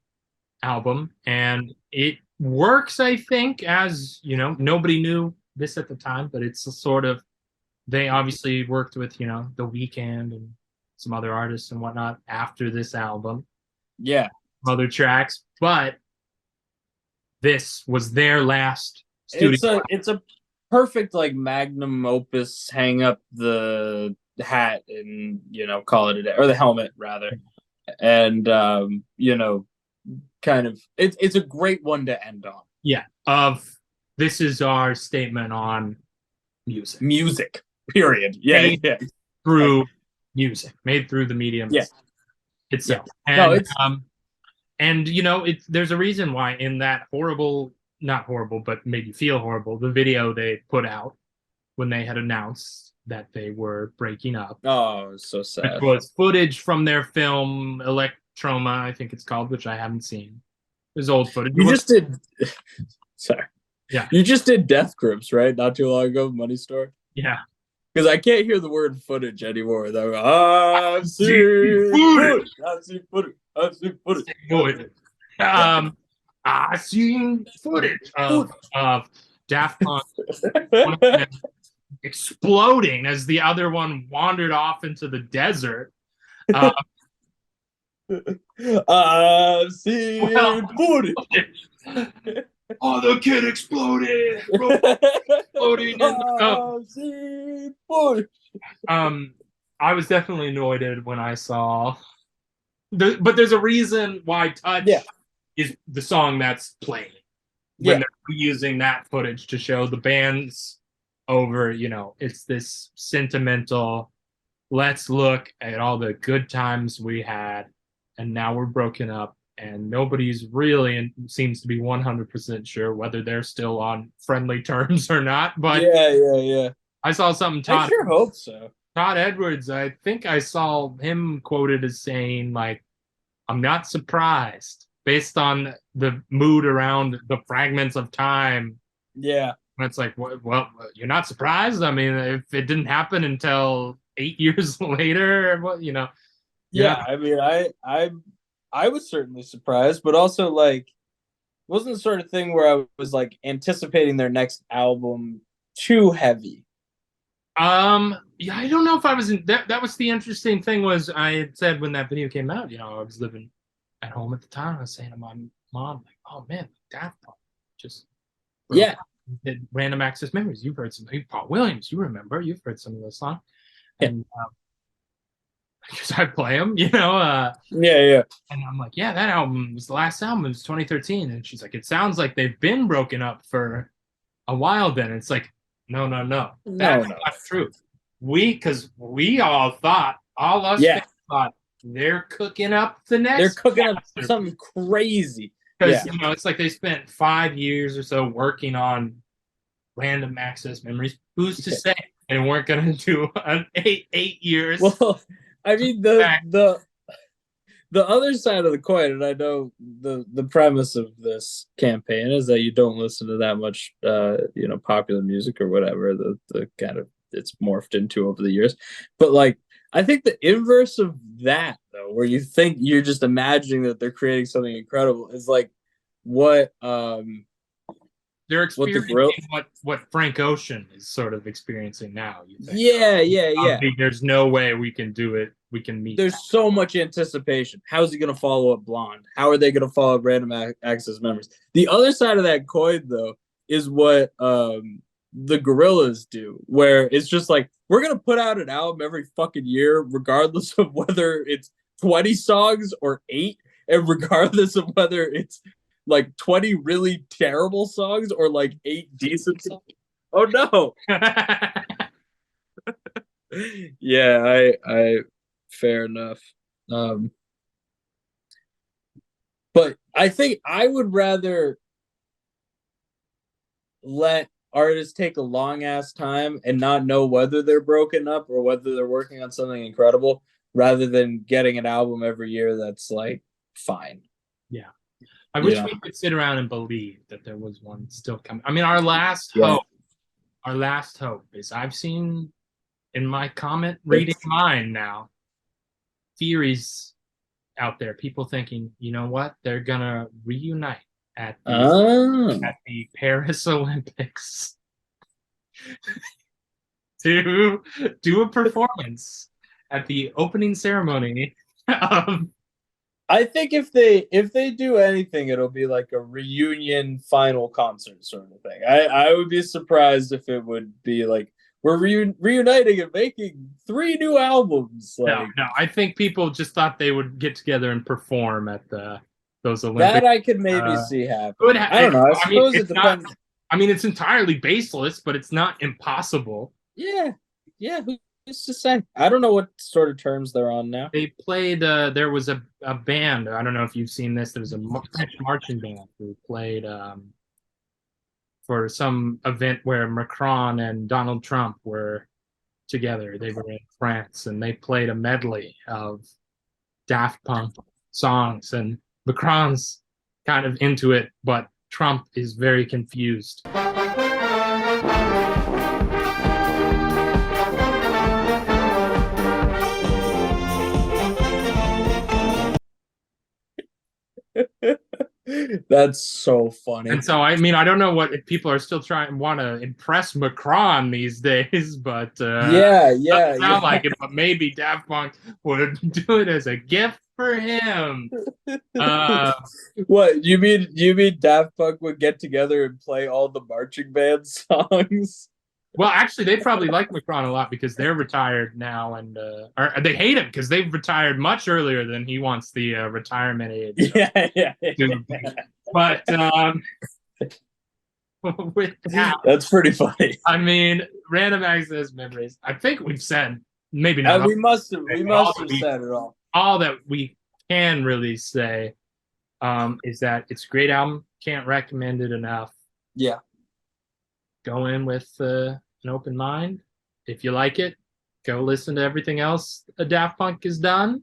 album, and it works, I think, as nobody knew this at the time, but it's a sort of, they obviously worked with The Weeknd and some other artists and whatnot after this album, other tracks, but this was their last studio. It's a perfect like magnum opus. Hang up the hat and call it a day, or the helmet rather, and kind of it's a great one to end on. This is our statement on music period. Through music, made through the medium itself. And there's a reason why in that horrible, not horrible, but made you feel horrible, the video they put out when they had announced that they were breaking up. Oh, so sad. It was footage from their film Electroma, I think it's called, which I haven't seen. It was old footage. You just did sorry. Yeah. You just did Death Grips, right? Not too long ago, Money Store. Yeah. Because I can't hear the word footage anymore. I've seen footage. I've seen footage. I've seen footage. I've seen footage of Daft Punk exploding as the other one wandered off into the desert. I've seen footage. Oh, the kid exploded! Exploding in the cup. I've seen footage. I was definitely annoyed when I saw. But there's a reason why Touch is the song that's playing when they're using that footage to show the band's over. It's this sentimental. Let's look at all the good times we had, and now we're broken up, and nobody's really and seems to be 100% sure whether they're still on friendly terms or not. But yeah. I saw something. I sure hope so. Todd Edwards, I think I saw him quoted as saying, like, I'm not surprised based on the mood around the fragments of time. Yeah. And it's like, well, you're not surprised? I mean, if it didn't happen until 8 years later, Yeah, I mean, I was certainly surprised, but also, like, wasn't the sort of thing where I was, like, anticipating their next album too heavy. Yeah, I don't know if I was in that was the interesting thing was I had said when that video came out, I was living at home at the time. I was saying mom, like, oh man, Daft Punk just Yeah. did Random Access Memories. You've heard some, Paul Williams, you remember, you've heard some of those songs. And because I play them, Yeah. and I'm like, yeah, that album was the last album. It was 2013. And she's like, it sounds like they've been broken up for a while then. It's like, no. That's not true. Because we all thought, all us fans thought, they're cooking up the next. They're cooking up something crazy. Because, it's like they spent 5 years or so working on Random Access Memories. Who's to say they weren't going to do an 8 years? Well, I mean, the other side of the coin, and I know the premise of this campaign is that you don't listen to that much, popular music or whatever. The kind of it's morphed into over the years, but like I think the inverse of that, though, where you think you're just imagining that they're creating something incredible, is like what they're experiencing what Frank Ocean is sort of experiencing now. You think? Yeah. There's no way we can do it. We can meet. There's so much anticipation. How is he going to follow up Blonde? How are they going to follow up Random Access Memories? The other side of that coin, though, is what the Gorillaz do, where it's just like, we're going to put out an album every fucking year, regardless of whether it's 20 songs or 8, and regardless of whether it's like 20 really terrible songs or like 8 decent songs. Oh no. Yeah, I fair enough. But I think I would rather let artists take a long ass time and not know whether they're broken up or whether they're working on something incredible, rather than getting an album every year that's like fine. Yeah. I wish we could sit around and believe that there was one still coming. I mean, our last hope is, I've seen in my comment reading mine now, theories out there, people thinking, you know what, they're gonna reunite at the Paris Olympics to do a performance at the opening ceremony of. I think if they do anything, it'll be like a reunion final concert sort of thing. I would be surprised if it would be like, we're reuniting and making 3 new albums. Like, no, I think people just thought they would get together and perform at those Olympics. That I could maybe see happen. I don't know. I suppose it depends. It's entirely baseless, but it's not impossible. Yeah. Who's to say? I don't know what sort of terms they're on now. They played. There was a band. I don't know if you've seen this. There was a French marching band who played for some event where Macron and Donald Trump were together. They were in France, and they played a medley of Daft Punk songs. And Macron's kind of into it, but Trump is very confused. That's so funny. And so, I don't know what if people are still want to impress Macron these days, but doesn't sound like it. But maybe Daft Punk would do it as a gift for him. What you mean? Daft Punk would get together and play all the marching band songs? Well, actually, they probably like Macron a lot because they're retired now, and or they hate him because they've retired much earlier than he wants the retirement age. Yeah. But with that, that's pretty funny. Random Access Memories. I think we've said maybe not. We must have said it all. All that we can really say is that it's a great album. Can't recommend it enough. Yeah. Go in with an open mind. If you like it, go listen to everything else Daft Punk has done.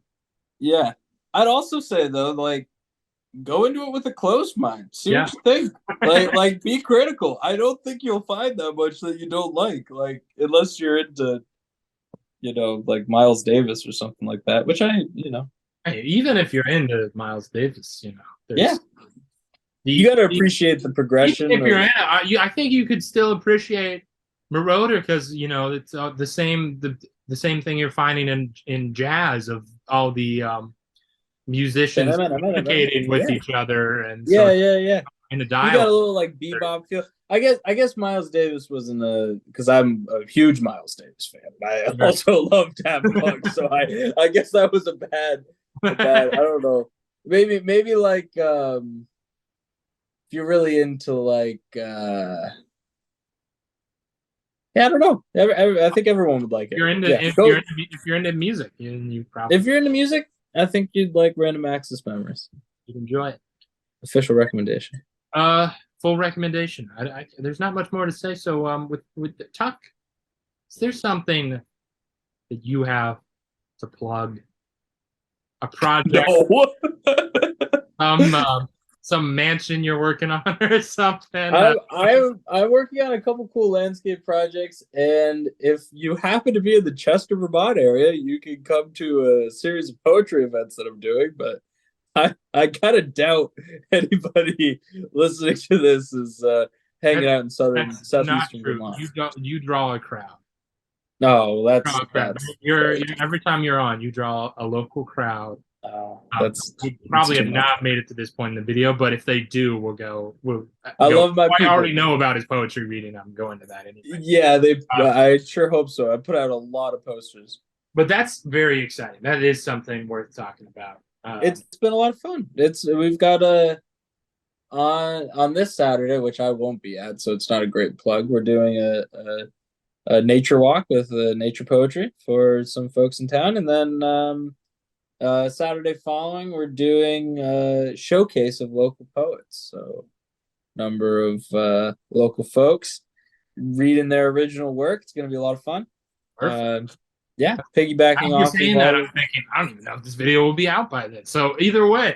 Yeah. I'd also say, though, like, go into it with a closed mind. See what you think. Like, be critical. I don't think you'll find that much that you don't like. Like, unless you're into, like Miles Davis or something like that, which Hey, even if you're into Miles Davis, you got to appreciate the progression. If you're in it, I think you could still appreciate Marauder because it's the same thing you're finding in jazz of all the musicians communicating with Yeah. each other, and so Yeah. in the You got a dialogue. little like bebop feel. I guess Miles Davis wasn't because I'm a huge Miles Davis fan. I also love Daft Punk, so I guess that was a bad. I don't know. Maybe like if you're really into like yeah, I don't know. I think everyone would like it. If you're into music, you probably, if you're into music, I think you'd like Random Access Memories. you'd enjoy it. Official recommendation. Full recommendation. There's not much more to say. So with the Tuck, is there something that you have to plug? A project, No. some mansion you're working on or something? I'm working on a couple cool landscape projects, and if you happen to be in the Chester, Vermont area, you can come to a series of poetry events that I'm doing. But I kind of doubt anybody listening to this is hanging out in southeastern Vermont. You draw a crowd. No, Draw a crowd. You're every time you're on, you draw a local crowd. We probably have not made it to this point in the video, but if they do, we'll go. I love my people. I already know about his poetry reading. I'm going to that anyway. Yeah, I sure hope so. I put out a lot of posters. But that's very exciting. That is something worth talking about. It's been a lot of fun. We've got on this Saturday, which I won't be at, so it's not a great plug. We're doing a nature walk with nature poetry for some folks in town, and then Saturday following, we're doing a showcase of local poets. So, number of local folks reading their original work. It's going to be a lot of fun. Yeah, piggybacking off. Saying that, I'm thinking, I don't even know if this video will be out by then. So either way,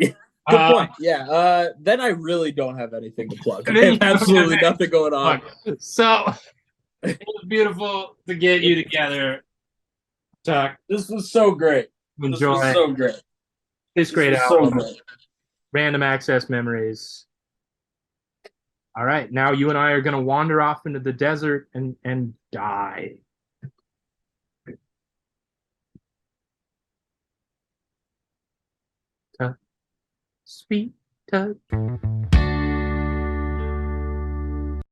good point. Yeah. Then I really don't have anything to plug. I have absolutely nothing going on. So it was beautiful to get you together, Tuck. This was so great. Enjoy. This was so great. This great album. So Random Access Memories. All right, now you and I are going to wander off into the desert and die. Sweet touch.